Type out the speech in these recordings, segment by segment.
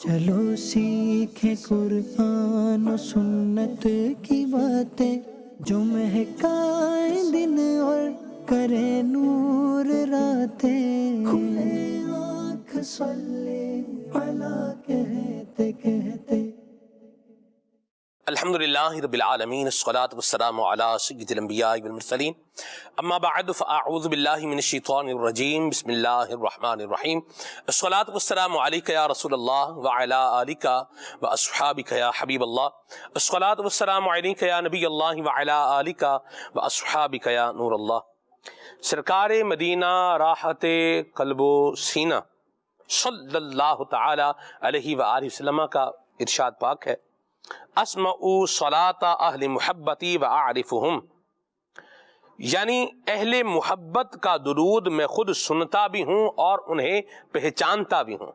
چلو سیکھیں قرآن و سنت کی باتیں جو مہکائیں دن اور کریں نور راتیں. کھلے آنکھ صلی علی کہتے کہتے. الحمدللہ رب العالمین الصلاة والسلام علی سید الانبیاء والمرسلین اما بعد فاعوذ باللہ من الشیطان الرجیم بسم اللہ الرحمن الرحیم الصلاة والسلام علیک یا رسول اللہ وعلی آلک واصحابک یا حبیب اللہ الصلاة والسلام علیک یا نبی اللہ وعلی آلک واصحابک یا نور اللہ. سرکار مدینہ راحت قلب و سینہ صلی اللہ تعالی علیہ وآلہ وسلم کا ارشاد پاک ہے: اسمعوا صلاۃ اہل محبتی واعرفہم، یعنی اہل محبت کا درود میں خود سنتا بھی ہوں اور انہیں پہچانتا بھی ہوں.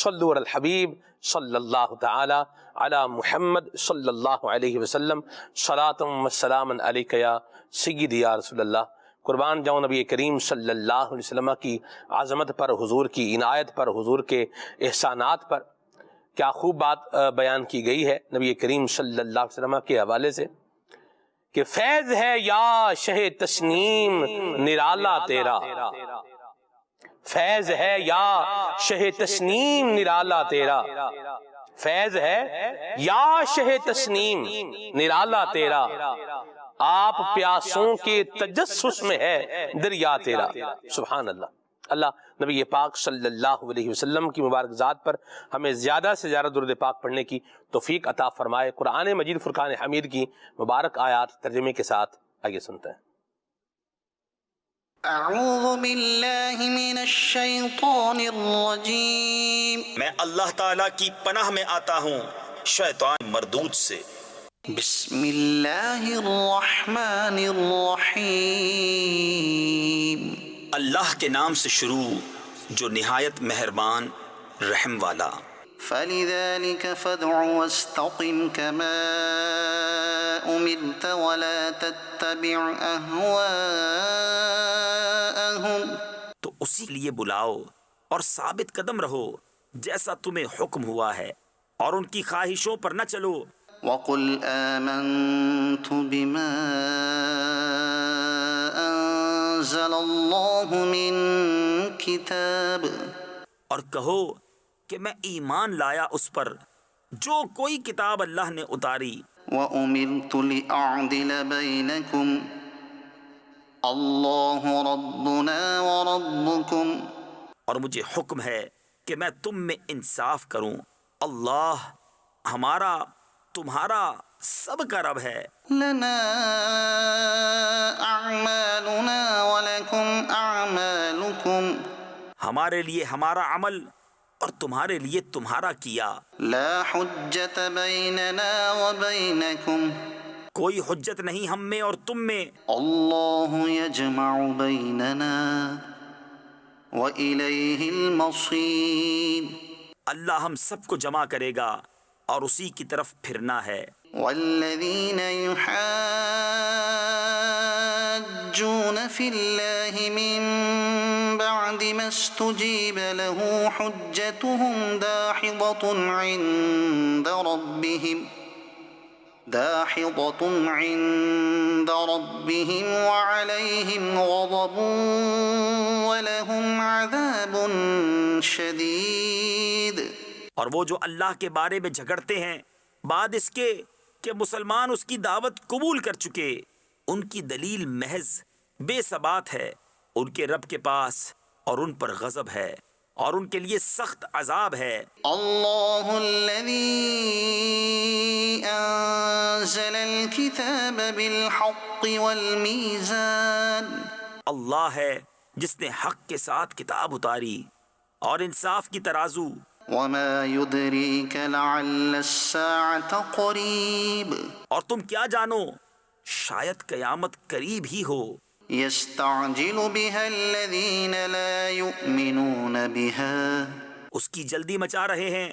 صلوا علی الحبیب صلی اللہ تعالی علی محمد صلی اللہ علیہ وسلم صلاۃ و سلام علیک یا سیدی یا رسول اللہ. قربان جاؤں نبی کریم صلی اللہ علیہ وسلم کی عظمت پر، حضور کی عنایت پر، حضور کے احسانات پر. کیا خوب بات بیان کی گئی ہے نبی کریم صلی اللہ علیہ وسلم کے حوالے سے کہ فیض ہے یا شہ تسنیم نرالا تیرا، فیض ہے یا شہ تسنیم نرالا تیرا، فیض ہے یا شہ تسنیم نرالا تیرا، آپ پیاسوں کے تجسس میں ہے دریا تیرا. سبحان اللہ. اللہ نبی پاک صلی اللہ علیہ وسلم کی مبارک ذات پر ہمیں زیادہ سے زیادہ درود پاک پڑھنے کی توفیق عطا فرمائے. قرآن مجید فرقان حمید کی مبارک آیات ترجمے کے ساتھ آگے سنتے ہیں. اعوذ باللہ من الشیطان الرجیم، میں اللہ تعالیٰ کی پناہ میں آتا ہوں شیطان مردود سے. بسم اللہ الرحمن الرحیم، اللہ کے نام سے شروع جو نہایت مہربان رحم والا. فلذلك فادع واستقم كما أمرت ولا تتبع أهواءهم، تو اسی لیے بلاؤ اور ثابت قدم رہو جیسا تمہیں حکم ہوا ہے، اور ان کی خواہشوں پر نہ چلو. وقل آمنت بما أنزل الله من كتاب، اور کہو کہ میں ایمان لایا اس پر جو کوئی کتاب اللہ نے اتاری. وأمرت لأعدل بينكم الله ربنا وربكم، اور مجھے حکم ہے کہ میں تم میں انصاف کروں، اللہ ہمارا تمہارا سب کا رب ہے. لنا أعمالنا ولكم أعمالكم، ہمارے لیے ہمارا عمل اور تمہارے لیے تمہارا کیا. لا حجة بيننا وبينكم، کوئی حجت نہیں ہم میں اور تم میں. الله يجمع بيننا وإليه المصير، اللہ ہم سب کو جمع کرے گا اور اسی کی طرف پھرنا ہے. والذين يحاجون في الله من بعد ما استجيب له حجتهم داحضة عند ربهم وعليهم غضب ولهم عذاب شديد. اور وہ جو اللہ کے بارے میں جھگڑتے ہیں بعد اس کے کہ مسلمان اس کی دعوت قبول کر چکے، ان کی دلیل محض بے ثبات ہے ان کے رب کے پاس، اور ان پر غضب ہے اور ان کے لیے سخت عذاب ہے. اللہ الذی انزل الكتاب بالحق والمیزان، اللہ ہے جس نے حق کے ساتھ کتاب اتاری اور انصاف کی ترازو. وما يدريك لعل الساعة قريب، اور تم کیا جانو شاید قیامت قریب ہی ہو. يستعجل بها الذين لا يؤمنون بها، اس کی جلدی مچا رہے ہیں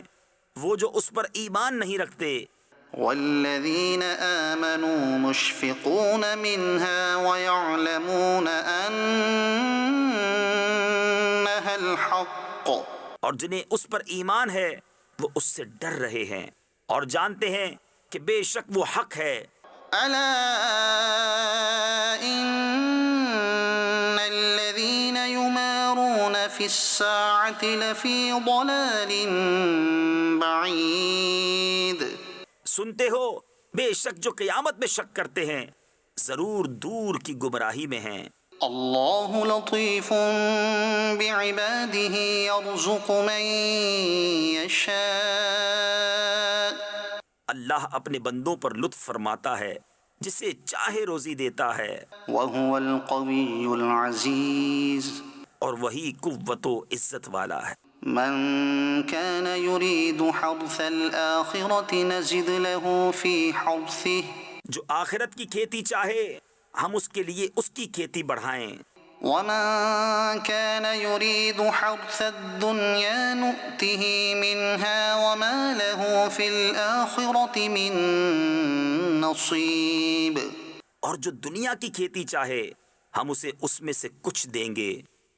وہ جو اس پر ایمان نہیں رکھتے. والذين آمنوا مشفقون منها ويعلمون أنها الحق، اور جنہیں اس پر ایمان ہے وہ اس سے ڈر رہے ہیں اور جانتے ہیں کہ بے شک وہ حق ہے۔ ألا إن الذين يمارون في الساعة لفي ضلال بعيد۔ سنتے ہو بے شک جو قیامت میں شک کرتے ہیں ضرور دور کی گمراہی میں ہیں۔ اللہ لطیف بعباده يرزق من يشاء۔ اللہ اپنے بندوں پر لطف فرماتا ہے جسے چاہے روزی دیتا ہے، وهو القوی العزیز۔ اور وہی قوت و عزت والا ہے۔ من كان يريد حرث الآخرة نزد له في حرثه۔ جو آخرت کی کھیتی چاہے ہم اس کے لیے اس کی کھیتی بڑھائیں، ومن كان يريد حرث الدنيا نؤته منها وما له في الآخرة من نصيب۔ اور جو دنیا کی کھیتی چاہے ہم اسے اس میں سے کچھ دیں گے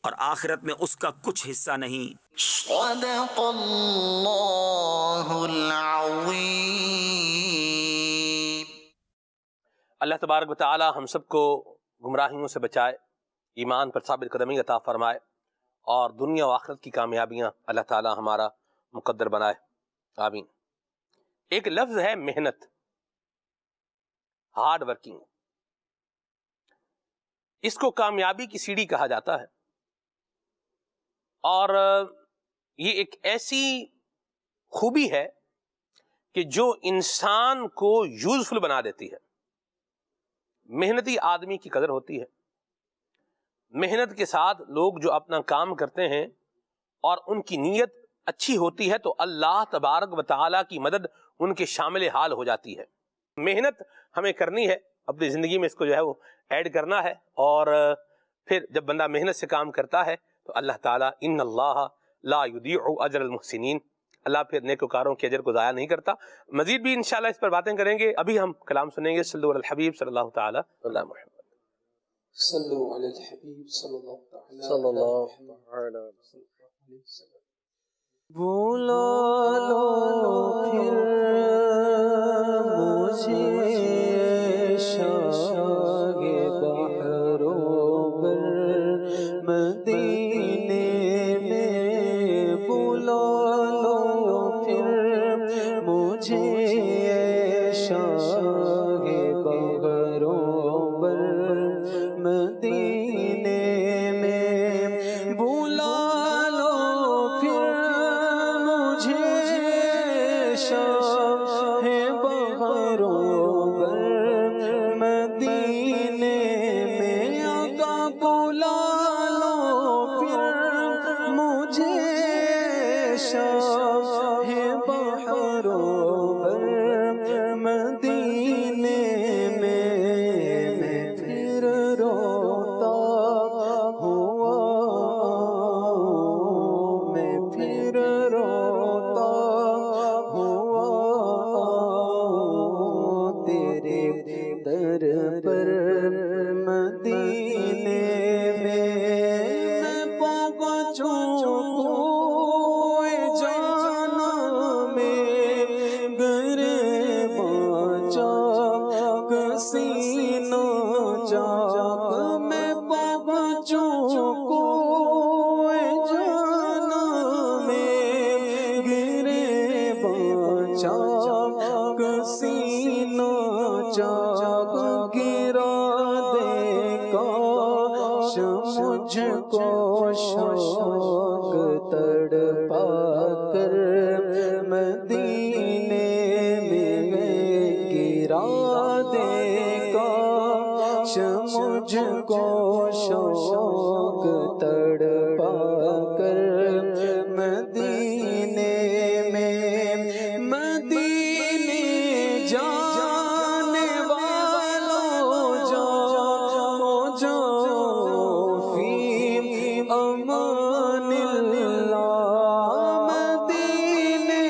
اور آخرت میں اس کا کچھ حصہ نہیں۔ صدق اللہ العظیم۔ اللہ تبارک و تعالی ہم سب کو گمراہیوں سے بچائے، ایمان پر ثابت قدمی عطا فرمائے، اور دنیا و آخرت کی کامیابیاں اللہ تعالی ہمارا مقدر بنائے، آمین۔ ایک لفظ ہے محنت، ہارڈ ورکنگ، اس کو کامیابی کی سیڑھی کہا جاتا ہے، اور یہ ایک ایسی خوبی ہے کہ جو انسان کو یوزفل بنا دیتی ہے۔ محنتی آدمی کی قدر ہوتی ہے، محنت کے ساتھ لوگ جو اپنا کام کرتے ہیں اور ان کی نیت اچھی ہوتی ہے تو اللہ تبارک و تعالیٰ کی مدد ان کے شامل حال ہو جاتی ہے۔ محنت ہمیں کرنی ہے، اپنی زندگی میں اس کو جو ہے وہ ایڈ کرنا ہے، اور پھر جب بندہ محنت سے کام کرتا ہے تو اللہ تعالیٰ ان اللہ لا یضیع اجر المحسنین، اللہ پھر نیکوکاروں کے اجر کو ضائع نہیں کرتا۔ مزید بھی انشاءاللہ اس پر باتیں کریں گے، ابھی ہم کلام سنیں گے۔ صلو علی الحبیب صلی اللہ تعالیٰ علی محمد۔ صلو علی الحبیب صلی اللہ علیہ وسلم۔ بولا لو پھر مجھے شاگ بحر و بر مدینے میں، بولا لو پھر مجھے شاگ بحر و بر مدینے میں، بولا لو پھر مجھے شاہ بحر و بر مدینے میں، آقا بولا لو پھر مجھے شاہ بحر و بر مدینے میں، میں پھر روتا ہوا، میں پھر روتا ہوا تیرے در پر مدینے میں، میں پہنچوں کوئے جانا میں گریباں چاک سینہ چاک، میں پہنچوں کوئے جانا میں گریباں چاک سینہ چاک، گرا دے کاش مجھ کو شوق تڑپا کر مدینے میں، گرا دے کاش مجھ کو شوق تڑپا کر مدینے میں، مدینے جانے والوں جاؤ جاؤ فی امان اللہ، مدینے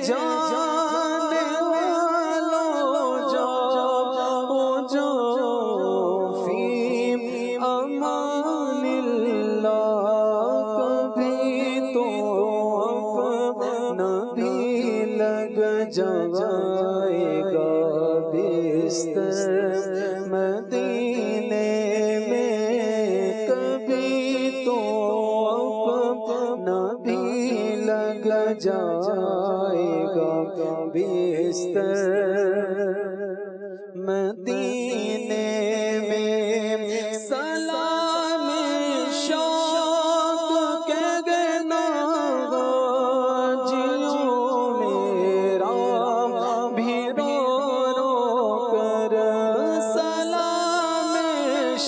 جانے والوں جاؤ جاؤ فی لگ جائے گا بستر مدینے میں کبھی تو اپنا بھی لگ جائے گا بستر مدینے میں سلام شوق کے گنا جیوں میرا بھی رو رو کر سلام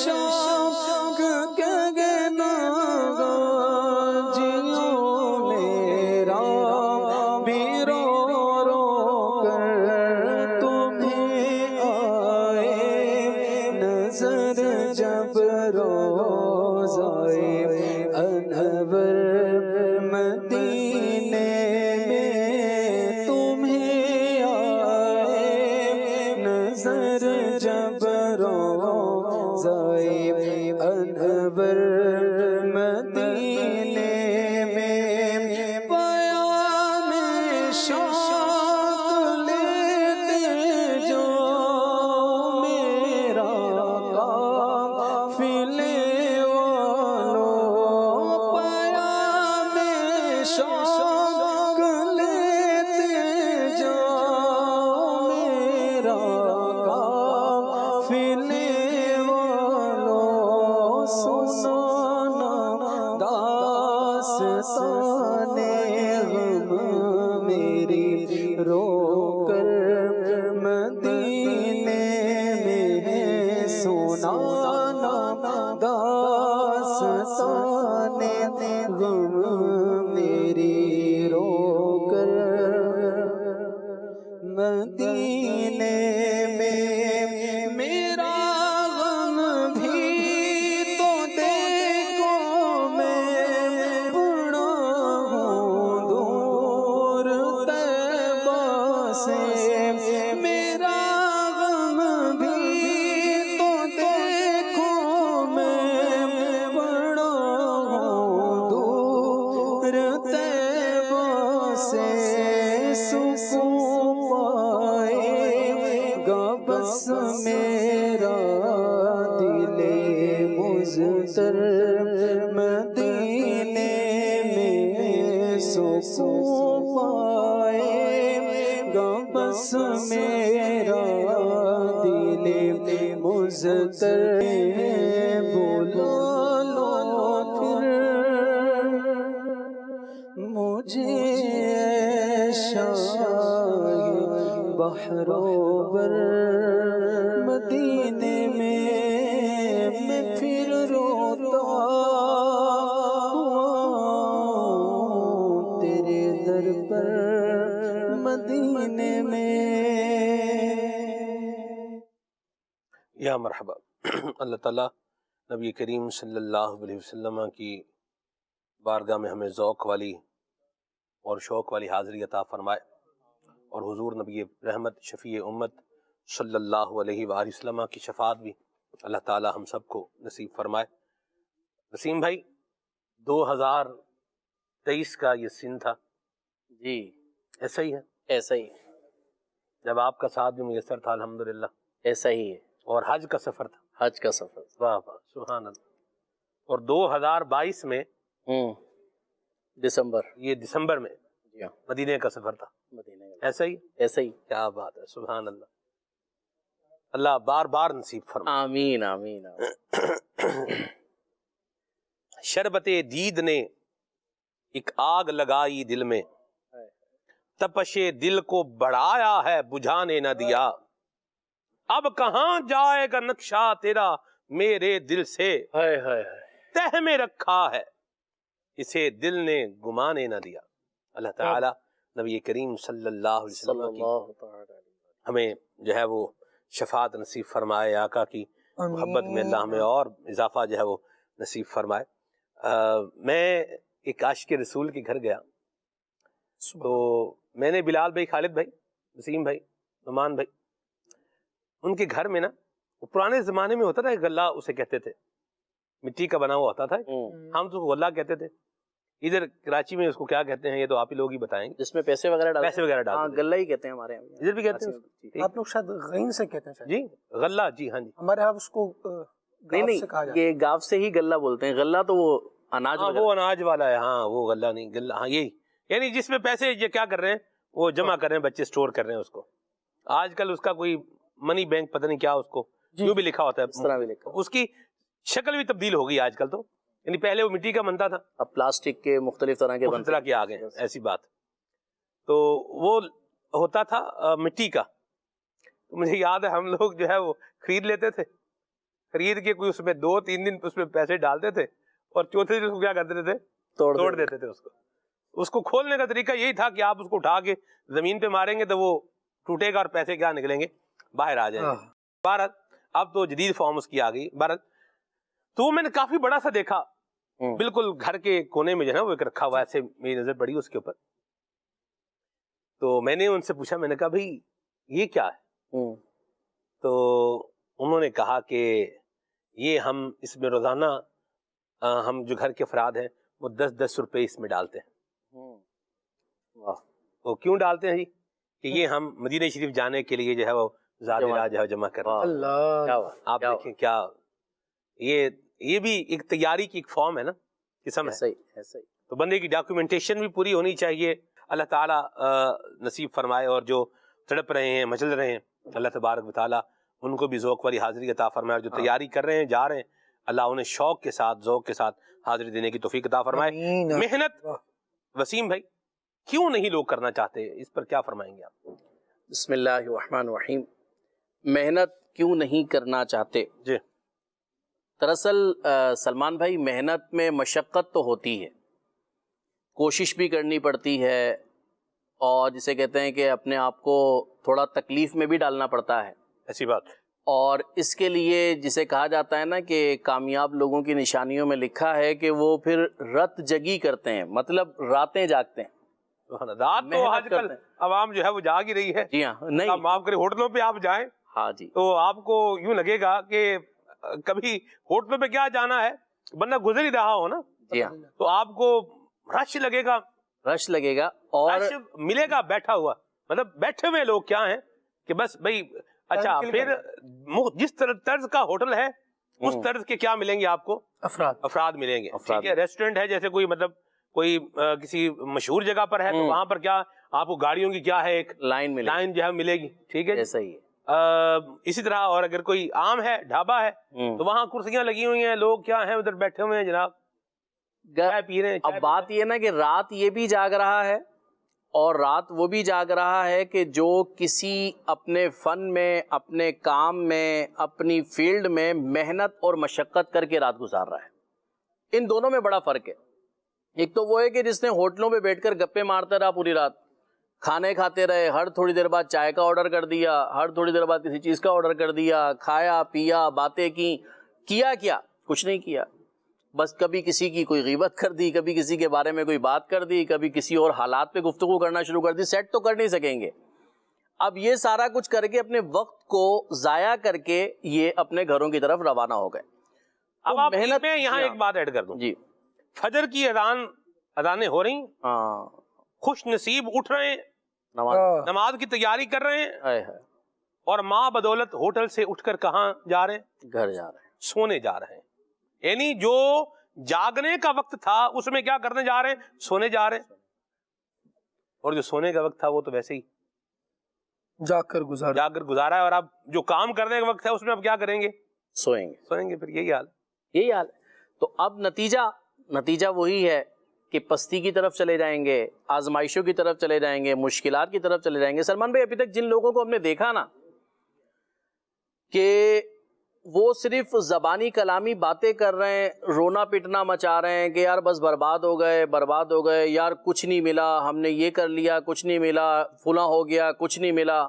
شوق کے گنا جیوں میرا بھی رو رو کر تمہیں آئے نظر جب روزائے انور مدینے میں تمہیں آئے نظر جب روزائے انور مدینے میں پیام شوق لیتے جو میرا قافلے والوں پیام شوق لیتے جو میرا قافلے والوں سنانا داستان غم میری رو کر مدینے میں سنانا داستان غم میری رو کر مدینے میں میرا غم بھی تو دیکھو میں پڑا ہوں دور طیبہ سے میرا غم بھی تو دیکھو میں پڑا ہوں دور طیبہ سے سکون پائے گا بس میرا دل مضطر مدینے میں سکون پائے گا بس میرا دل مضطر بلا لو پھر مجھے شاہی بحروبر مدینے میں پھر روتا ہوں تیرے در پر مدینے میں یا مرحبا۔ اللہ تعالیٰ نبی کریم صلی اللہ علیہ وسلم کی بارگاہ میں ہمیں ذوق والی اور شوق والی حاضری عطا فرمائے، اور حضور نبی رحمت شفیع امت صلی اللہ علیہ وآلہ وسلم کی شفاعت بھی اللہ تعالیٰ ہم سب کو نصیب فرمائے۔ وسیم بھائی، 2023 کا یہ سن تھا، جی ایسا ہی ہے؟ ایسا ہی جب آپ کا ساتھ بھی میسر تھا الحمدللہ، ایسا ہی ہے۔ اور حج کا سفر تھا، حج کا سفر، واہ واہ سبحان اللہ۔ اور 2022 میں دسمبر، یہ دسمبر میں جی ہاں، مدینے کا سفر تھا، مدینہ کا، ایسا ہی؟ ایسا ہی۔ کیا بات ہے، سبحان اللہ۔ اللہ بار بار نصیب فرمائے۔ آمین آمین آمین۔ شربت دید نے ایک آگ لگائی دل میں، تپش دل کو بڑھایا ہے بجھانے نہ دیا، اب کہاں جائے گا نقشہ تیرا میرے دل سے، ہائے ہائے ہائے، تہ میں رکھا ہے اسے دل نے گمانے نہ دیا۔ اللہ تعالیٰ نبی کریم صلی اللہ علیہ صلی وسلم کی اللہ تعالی علیہ ہمیں جو ہے وہ شفاعت نصیب فرمائے، آقا کی محبت میں اللہ ہمیں اور اضافہ جو ہے وہ نصیب فرمائے۔ میں ایک عاشق رسول کے گھر گیا تو میں نے بلال بھائی، خالد بھائی، وسیم بھائی، نعمان بھائی، ان کے گھر میں نا وہ پرانے زمانے میں ہوتا تھا، غلہ اسے کہتے تھے، مٹی کا بنا ہوا ہوتا تھا، ہم تو غلہ کہتے تھے، ادھر کراچی میں اس کو کیا کہتے ہیں یہ تو آپ ہی لوگ ہی بتائیں گے. جس میں پیسے وغیرہ ڈالتے ہیں. پیسے وغیرہ ڈالتے ہاں ہیں. غلہ ہی کہتے ہیں ہمارے یہاں. ادھر بھی کہتے ہیں. آپ لوگ شاید غین سے کہتے ہیں شاید. جی غلہ. جی ہاں جی. ہمارے یہاں اس کو نہیں یہ گاو سے ہی غلہ بولتے ہیں. غلہ تو وہ اناج وغیرہ. وہ اناج والا ہے. ہاں وہ غلہ نہیں غلہ. ہاں یہی یعنی جس میں پیسے یہ کیا کر رہے ہیں وہ جمع کر رہے ہیں بچے اسٹور کر رہے ہیں اس کو. آج کل اس کا کوئی منی بینک پتہ نہیں کیا اس کو یوں بھی لکھا ہوتا ہے. اس طرح بھی لکھا. اس کی شکل بھی تبدیل ہو گئی آج کل تو. یعنی پہلے وہ مٹی کا بنتا تھا اب پلاسٹک کے مختلف طرح کے مختلف طرح کے آ گئے. ایسی بات. تو وہ ہوتا تھا مٹی کا. مجھے یاد ہے ہم لوگ جو ہے وہ خرید لیتے تھے. خرید کے کوئی اس میں 2-3 دن اس میں پیسے ڈالتے تھے اور چوتھے دن اس کو کیا کرتے تھے توڑ دیتے تھے اس کو. اس کو کھولنے کا طریقہ یہی تھا کہ آپ اس کو اٹھا کے زمین پہ ماریں گے تو وہ ٹوٹے گا اور پیسے کیا نکلیں گے باہر آ جائیں گے. بھارت اب تو جدید فارم اس کی آ گئی. بھارت تو میں نے کافی بڑا سا دیکھا بالکل گھر کے کونے میں جو ہے نا وہ ایک رکھا ہوا ہے. ایسے میری نظر پڑی اس کے اوپر. تو میں نے ان سے پوچھا میں نے کہا بھائی یہ کیا ہے. تو انہوں نے کہا کہ یہ ہم اس میں روزانہ ہم جو گھر کے افراد ہیں وہ 10-10 روپے اس میں ڈالتے ہیں. وہ کیوں ڈالتے ہیں جی کہ یہ ہم مدینہ شریف جانے کے لیے جو ہے وہ زاد راج ہے جمع کر رہے ہیں. آپ دیکھیں کیا یہ بھی ایک تیاری کی ایک فارم ہے نا قسم ہے. تو بندے کی ڈاکیومنٹیشن بھی پوری ہونی چاہیے. اللہ تعالیٰ نصیب فرمائے. اور جو تڑپ رہے ہیں مچل رہے ہیں اللہ تبارک و تعالیٰ ان کو بھی ذوق والی حاضری عطا فرمائے. اور جو تیاری کر رہے ہیں جا رہے ہیں اللہ انہیں شوق کے ساتھ ذوق کے ساتھ حاضری دینے کی توفیق عطا فرمائے. محنت وسیم بھائی کیوں نہیں لوگ کرنا چاہتے اس پر کیا فرمائیں گے آپ؟ بسم اللہ الرحمن الرحیم. محنت کیوں نہیں کرنا چاہتے؟ جی دراصل سلمان بھائی محنت میں مشقت تو ہوتی ہے, کوشش بھی کرنی پڑتی ہے, اور جسے کہتے ہیں کہ اپنے آپ کو تھوڑا تکلیف میں بھی ڈالنا پڑتا ہے. ایسی بات. اور اس کے لیے جسے کہا جاتا ہے نا کہ کامیاب لوگوں کی نشانیوں میں لکھا ہے کہ وہ پھر رت جگی کرتے ہیں, مطلب راتیں جاگتے ہیں. رات تو آج کل عوام جو ہے وہ جاگ ہی رہی ہے. جی ہاں. نہیں معاف کریں ہوٹلوں پہ آپ جائیں ہاں جی تو آپ کو یوں لگے گا کہ کبھی ہوٹلوں پہ کیا جانا ہے بندہ گزر ہی رہا ہو نا. جی ہاں تو آپ کو رش لگے گا. رش لگے گا اور رش ملے گا بیٹھا ہوا. مطلب بیٹھے ہوئے لوگ کیا ہیں کہ بس بھائی اچھا پھر جس طرز کا ہوٹل ہے اس طرز کے کیا ملیں گے آپ کو افراد ملیں گے. ٹھیک ہے. ریسٹورینٹ ہے جیسے کوئی مطلب کوئی کسی مشہور جگہ پر ہے تو وہاں پر کیا آپ کو گاڑیوں کی کیا ہے ایک لائن جو ہے ملے گی. ٹھیک ہے. ایسا ہی ہے. اسی طرح اور اگر کوئی عام ہے ڈھابا ہے تو وہاں کرسیاں لگی ہوئی ہیں لوگ کیا ہیں ادھر بیٹھے ہوئے ہیں جناب چائے پی رہے ہیں. اب بات یہ نا کہ رات یہ بھی جاگ رہا ہے اور رات وہ بھی جاگ رہا ہے کہ جو کسی اپنے فن میں اپنے کام میں اپنی فیلڈ میں محنت اور مشقت کر کے رات گزار رہا ہے. ان دونوں میں بڑا فرق ہے. ایک تو وہ ہے کہ جس نے ہوٹلوں پہ بیٹھ کر گپے مارتا رہا پوری رات, کھانے کھاتے رہے, ہر تھوڑی دیر بعد چائے کا آرڈر کر دیا, ہر تھوڑی دیر بعد کسی چیز کا آرڈر کر دیا, کھایا پیا باتیں کی, کیا کچھ نہیں کیا, بس کبھی کسی کی کوئی غیبت کر دی, کبھی کسی کے بارے میں کوئی بات کر دی, کبھی کسی اور حالات پہ گفتگو کرنا شروع کر دی. سیٹ تو کر نہیں سکیں گے. اب یہ سارا کچھ کر کے اپنے وقت کو ضائع کر کے یہ اپنے گھروں کی طرف روانہ ہو گئے. اب آپ محنت میں یہاں ایک بات ایڈ کر دوں. جی فجر کی اذانیں ہو رہی, خوش نصیب اٹھ رہے ہیں, نماز کی تیاری کر رہے ہیں, اور ماں بدولت ہوٹل سے اٹھ کر کہاں جا رہے ہیں؟ گھر جا رہے ہیں, سونے جا رہے ہیں. یعنی جو جاگنے کا وقت تھا اس میں کیا کرنے جا رہے ہیں؟ سونے جا رہے ہیں. اور جو سونے کا وقت تھا وہ تو ویسے ہی جاگ کر گزارا ہے. اور اب جو کام کرنے کا وقت ہے اس میں اب کیا کریں گے؟ سوئیں گے. پھر یہی حال ہے. تو اب نتیجہ وہی ہے کہ پستی کی طرف چلے جائیں گے, آزمائشوں کی طرف چلے جائیں گے, مشکلات کی طرف چلے جائیں گے. سلمان بھائی ابھی تک جن لوگوں کو ہم نے دیکھا نا کہ وہ صرف زبانی کلامی باتیں کر رہے ہیں, رونا پٹنا مچا رہے ہیں کہ یار بس برباد ہو گئے, یار کچھ نہیں ملا, ہم نے یہ کر لیا کچھ نہیں ملا, فلاں ہو گیا کچھ نہیں ملا,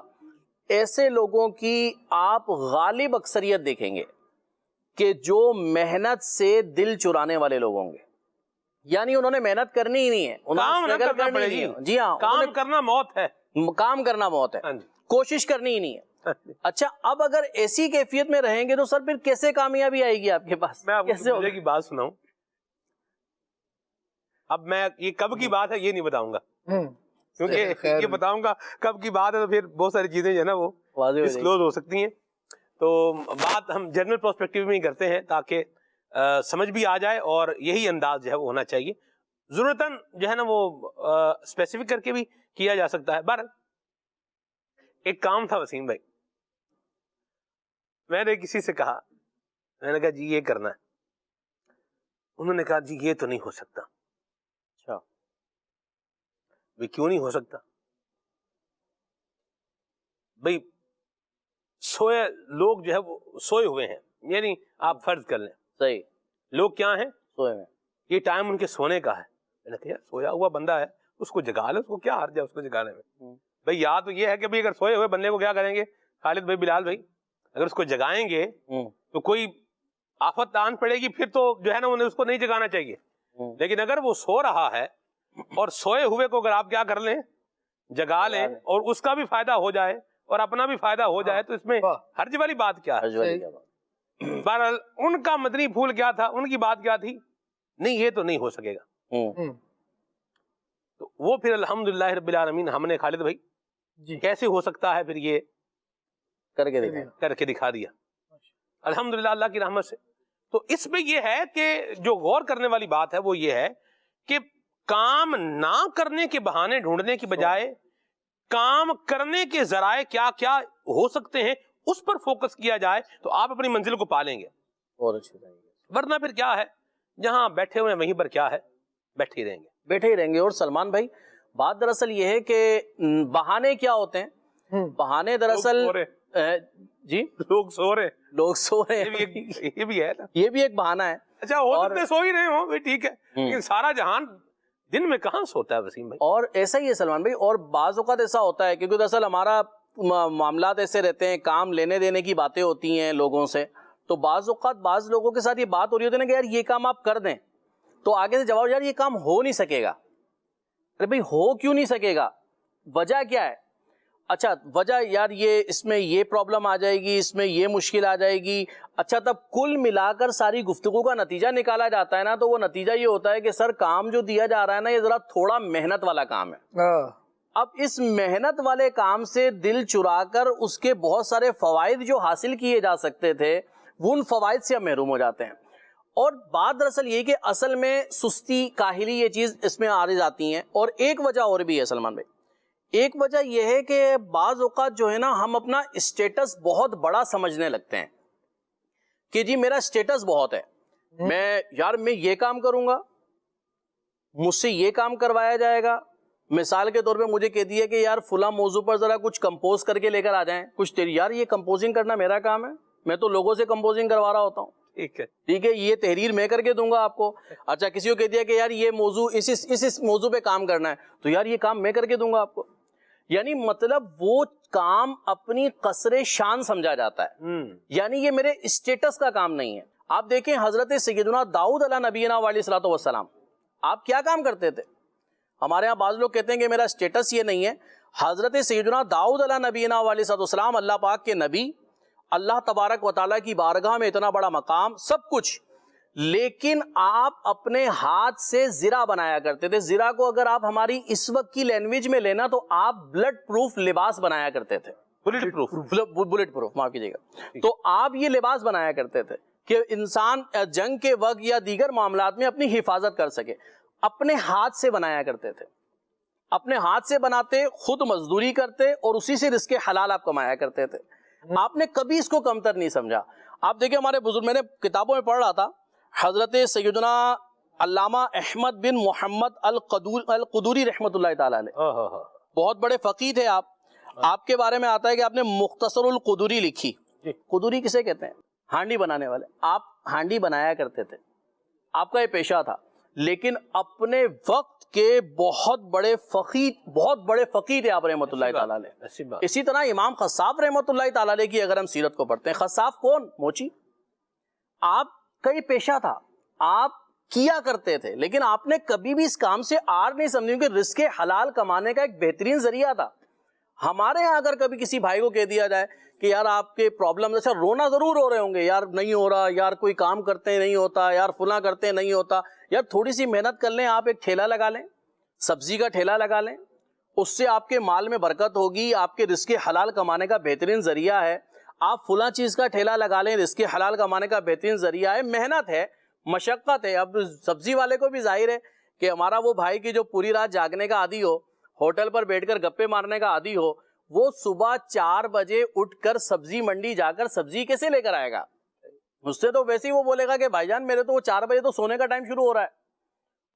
ایسے لوگوں کی آپ غالب اکثریت دیکھیں گے کہ جو محنت سے دل چرانے والے لوگ ہوں گے. یعنی انہوں نے محنت کرنی ہی نہیں ہے, کام نہ کرنا پڑے گی. جی ہاں, کام کرنا موت ہے, کام کرنا موت ہے, کوشش کرنی ہی نہیں ہے. اچھا اب اگر ایسی کیفیت میں رہیں گے تو سر پھر کیسے کامیابی آئے گی آپ کے پاس؟ میں آپ کو کی بات سناؤں. اب میں یہ کب کی بات ہے یہ نہیں بتاؤں گا، کیونکہ خیر۔ یہ بتاؤں گا کب کی بات ہے تو پھر بہت ساری چیزیں جو ہے نا وہ واضح ہو جائے گی۔ ڈسکلوز ہو سکتی ہیں. تو بات ہم جنرل پرسپیکٹیو میں ہی کرتے ہیں تاکہ سمجھ بھی آ جائے، اور یہی انداز جو ہے وہ ہونا چاہیے. ضرورتاً جو ہے نا وہ اسپیسیفک کر کے بھی کیا جا سکتا ہے. بہرحال ایک کام تھا وسیم بھائی، میں نے کسی سے کہا، میں نے کہا جی یہ کرنا ہے. انہوں نے کہا جی یہ تو نہیں ہو سکتا. اچھا، بھائی کیوں نہیں ہو سکتا؟ بھائی سوئے لوگ جو ہے وہ سوئے ہوئے ہیں، یعنی آپ فرض کر لیں صحیح، لوگ کیا ہیں، سوئے میں، یہ ٹائم ان کے سونے کا ہے. میں نے کہا سویا ہوا بندہ ہے اس کو جگا لے، اس کو کیا حرج ہے اس کو جگانے میں؟ بھائی یا تو یہ ہے کہ بھائی اگر سوئے ہوئے بندے کو کیا کریں گے خالد بھائی، بلال بھائی، اگر اس کو جگائیں گے تو کوئی آفت آن پڑے گی، پھر تو جو ہے نا انہیں اس کو نہیں جگانا چاہیے. لیکن اگر وہ سو رہا ہے اور سوئے ہوئے کو اگر آپ کیا کر لیں، جگا لیں، اور اس کا بھی فائدہ ہو جائے اور اپنا بھی فائدہ ہو جائے، تو اس میں حرج والی بات کیا ہے؟ بہرحال ان کا مدنی پھول کیا تھا، ان کی بات کیا تھی، نہیں یہ تو نہیں ہو سکے گا. تو وہ پھر الحمدللہ رب العالمین ہم نے خالد بھائی جی کیسے ہو سکتا ہے پھر یہ کر کے دکھا دیا الحمدللہ اللہ کی رحمت سے. تو اس میں یہ ہے کہ جو غور کرنے والی بات ہے وہ یہ ہے کہ کام نہ کرنے کے بہانے ڈھونڈنے کی بجائے کام کرنے کے ذرائع کیا کیا ہو سکتے ہیں اس پر فوکس کیا جائے تو آپ اپنی منزل کو پالیں گے. اور اچھی رہیں گے، ورنہ پھر کیا ہے، جہاں بیٹھے ہوئے وہیں پر کیا ہے، بیٹھے ہی رہیں گے. اور سلمان بھائی بات دراصل یہ ہے کہ بہانے کیا ہوتے ہیں؟ بہانے دراصل جی لوگ سو رہے، لوگ سو رہے ہیں، یہ بھی ہے نا، یہ بھی ایک بہانہ ہے. اچھا ہو سکتے ہیں سو ہی رہے ہوں، ٹھیک ہے، لیکن سارا جہان دن میں کہاں سوتا ہے وسیم بھائی؟ اور ایسا ہی ہے سلمان بھائی، اور بعض اوقات ایسا ہوتا ہے کیونکہ دراصل ہمارا معاملات ایسے رہتے ہیں، کام لینے دینے کی باتیں ہوتی ہیں لوگوں سے، تو بعض اوقات بعض لوگوں کے ساتھ یہ بات ہو رہی ہوتی ہے نا کہ یار یہ کام آپ کر دیں، تو آگے سے جواب یار یہ کام ہو نہیں سکے گا. ارے بھائی ہو کیوں نہیں سکے گا؟ وجہ کیا ہے؟ اچھا وجہ یار یہ اس میں یہ پرابلم آ جائے گی، اس میں یہ مشکل آ جائے گی. اچھا تب کل ملا کر ساری گفتگو کا نتیجہ نکالا جاتا ہے نا، تو وہ نتیجہ یہ ہوتا ہے کہ سر کام جو دیا جا رہا ہے نا یہ ذرا تھوڑا محنت والا کام ہے. اب اس محنت والے کام سے دل چرا کر اس کے بہت سارے فوائد جو حاصل کیے جا سکتے تھے وہ ان فوائد سے ہم محروم ہو جاتے ہیں. اور بات دراصل یہ کہ اصل میں سستی، کاہلی، یہ چیز اس میں عارض آتی ہیں. اور ایک وجہ اور بھی ہے سلمان بھائی، ایک وجہ یہ ہے کہ بعض اوقات جو ہے نا ہم اپنا اسٹیٹس بہت بڑا سمجھنے لگتے ہیں کہ جی میرا اسٹیٹس بہت ہے، میں یہ کام کروں گا، مجھ سے یہ کام کروایا جائے گا. مثال کے طور پہ مجھے کہہ دیا کہ یار فلاں موضوع پر ذرا کچھ کمپوز کر کے لے کر آ جائیں کچھ تیری، یار یہ کمپوزنگ کرنا میرا کام ہے، میں تو لوگوں سے کمپوزنگ کروا رہا ہوتا ہوں. ٹھیک ہے یہ تحریر میں کر کے دوں گا آپ کو. اچھا کسی کو کہہ دیا کہ یار یہ موضوع اس موضوع پہ کام کرنا ہے، تو یار یہ کام میں کر کے دوں گا آپ کو. یعنی مطلب وہ کام اپنی قصر شان سمجھا جاتا ہے، یعنی یہ میرے اسٹیٹس کا کام نہیں ہے. آپ دیکھیں حضرت سیدنا داؤد علیہ نبینا علیہ الصلوۃ والسلام، آپ کیا کام کرتے تھے؟ ہمارے ہاں بعض لوگ کہتے ہیں کہ میرا اسٹیٹس یہ نہیں ہے. حضرت سیدنا داؤد علیہ نبینا علیہ الصلوۃ والسلام اللہ پاک کے نبی، اللہ تبارک و تعالیٰ کی بارگاہ میں اتنا بڑا مقام، سب کچھ، لیکن آپ اپنے ہاتھ سے زرہ بنایا کرتے تھے. زرہ کو اگر آپ ہماری اس وقت کی لینگویج میں لینا تو آپ بلڈ پروف لباس بنایا کرتے تھے. بلٹ پروف معاف کیجیے گا. تو آپ یہ لباس بنایا کرتے تھے کہ انسان جنگ کے وقت یا دیگر معاملات میں اپنی حفاظت کر سکے. اپنے ہاتھ سے بنایا کرتے تھے، اپنے ہاتھ سے بناتے، خود مزدوری کرتے اور اسی سے رزق حلال آپ کمایا کرتے تھے. آپ نے کبھی اس کو کمتر نہیں سمجھا. آپ دیکھیں ہمارے بزرگ، میں نے کتابوں میں پڑھ رہا تھا، حضرت سیدنا علامہ احمد بن محمد القدوری رحمۃ اللہ تعالی علیہ، بہت بڑے فقیہ تھے آپ کے بارے میں آتا ہے کہ آپ نے مختصر القدوری لکھی. قدوری کسے کہتے ہیں؟ ہانڈی بنانے والے. آپ ہانڈی بنایا کرتے تھے، آپ کا یہ پیشہ تھا، لیکن اپنے وقت کے بہت بڑے فقیہ تھے آپ رحمۃ اللہ تعالی علیہ. اسی طرح امام خصاف رحمۃ اللہ تعالی علیہ کی اگر ہم سیرت کو پڑھتے ہیں، خصاف کون؟ موچی. آپ کا یہ پیشہ تھا، آپ کیا کرتے تھے، لیکن آپ نے کبھی بھی اس کام سے آر نہیں سمجھی کہ رزق حلال کمانے کا ایک بہترین ذریعہ تھا. ہمارے یہاں اگر کبھی کسی بھائی کو کہہ دیا جائے کہ یار آپ کے پرابلم، اچھا رونا ضرور ہو رہے ہوں گے، یار نہیں ہو رہا، یار کوئی کام کرتے ہیں نہیں ہوتا، یار فلاں کرتے ہیں نہیں ہوتا، یار تھوڑی سی محنت کر لیں، آپ ایک ٹھیلا لگا لیں، سبزی کا ٹھیلا لگا لیں، اس سے آپ کے مال میں برکت ہوگی، آپ کے رزق حلال کمانے کا بہترین ذریعہ ہے۔ آپ فلاں چیز کا ٹھیلا لگا لیں، رزق حلال کمانے کا بہترین ذریعہ ہے، محنت ہے، مشقت ہے۔ اب سبزی والے کو بھی ظاہر ہے کہ ہمارا وہ بھائی کی جو پوری رات جاگنے کا عادی ہو، ہوٹل پر بیٹھ کر گپے مارنے کا عادی ہو، وہ صبح 4 بجے اٹھ کر سبزی منڈی جا کر سبزی کیسے لے کر آئے گا؟ اس سے تو ویسے ہی وہ بولے گا کہ بھائی جان میرے تو وہ 4 بجے تو سونے کا ٹائم شروع ہو رہا ہے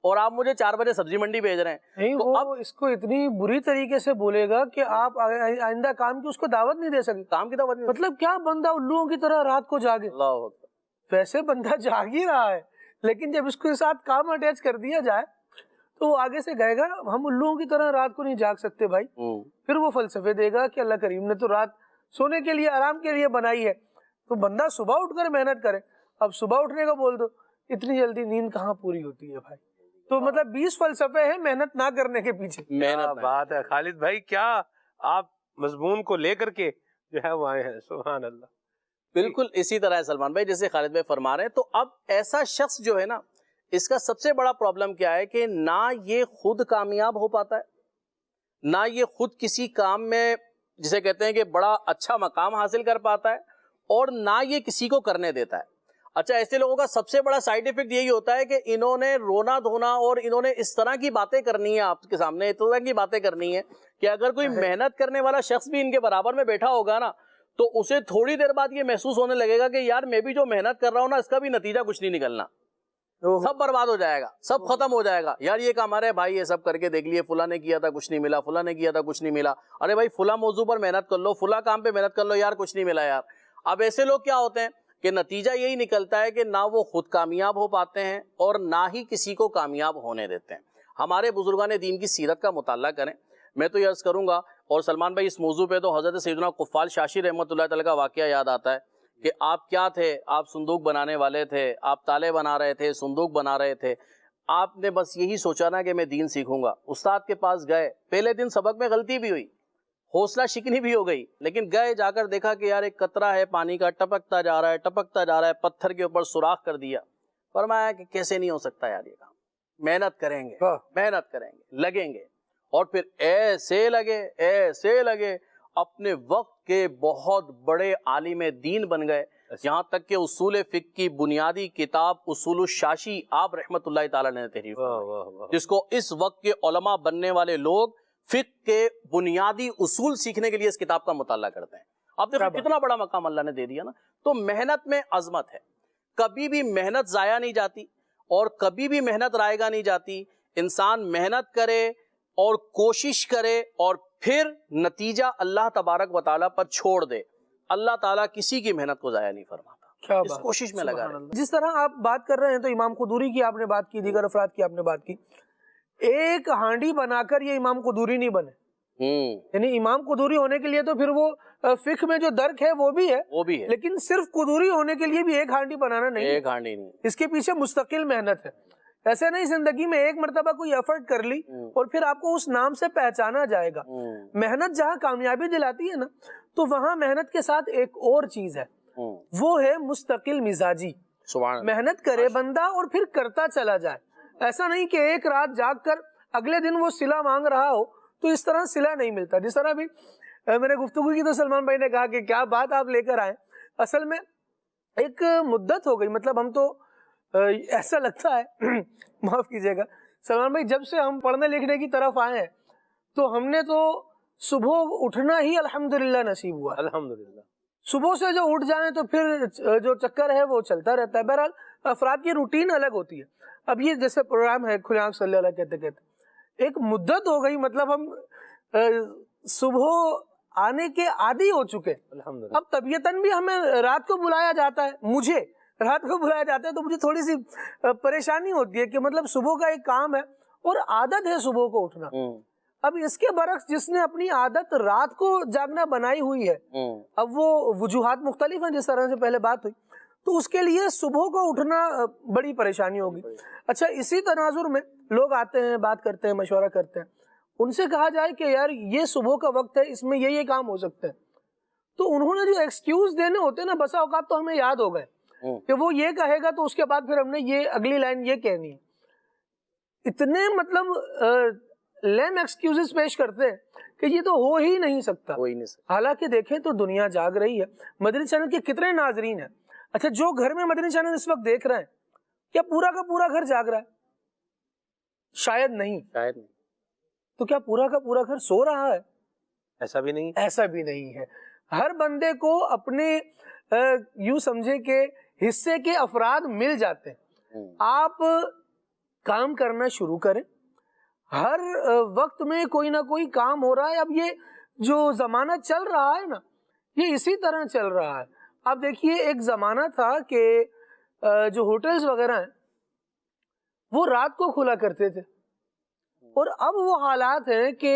اور آپ مجھے 4 بجے سبزی منڈی بھیج رہے ہیں۔ نہیں، تو وہ اب اس کو اتنی بری طریقے سے بولے گا کہ آپ آئندہ کام کی اس کو دعوت نہیں دے سکتے۔ کام کی دعوت نہیں، مطلب کیا بندہ الوؤں کی طرح رات کو جاگے؟ اللہ اکبر۔ ویسے بندہ جاگ ہی رہا ہے، لیکن جب اس کے ساتھ کام اٹیچ کر دیا جائے تو وہ آگے سے کہے گا ہم الوؤں کی طرح رات کو نہیں جاگ سکتے بھائی۔ پھر وہ فلسفے دے گا کہ اللہ کریم نے تو رات سونے کے لیے، آرام کے لیے بنائی ہے، تو بندہ صبح اٹھ کر محنت کرے۔ اب صبح اٹھنے کا بول دو، اتنی جلدی نیند کہاں پوری ہوتی ہے بھائی؟ تو مطلب 20 فلسفے ہیں محنت نہ کرنے کے پیچھے۔ کیا بات ہے خالد بھائی، کیا آپ مضمون کو لے کر کے جو ہے وہ آئے ہیں، سبحان اللہ۔ بالکل اسی طرح ہے سلمان بھائی، جیسے خالد بھائی فرما رہے ہیں۔ تو اب ایسا شخص جو ہے نا، اس کا سب سے بڑا پرابلم کیا ہے کہ نہ یہ خود کامیاب ہو پاتا ہے، نہ یہ خود کسی کام میں جسے کہتے ہیں کہ بڑا اچھا مقام حاصل کر پاتا ہے، اور نہ یہ کسی کو کرنے دیتا ہے۔ اچھا، ایسے لوگوں کا سب سے بڑا سائیڈ ایفیکٹ یہی ہوتا ہے کہ انہوں نے رونا دھونا اور انہوں نے اس طرح کی باتیں کرنی ہے آپ کے سامنے، اس طرح کی باتیں کرنی ہے کہ اگر کوئی محنت کرنے والا شخص بھی ان کے برابر میں بیٹھا ہوگا نا، تو اسے تھوڑی دیر بعد یہ محسوس ہونے لگے گا کہ یار میں بھی جو محنت کر رہا ہوں نا، اس کا بھی نتیجہ کچھ نہیں نکلنا، سب برباد ہو جائے گا، سب ختم ہو جائے گا۔ یار یہ کام ہمارے بھائی یہ سب کر کے دیکھ لیے، فلاں نے کیا تھا کچھ نہیں ملا، فلاں نے کیا تھا کچھ نہیں ملا، ارے بھائی فلاں موضوع پر محنت کر لو، فلاں کام پہ محنت کر لو، یار کچھ نہیں ملا یار۔ اب ایسے لوگ کیا ہوتے ہیں کہ نتیجہ یہی نکلتا ہے کہ نہ وہ خود کامیاب ہو پاتے ہیں اور نہ ہی کسی کو کامیاب ہونے دیتے ہیں۔ ہمارے بزرگان دین کی سیرت کا مطالعہ کریں۔ میں تو یہ عرض کروں گا، اور سلمان بھائی اس موضوع پہ تو حضرت سیدنا قفال شاشی رحمۃ اللہ تعالیٰ کا واقعہ یاد آتا ہے کہ آپ کیا تھے، آپ صندوق بنانے والے تھے، آپ تالے بنا رہے تھے، صندوق بنا رہے تھے، آپ نے بس یہی سوچا نا کہ میں دین سیکھوں گا۔ استاد کے پاس گئے، پہلے دن سبق میں غلطی بھی ہوئی، حوصلہ شکنی بھی ہو گئی، لیکن گئے، جا کر دیکھا کہ یار ایک قطرہ ہے پانی کا، ٹپکتا جا رہا ہے، ٹپکتا جا رہا ہے، پتھر کے اوپر سوراخ کر دیا۔ فرمایا کہ کیسے نہیں ہو سکتا یار یہ کام، محنت کریں گے، محنت کریں گے، لگیں گے، اور پھر ایسے لگے اپنے وقت کے بہت بڑے عالم دین بن گئے، یہاں تک کہ اصول فقہ کی بنیادی کتاب اصول الشاشی آپ رحمت اللہ تعالیٰ نے تحریر فرمائی، جس کو اس وقت کے علماء بننے والے لوگ فقہ کے بنیادی اصول سیکھنے کے لیے اس کتاب کا مطالعہ کرتے ہیں۔ اب دیکھو کتنا بڑا مقام اللہ نے دے دیا نا۔ تو محنت میں عظمت ہے، کبھی بھی محنت ضائع نہیں جاتی اور کبھی بھی محنت رائے گا نہیں جاتی۔ انسان محنت کرے اور کوشش کرے اور پھر نتیجہ اللہ تبارک و تعالیٰ پر چھوڑ دے، اللہ تعالیٰ کسی کی محنت کو ضائع نہیں فرماتا، اس کوشش میں لگا رہے۔ جس طرح آپ بات کر رہے ہیں تو امام قدوری کی آپ نے بات کی، دیگر افراد کی آپ نے بات کی، ایک ہانڈی بنا کر یہ امام قدوری نہیں بنے، یعنی امام قدوری ہونے کے لیے تو پھر وہ فقہ میں جو درک ہے وہ بھی ہے، لیکن صرف قدوری ہونے کے لیے بھی ایک ہانڈی بنانا نہیں، ایک ہانڈی نہیں، اس کے پیچھے مستقل محنت ہے۔ ایسے نہیں زندگی میں ایک مرتبہ کوئی ایفرٹ کر لی اور پھر آپ کو اس نام سے پہچانا جائے گا۔ محنت جہاں کامیابی دلاتی ہے نا، تو وہاں محنت کے ساتھ ایک اور چیز ہے، وہ ہے مستقل مزاجی۔ محنت کرے بندہ اور پھر کرتا چلا جائے، ایسا نہیں کہ ایک رات جاگ کر اگلے دن وہ صلہ مانگ رہا ہو، تو اس طرح صلہ نہیں ملتا۔ جس طرح بھی میں نے گفتگو کی تو سلمان بھائی نے کہا کہ کیا بات آپ لے کر آئے، اصل میں ایک مدت ہو گئی، مطلب ہم تو ایسا لگتا ہے معاف کیجیے گا سلمان بھائی، جب سے ہم پڑھنے لکھنے کی طرف آئے ہیں تو ہم نے تو صبح اٹھنا ہی الحمدللہ نصیب ہوا، الحمدللہ۔ صبح سے جو اٹھ جائیں تو پھر جو چکر ہے وہ چلتا رہتا ہے۔ بہرحال افراد کی روٹین الگ ہوتی ہے۔ اب یہ جیسے پروگرام ہے کھلے آنکھ صلی اللہ کہتے ایک مدت ہو گئی، مطلب ہم صبح آنے کے عادی ہو چکے۔ اب طبیعتاً بھی ہمیں رات کو بلایا جاتا ہے، مجھے رات کو بلایا جاتا ہے تو مجھے تھوڑی سی پریشانی ہوتی ہے کہ مطلب صبح کا ایک کام ہے اور عادت ہے صبح کو اٹھنا۔ اب اس کے برعکس جس نے اپنی عادت رات کو جاگنا بنائی ہوئی ہے، اب وہ وجوہات مختلف ہیں جس طرح سے پہلے بات ہوئی، تو اس کے لیے صبح کو اٹھنا بڑی پریشانی ہوگی۔ اچھا، اسی تناظر میں لوگ آتے ہیں، بات کرتے ہیں، مشورہ کرتے ہیں، ان سے کہا جائے کہ یار یہ صبح کا وقت ہے، اس میں یہ کام ہو سکتا ہے، تو انہوں نے جو ایکسکیوز دینے ہوتے ہیں نا، بسا اوقات تو ہمیں یاد ہو گئے کہ وہ یہ کہے گا تو اس کے بعد پھر ہم نے یہ اگلی لائن یہ کہنی ہے. اتنے مطلب لیم ایکسکیوزز پیش کرتے ہیں کہ یہ تو ہو ہی نہیں سکتا. حالانکہ دیکھیں تو دنیا جاگ رہی ہے. مدنی چینل کے کتنے ناظرین ہیں؟ اچھا، جو گھر میں مدنی چینل اس وقت دیکھ رہے ہیں، کیا پورا کا پورا گھر جاگ رہا ہے؟ شاید نہیں. تو کیا پورا کا پورا گھر سو رہا ہے؟ ایسا بھی نہیں. ایسا بھی نہیں ہے. ہر بندے کو اپنے یوں سمجھے کہ حصے کے افراد مل جاتے ہیں. آپ کام کرنا شروع کریں. ہر وقت میں کوئی نہ کوئی کام ہو رہا ہے. اب یہ جو زمانہ چل رہا ہے نا، یہ اسی طرح چل رہا ہے. آپ دیکھیے، ایک زمانہ تھا کہ جو ہوٹلز وغیرہ ہیں وہ رات کو کھلا کرتے تھے، اور اب وہ حالات ہیں کہ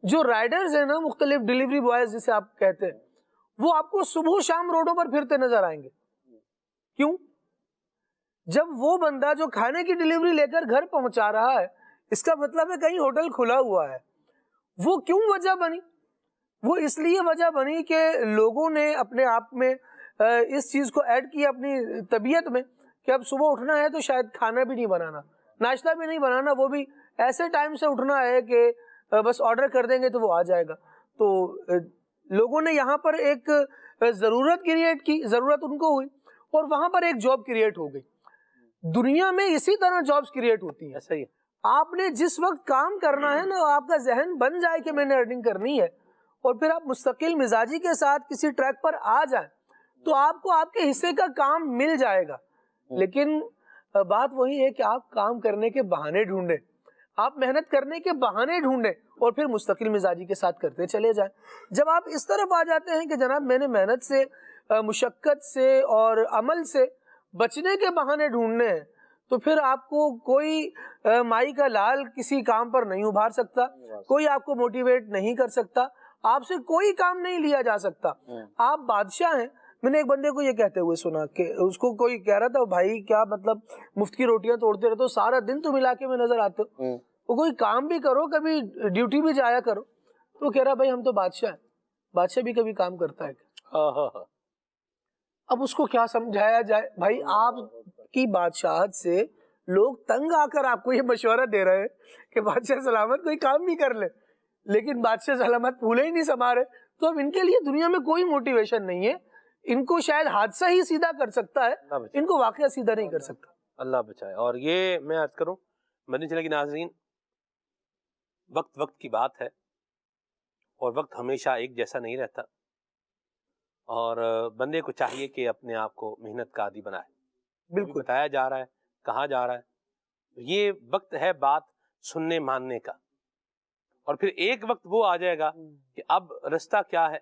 جو رائڈرز ہیں نا، مختلف ڈیلیوری بوائز جسے آپ کہتے ہیں، وہ آپ کو صبح شام روڈوں پر پھرتے نظر آئیں گے. کیوں؟ جب وہ بندہ جو کھانے کی ڈیلیوری لے کر گھر پہنچا رہا ہے، اس کا مطلب ہے کہیں ہوٹل کھلا ہوا ہے. وہ کیوں وجہ بنی؟ وہ اس لیے وجہ بنی کہ لوگوں نے اپنے آپ میں اس چیز کو ایڈ کیا اپنی طبیعت میں کہ اب صبح اٹھنا ہے تو شاید کھانا بھی نہیں بنانا، ناشتہ بھی نہیں بنانا، وہ بھی ایسے ٹائم سے اٹھنا ہے کہ بس آرڈر کر دیں گے تو وہ آ جائے گا. تو لوگوں نے یہاں پر ایک ضرورت کریٹ کی، ضرورت ان کو ہوئی، اور وہاں پر ایک جاب کریٹ ہو گئی. دنیا میں اسی طرح جابز کریٹ ہوتی ہیں. ایسا ہی. آپ نے جس وقت کام کرنا ہے نا، آپ کا ذہن بن جائے کہ میں نے ارننگ کرنی ہے، اور پھر آپ مستقل مزاجی کے ساتھ کسی ٹریک پر آ جائیں تو آپ کو آپ کے حصے کا کام مل جائے گا. لیکن بات وہی ہے کہ آپ کام کرنے کے بہانے ڈھونڈیں، آپ محنت کرنے کے بہانے ڈھونڈیں، اور پھر مستقل مزاجی کے ساتھ کرتے چلے جائیں. جب آپ اس طرف آ جاتے ہیں کہ جناب میں نے محنت سے، مشقت سے اور عمل سے بچنے کے بہانے ڈھونڈنے ہیں، تو پھر آپ کو کوئی مائی کا لال کسی کام پر نہیں ابھار سکتا، کوئی آپ کو موٹیویٹ نہیں کر سکتا، آپ سے کوئی کام نہیں لیا جا سکتا. آپ بادشاہ ہیں. میں نے ایک بندے کو یہ کہتے ہوئے سنا کہ اس کو کوئی کہہ رہا تھا، بھائی کیا مطلب مفت کی روٹیاں توڑتے رہتے ہو، سارا دن تم علاقے میں نظر آتے ہو، وہ کوئی کام بھی کرو، کبھی ڈیوٹی بھی جایا کرو. تو وہ کہہ رہا بھائی ہم تو بادشاہ ہیں، بادشاہ بھی کبھی کام کرتا ہے. اب اس کو کیا سمجھایا جائے؟ بھائی آپ کی بادشاہت سے لوگ تنگ آ کر آپ کو یہ مشورہ دے رہے ہیں کہ بادشاہ سلامت کوئی کام بھی کر لے، لیکن بادشاہ سلامت پھولے ہی نہیں سما رہے. تو اب ان کے لیے دنیا میں کوئی موٹیویشن نہیں ہے. ان کو شاید حادثہ ہی سیدھا کر سکتا ہے، ان کو واقعہ سیدھا نہیں کر سکتا. اللہ بچائے. اور یہ میں عرض کروں مدنی چینل کے ناظرین، وقت کی بات ہے، اور وقت ہمیشہ ایک جیسا نہیں رہتا، اور بندے کو چاہیے کہ اپنے آپ کو محنت کا عادی بنائے. بالکل بتایا جا رہا ہے، کہا جا رہا ہے، یہ وقت ہے بات سننے ماننے کا. اور پھر ایک وقت وہ آ جائے گا کہ اب رستہ کیا ہے،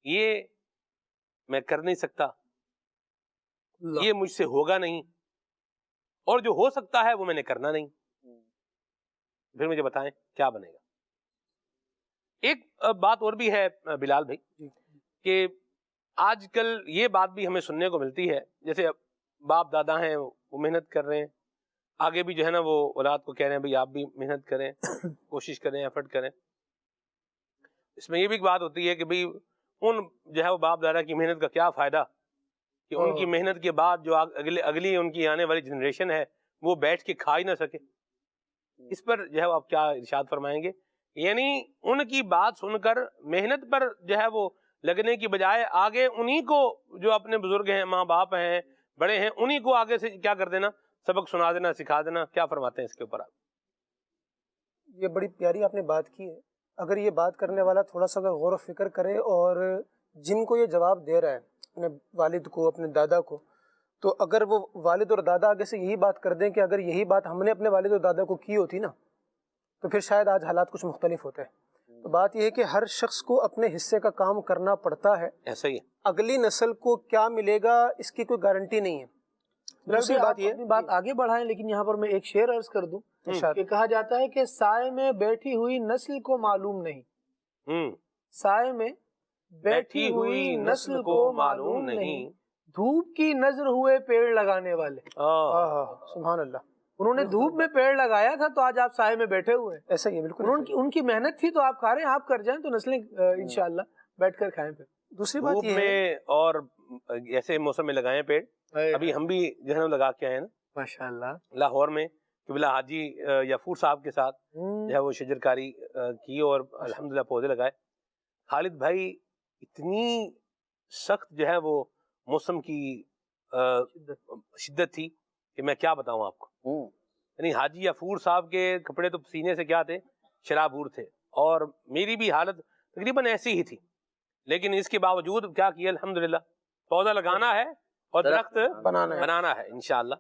یہ میں کر نہیں سکتا، یہ مجھ سے ہوگا نہیں، اور جو ہو سکتا ہے وہ میں نے کرنا نہیں. پھر مجھے بتائیں کیا بنے گا. ایک بات اور بھی ہے بلال بھائی، کہ آج کل یہ بات بھی ہمیں سننے کو ملتی ہے، جیسے باپ دادا ہیں وہ محنت کر رہے ہیں، آگے بھی جو ہے نا وہ اولاد کو کہہ رہے ہیں بھائی آپ بھی محنت کریں، کوشش کریں، ایفرٹ کریں. اس میں یہ بھی ایک بات ہوتی ہے کہ بھائی ان جو ہے وہ باپ دادا کی محنت کا کیا فائدہ کہ ان کی محنت کے بعد جو اگلی ان کی آنے والی جنریشن ہے وہ بیٹھ کے کھا ہی نہ سکے. اس پر جو ہے وہ آپ کیا ارشاد فرمائیں گے؟ یعنی ان کی بات سن کر محنت پر جو ہے وہ لگنے کی بجائے آگے انہی کو، جو اپنے بزرگ ہیں، ماں باپ ہیں، بڑے ہیں، انہی کو آگے سے کیا کر دینا، سبق سنا دینا، سکھا دینا. کیا فرماتے ہیں اس کے اوپر آپ؟ یہ بڑی پیاری آپ نے بات کی ہے. اگر یہ بات کرنے والا تھوڑا سا اگر غور و فکر کرے، اور جن کو یہ جواب دے رہا ہے، اپنے والد کو، اپنے دادا کو، تو اگر وہ والد اور دادا آگے سے یہی بات کر دیں کہ اگر یہی بات ہم نے اپنے والد اور دادا کو کی ہوتی نا، تو پھر شاید آج حالات کچھ مختلف ہوتے ہیں. تو بات یہ ہے کہ ہر شخص کو اپنے حصے کا کام کرنا پڑتا ہے. ایسا ہی ہے. اگلی نسل کو کیا ملے گا اس کی کوئی گارنٹی نہیں ہے. دوسری بات یہ، بات آگے بڑھائیں، لیکن یہاں پر میں ایک شعر عرض کر دوں کہ کہا جاتا ہے کہ سائے میں بیٹھی ہوئی نسل کو معلوم نہیں، سائے میں بیٹھی ہوئی نسل کو معلوم نہیں، دھوپ کی نظر ہوئے پیڑ لگانے والے. سبحان اللہ. انہوں نے دھوپ میں پیڑ لگایا تھا تو آج آپ سائے میں بیٹھے ہوئے ہیں. ایسا ہی ہے بالکل. ان کی محنت تھی تو آپ کھا رہے ہیں, آپ کر جائیں تو نسلیں انشاءاللہ بیٹھ کر کھائیں. پھر دوسری بات یہ ہے میں اور ایسے موسم میں لگائے پیڑ. ابھی ہم بھی جو ہے لگا کے آئے ہیں نا ماشاءاللہ لاہور میں, قبلہ حاجی یافور صاحب کے ساتھ جو ہے وہ شجرکاری کی اور الحمدللہ پودے لگائے. خالد بھائی اتنی سخت جو ہے وہ موسم کی شدت تھی کہ میں کیا بتاؤں آپ کو. یعنی حاجی یافور صاحب کے کپڑے تو پسینے سے کیا تھے, شرابور تھے, اور میری بھی حالت تقریباً ایسی ہی تھی. لیکن اس کے باوجود کیا کیا الحمدللہ, پودا لگانا ہے اور درخت بنانا ہے انشاءاللہ.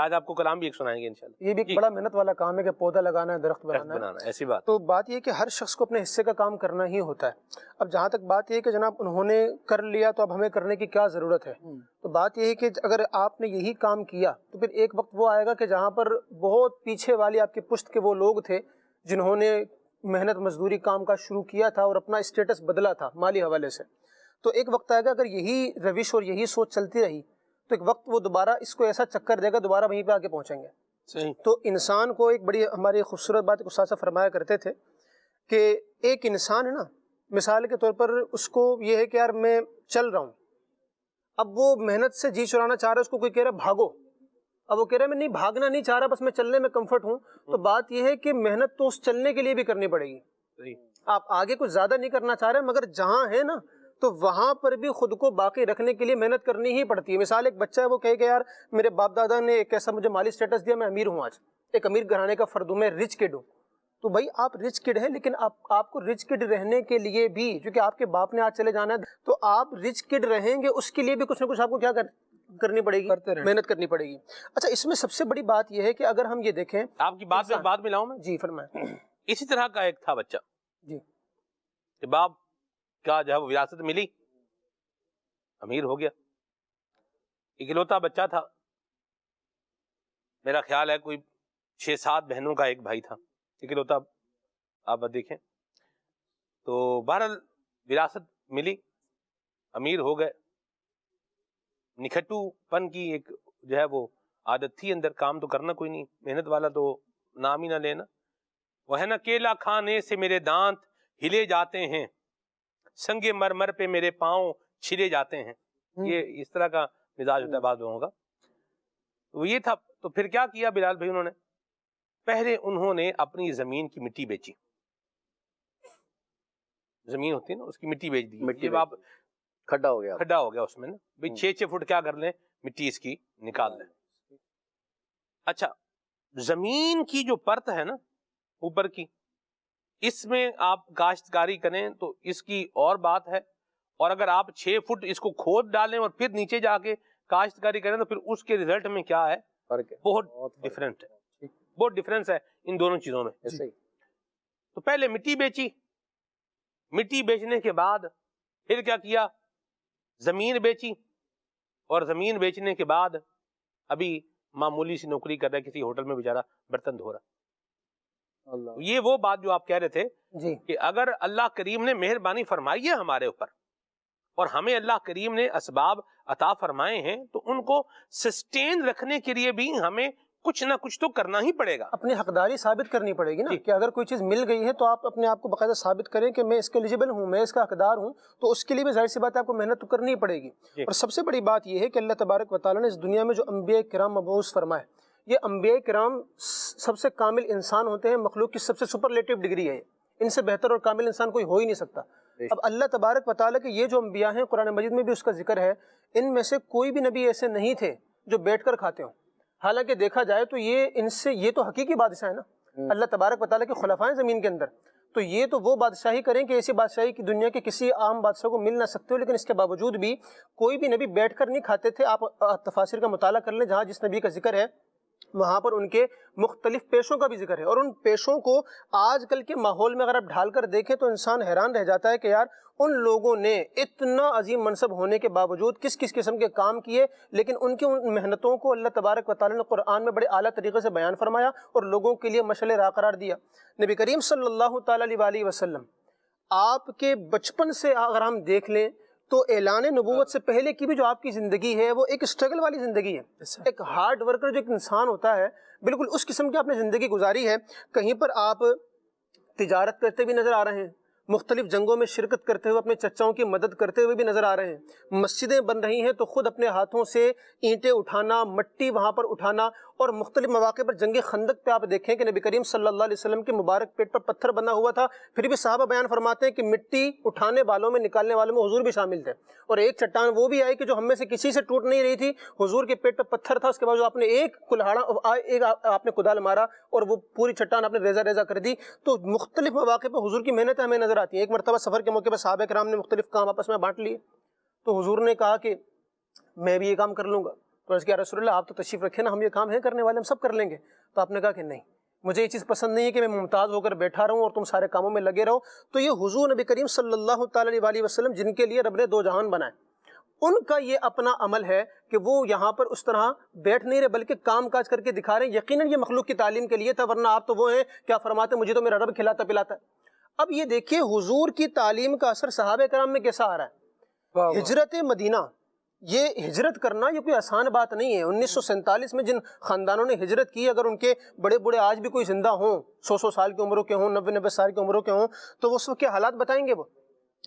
آج آپ کو کلام بھی ایک سنائیں گے انشاءاللہ. یہ بھی ایک بڑا محنت والا کام ہے کہ پودا لگانا ہے, درخت بنانا ہے. ایسی بات. تو بات یہ کہ ہر شخص کو اپنے حصے کا کام کرنا ہی ہوتا ہے. اب جہاں تک بات یہ کہ جناب انہوں نے کر لیا تو اب ہمیں کرنے کی کیا ضرورت ہے. تو بات یہ ہے کہ اگر آپ نے یہی کام کیا تو پھر ایک وقت وہ آئے گا کہ جہاں پر بہت پیچھے والی آپ کی پشت کے وہ لوگ تھے جنہوں نے محنت مزدوری کام کا شروع کیا تھا اور اپنا اسٹیٹس بدلا تھا مالی حوالے سے. تو ایک وقت آئے گا اگر یہی روش اور یہی سوچ چلتی رہی تو ایک وقت وہ دوبارہ اس کو ایسا چکر دے گا, دوبارہ وہیں پہ آ کے پہنچیں گے. صحیح. تو انسان کو ایک بڑی ہماری خوبصورت بات استاد صاحب فرمایا کرتے تھے کہ ایک انسان ہے نا, مثال کے طور پر اس کو یہ ہے کہ یار میں چل رہا ہوں, اب وہ محنت سے جی چرانا چاہ رہا ہے, اس کو کوئی کہہ رہا ہے بھاگو, اب وہ کہہ رہا ہے میں نہیں بھاگنا نہیں چاہ رہا, بس میں چلنے میں کمفرٹ ہوں. تو بات یہ ہے کہ محنت تو اس چلنے کے لیے بھی کرنی پڑے گی. آپ آگے کچھ زیادہ نہیں کرنا چاہ رہے مگر جہاں ہے نا تو وہاں پر بھی خود کو باقی رکھنے کے لیے محنت کرنی ہی پڑتی ہے. مثال ایک بچہ ہے وہ کہے کہ یار میرے باپ دادا نے ایک ایسا مجھے مالی سٹیٹس دیا, میں امیر ہوں, آج ایک امیر گھرانے کا فرد ہوں, میں رچ کڈ ہوں. تو بھائی آپ رچ کڈ ہیں لیکن آپ کو رچ کڈ رہنے کے لیے بھی, کیونکہ آپ کے باپ نے آج چلے جانا ہے, تو آپ رچ کڈ رہیں گے اس کے لیے بھی کچھ نہ کچھ آپ کو کیا کرنی پڑے گی, محنت کرنی پڑے گی. اچھا اس میں سب سے بڑی بات یہ ہے کہ اگر ہم یہ دیکھیں, آپ کی بات میں بات ملاؤں میں. جی فرمائیں. اسی طرح کا ایک تھا بچہ جی, کہ باپ کا جو ہے وہ وراثت ملی, امیر ہو گیا, اکلوتا بچہ تھا, میرا خیال ہے کوئی 6-7 بہنوں کا ایک بھائی تھا, اکلوتا آپ دیکھیں. تو بہرحال وراثت ملی, امیر ہو گئے. نکھٹو پن کی ایک جو ہے وہ عادت تھی اندر, کام تو کرنا کوئی نہیں, محنت والا تو نام ہی نہ لینا. وہ ہے نا کیلا کھانے سے میرے دانت ہلے جاتے ہیں, سنگ مرمر پہ میرے پاؤں چھلے جاتے ہیں. یہ اس طرح کا مزاج ہوتا ہے بعض لوگوں کا. وہ یہ تھا. تو پھر کیا کیا بلال بھائی, انہوں نے پہلے انہوں نے اپنی زمین کی مٹی بیچی. زمین ہوتی ہے نا اس کی مٹی بیچ دی. جب آپ کھڈا ہو گیا اس میں نا بھائی 6-6 فٹ کیا کر لیں, مٹی اس کی نکال لیں. اچھا زمین کی جو پرت ہے نا اوپر کی, اس میں آپ کاشتکاری کریں تو اس کی اور بات ہے, اور اگر آپ 6 فٹ اس کو کھود ڈالیں اور پھر نیچے جا کے کاشتکاری کریں تو پھر اس کے ریزلٹ میں کیا ہے, بہت ڈفرینٹ ہے, بہت ڈفرینس ہے ان دونوں چیزوں میں. تو پہلے مٹی بیچی, مٹی بیچنے کے بعد پھر کیا کیا, زمین بیچی, اور زمین بیچنے کے بعد ابھی معمولی سی نوکری کر رہا ہے کسی ہوٹل میں, بیچارہ برتن دھو رہا. یہ وہ بات جو آپ کہہ رہے تھے جی, کہ اگر اللہ کریم نے مہربانی فرمائی ہے ہمارے اوپر اور ہمیں اللہ کریم نے اسباب عطا فرمائے ہیں تو ان کو سسٹین رکھنے کے لیے بھی ہمیں کچھ نہ کچھ تو کرنا ہی پڑے گا. اپنی حقداری ثابت کرنی پڑے گی نا, کہ اگر کوئی چیز مل گئی ہے تو آپ اپنے آپ کو باقاعدہ ثابت کریں کہ میں اس کے ایلیجیبل ہوں, میں اس کا حقدار ہوں. تو اس کے لیے بھی ظاہر سی بات ہے آپ کو محنت تو کرنی ہی پڑے گی. اور سب سے بڑی بات یہ ہے کہ اللہ تبارک و تعالیٰ نے اس دنیا میں جو انبیاء کرام مبعوث فرمائے, یہ انبیاء کرام سب سے کامل انسان ہوتے ہیں, مخلوق کی سب سے سپرلیٹو ڈگری ہے, ان سے بہتر اور کامل انسان کوئی ہو ہی نہیں سکتا. اب اللہ تبارک و تعالیٰ کے یہ جو انبیاء ہیں, قرآن مجید میں بھی اس کا ذکر ہے, ان میں سے کوئی بھی نبی ایسے نہیں تھے جو بیٹھ کر کھاتے ہوں. حالانکہ دیکھا جائے تو یہ تو حقیقی بادشاہ ہے نا, اللہ تبارک و تعالیٰ کے خلفاء ہیں زمین کے اندر. تو یہ تو وہ بادشاہی کریں کہ ایسی بادشاہی کی دنیا کے کسی عام بادشاہ کو مل نہ سکتے ہو, لیکن اس کے باوجود بھی کوئی بھی نبی بیٹھ کر نہیں کھاتے تھے. آپ تفاسیر کا مطالعہ کر لیں, جہاں جس نبی کا ذکر ہے وہاں پر ان کے مختلف پیشوں کا بھی ذکر ہے, اور ان پیشوں کو آج کل کے ماحول میں اگر آپ ڈھال کر دیکھیں تو انسان حیران رہ جاتا ہے کہ یار ان لوگوں نے اتنا عظیم منصب ہونے کے باوجود کس کس قسم کے کام کیے, لیکن ان کی ان محنتوں کو اللہ تبارک و تعالیٰ نے قرآن میں بڑے اعلیٰ طریقے سے بیان فرمایا اور لوگوں کے لیے مشعل راہ قرار دیا. نبی کریم صلی اللہ تعالیٰ علیہ وسلم آپ کے بچپن سے اگر ہم دیکھ لیں تو اعلان نبوت سے پہلے کی بھی جو آپ کی زندگی ہے وہ ایک اسٹرگل والی زندگی ہے. ایک ہارڈ ورکر جو ایک انسان ہوتا ہے بالکل اس قسم کی آپ نے زندگی گزاری ہے. کہیں پر آپ تجارت کرتے بھی نظر آ رہے ہیں, مختلف جنگوں میں شرکت کرتے ہوئے اپنے چچاؤں کی مدد کرتے ہوئے بھی نظر آ رہے ہیں, مسجدیں بن رہی ہیں تو خود اپنے ہاتھوں سے اینٹیں اٹھانا, مٹی وہاں پر اٹھانا, اور مختلف مواقع پر جنگ خندق پہ آپ دیکھیں کہ نبی کریم صلی اللہ علیہ وسلم کے مبارک پیٹ پر پتھر بنا ہوا تھا, پھر بھی صحابہ بیان فرماتے ہیں کہ مٹی اٹھانے والوں میں, نکالنے والوں میں حضور بھی شامل تھے, اور ایک چٹان وہ بھی آئی کہ جو ہم میں سے کسی سے ٹوٹ نہیں رہی تھی, حضور کے پیٹ پر پتھر تھا, اس کے بعد جو آپ نے ایک کلہاڑا ایک آپ نے کدال مارا اور وہ پوری چٹان آپ نے ریزہ ریزہ کر دی. تو مختلف مواقع پہ حضور کی محنتیں ہمیں نظر آتی ہیں. ایک مرتبہ سفر کے موقع پہ صحابہ کرام نے مختلف کام آپس میں بانٹ لیے, تو حضور نے کہا کہ میں بھی یہ کام کر لوں گا. تو اس کے رسول اللہ آپ تو تشریف رکھیں نا, ہم یہ کام ہے کرنے والے, ہم سب کر لیں گے. تو آپ نے کہا کہ نہیں, مجھے یہ چیز پسند نہیں ہے کہ میں ممتاز ہو کر بیٹھا رہوں اور تم سارے کاموں میں لگے رہو. تو یہ حضور نبی کریم صلی اللہ تعالی علیہ وسلم جن کے لیے رب نے دو جہان بنائے, ان کا یہ اپنا عمل ہے کہ وہ یہاں پر اس طرح بیٹھ نہیں رہے بلکہ کام کاج کر کے دکھا رہے ہیں. یقیناً یہ مخلوق کی تعلیم کے لیے تھا, ورنہ آپ تو وہ ہیں کیا فرماتے, مجھے تو میرا رب کھلاتا پلاتا ہے. اب یہ دیکھیے حضور کی تعلیم کا اثر صحابہ کرام میں کیسا آ رہا ہے. ہجرت مدینہ, یہ ہجرت کرنا یہ کوئی آسان بات نہیں ہے. 1947 میں جن خاندانوں نے ہجرت کی, اگر ان کے بڑے بوڑھے آج بھی کوئی زندہ ہوں, 100 سال کی عمروں کے ہوں, 90 سال کی عمروں کے ہوں, تو وہ اس وقت کیا حالات بتائیں گے وہ,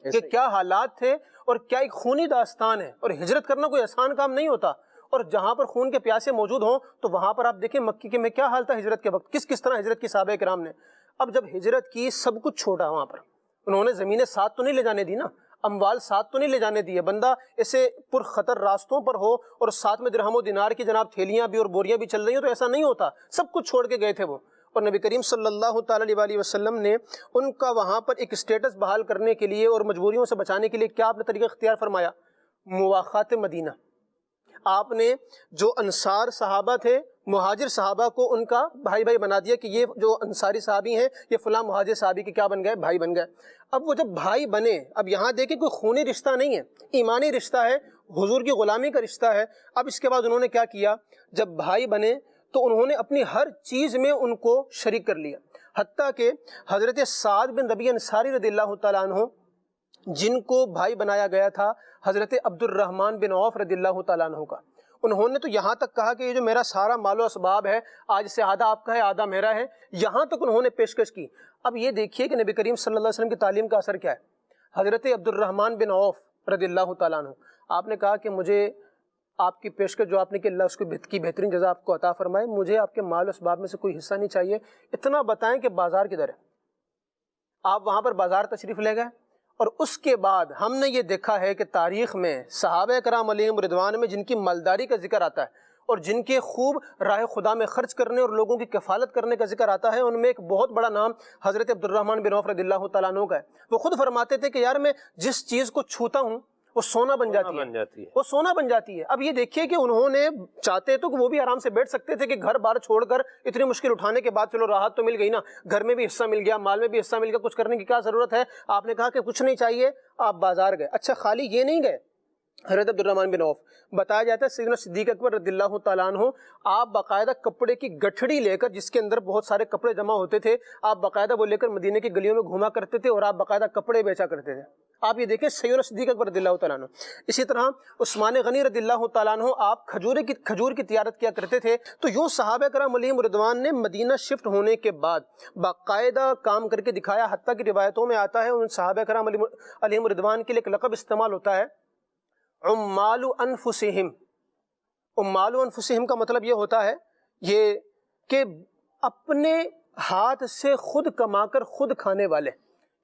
کہ کیا حالات تھے اور کیا ایک خونی داستان ہے. اور ہجرت کرنا کوئی آسان کام نہیں ہوتا, اور جہاں پر خون کے پیاسے موجود ہوں تو وہاں پر آپ دیکھیں مکی کے میں کیا حال تھا ہجرت کے وقت, کس طرح ہجرت کی صحابہ کرام نے. اب جب ہجرت کی سب کچھ چھوڑا, وہاں پر انہوں نے زمینیں ساتھ تو نہیں لے جانے دی نا, اموال ساتھ تو نہیں لے جانے دیے. بندہ ایسے پر خطر راستوں پر ہو اور ساتھ میں درہم و دینار کی جناب تھیلیاں بھی اور بوریاں بھی چل رہی ہیں, تو ایسا نہیں ہوتا. سب کچھ چھوڑ کے گئے تھے وہ, اور نبی کریم صلی اللہ تعالی علیہ وسلم نے ان کا وہاں پر ایک اسٹیٹس بحال کرنے کے لیے اور مجبوریوں سے بچانے کے لیے کیا آپ نے طریقہ اختیار فرمایا, مواخات مدینہ. آپ نے جو انصار صحابہ تھے, مہاجر صحابہ کو ان کا بھائی بھائی بنا دیا کہ یہ جو انصاری صحابی ہیں یہ فلاں مہاجر صحابی کے کیا بن گئے, بھائی بن گئے. اب وہ جب بھائی بنے, اب یہاں دیکھیں کوئی خونی رشتہ نہیں ہے, ایمانی رشتہ ہے, حضور کی غلامی کا رشتہ ہے. اب اس کے بعد انہوں نے کیا کیا, جب بھائی بنے تو انہوں نے اپنی ہر چیز میں ان کو شریک کر لیا. حتیٰ کہ حضرت سعد بن ربیع انصاری رضی اللہ تعالیٰ عنہ, جن کو بھائی بنایا گیا تھا حضرت عبد الرحمن بن عوف رضی اللہ تعالیٰ عنہ کا, انہوں نے تو یہاں تک کہا کہ یہ جو میرا سارا مال و اسباب ہے آج سے آدھا آپ کا ہے آدھا میرا ہے, یہاں تک انہوں نے پیشکش کی. اب یہ دیکھیے کہ نبی کریم صلی اللہ علیہ وسلم کی تعلیم کا اثر کیا ہے. حضرت عبد الرحمن بن عوف رضی اللہ تعالیٰ عنہ, آپ نے کہا کہ مجھے آپ کی پیشکش جو آپ نے کہ اللہ اس کی بہترین جزا آپ کو عطا فرمائے, مجھے آپ کے مال و اسباب میں سے کوئی حصہ نہیں چاہیے, اتنا بتائیں کہ بازار کدھر ہے. آپ وہاں پر بازار تشریف لے گئے, اور اس کے بعد ہم نے یہ دیکھا ہے کہ تاریخ میں صحابہ کرام علیہم رضوان میں جن کی مالداری کا ذکر آتا ہے اور جن کے خوب راہ خدا میں خرچ کرنے اور لوگوں کی کفالت کرنے کا ذکر آتا ہے, ان میں ایک بہت بڑا نام حضرت عبد الرحمن بن عوف رضی اللہ تعالیٰ عنہ کا ہے. وہ خود فرماتے تھے کہ یار میں جس چیز کو چھوتا ہوں وہ سونا بن جاتی ہے, وہ سونا بن جاتی ہے. اب یہ دیکھیے کہ انہوں نے چاہتے تو کہ وہ بھی آرام سے بیٹھ سکتے تھے کہ گھر بار چھوڑ کر اتنی مشکل اٹھانے کے بعد چلو راحت تو مل گئی نا, گھر میں بھی حصہ مل گیا, مال میں بھی حصہ مل گیا, کچھ کرنے کی کیا ضرورت ہے. آپ نے کہا کہ کچھ نہیں چاہیے, آپ بازار گئے. اچھا خالی یہ نہیں گئے, حضرت عبد الرحمن بن عوف بتایا جاتا ہے سیدنا صدیق اکبر رضی اللہ تعالیٰ عنہ, آپ باقاعدہ کپڑے کی گٹھڑی لے کر, جس کے اندر بہت سارے کپڑے جمع ہوتے تھے, آپ باقاعدہ وہ لے کر مدینے کی گلیوں میں گھوما کرتے تھے اور آپ باقاعدہ کپڑے بیچا کرتے تھے. آپ یہ دیکھیں سیدنا صدیق اکبر رضی اللہ تعالیٰ عنہ. اسی طرح عثمان غنی رضی اللہ تعالیٰ عنہ, آپ کھجور کی تجارت کیا کرتے تھے. تو یوں صحابہ کرام علیہم رضوان نے مدینہ شفٹ ہونے کے بعد باقاعدہ کام کر کے دکھایا. حتیٰ کہ روایتوں میں آتا ہے ان صحابہ کرام علیہم رضوان کے لیے ایک لقب استعمال ہوتا ہے, عمال انفسہم. عمال انفسہم کا مطلب یہ ہوتا ہے یہ کہ اپنے ہاتھ سے خود کما کر خود کھانے والے.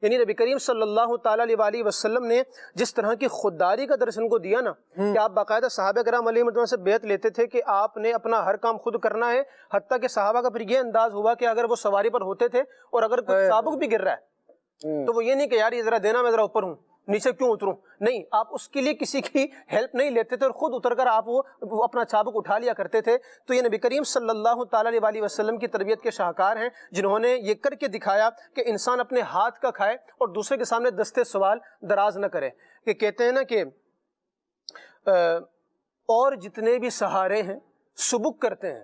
یعنی نبی کریم صلی اللہ تعالیٰ علیہ وسلم نے جس طرح کی خودداری کا درس ان کو دیا نا, کہ آپ باقاعدہ صحابہ کرام علیہ وسلم سے بیعت لیتے تھے کہ آپ نے اپنا ہر کام خود کرنا ہے. حتیٰ کہ صحابہ کا پھر یہ انداز ہوا کہ اگر وہ سواری پر ہوتے تھے اور اگر کوئی چابک بھی گر رہا ہے تو وہ یہ نہیں کہ یار یہ ذرا دینا, میں ذرا اوپر ہوں, نیچے کیوں اتروں, نہیں, آپ اس کے لیے کسی کی ہیلپ نہیں لیتے تھے اور خود اتر کر آپ وہ اپنا چابک اٹھا لیا کرتے تھے. تو یہ نبی کریم صلی اللہ تعالیٰ علیہ وسلم کی تربیت کے شاہکار ہیں, جنہوں نے یہ کر کے دکھایا کہ انسان اپنے ہاتھ کا کھائے اور دوسرے کے سامنے دستے سوال دراز نہ کرے. کہ کہتے ہیں نا کہ اور جتنے بھی سہارے ہیں سبک کرتے ہیں,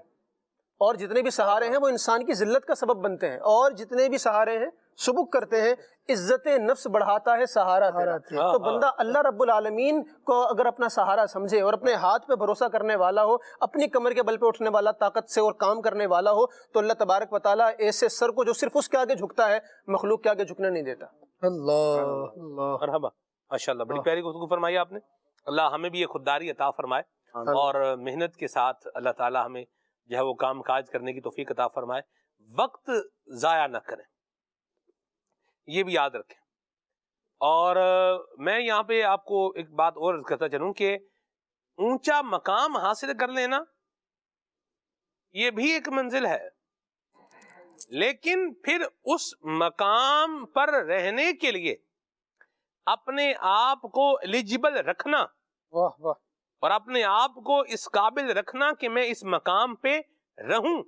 اور جتنے بھی سہارے ہیں وہ انسان کی ذلت کا سبب بنتے ہیں، اور جتنے بھی سہارے ہیں سبک کرتے ہیں، عزت نفس بڑھاتا ہے سہارا تیرا۔ تو بندہ اللہ رب العالمین کو اگر اپنا سہارا سمجھے اور اپنے ہاتھ پہ بھروسہ کرنے والا ہو، اپنی کمر کے بل پہ اٹھنے والا، طاقت سے اور کام کرنے والا ہو، تو اللہ تبارک و تعالیٰ ایسے سر کو جو صرف اس کے آگے جھکتا ہے مخلوق کے آگے جھکنے نہیں دیتا۔ اللہ مرحبا، ماشاءاللہ، بڑی پیاری گفتگو فرمائی آپ نے۔ اللہ ہمیں بھی یہ خودداری عطا فرمائے اور محنت کے ساتھ اللہ تعالیٰ ہمیں جو ہے وہ کام کاج کرنے کی توفیق عطا فرمائے۔ وقت ضائع نہ کریں، یہ بھی یاد رکھیں۔ اور میں یہاں پہ آپ کو ایک بات اور عرض کرتا چلوں کہ اونچا مقام حاصل کر لینا یہ بھی ایک منزل ہے، لیکن پھر اس مقام پر رہنے کے لیے اپنے آپ کو ایلیجیبل رکھنا واہ واہ، اور اپنے آپ کو اس قابل رکھنا کہ میں اس مقام پہ رہوں،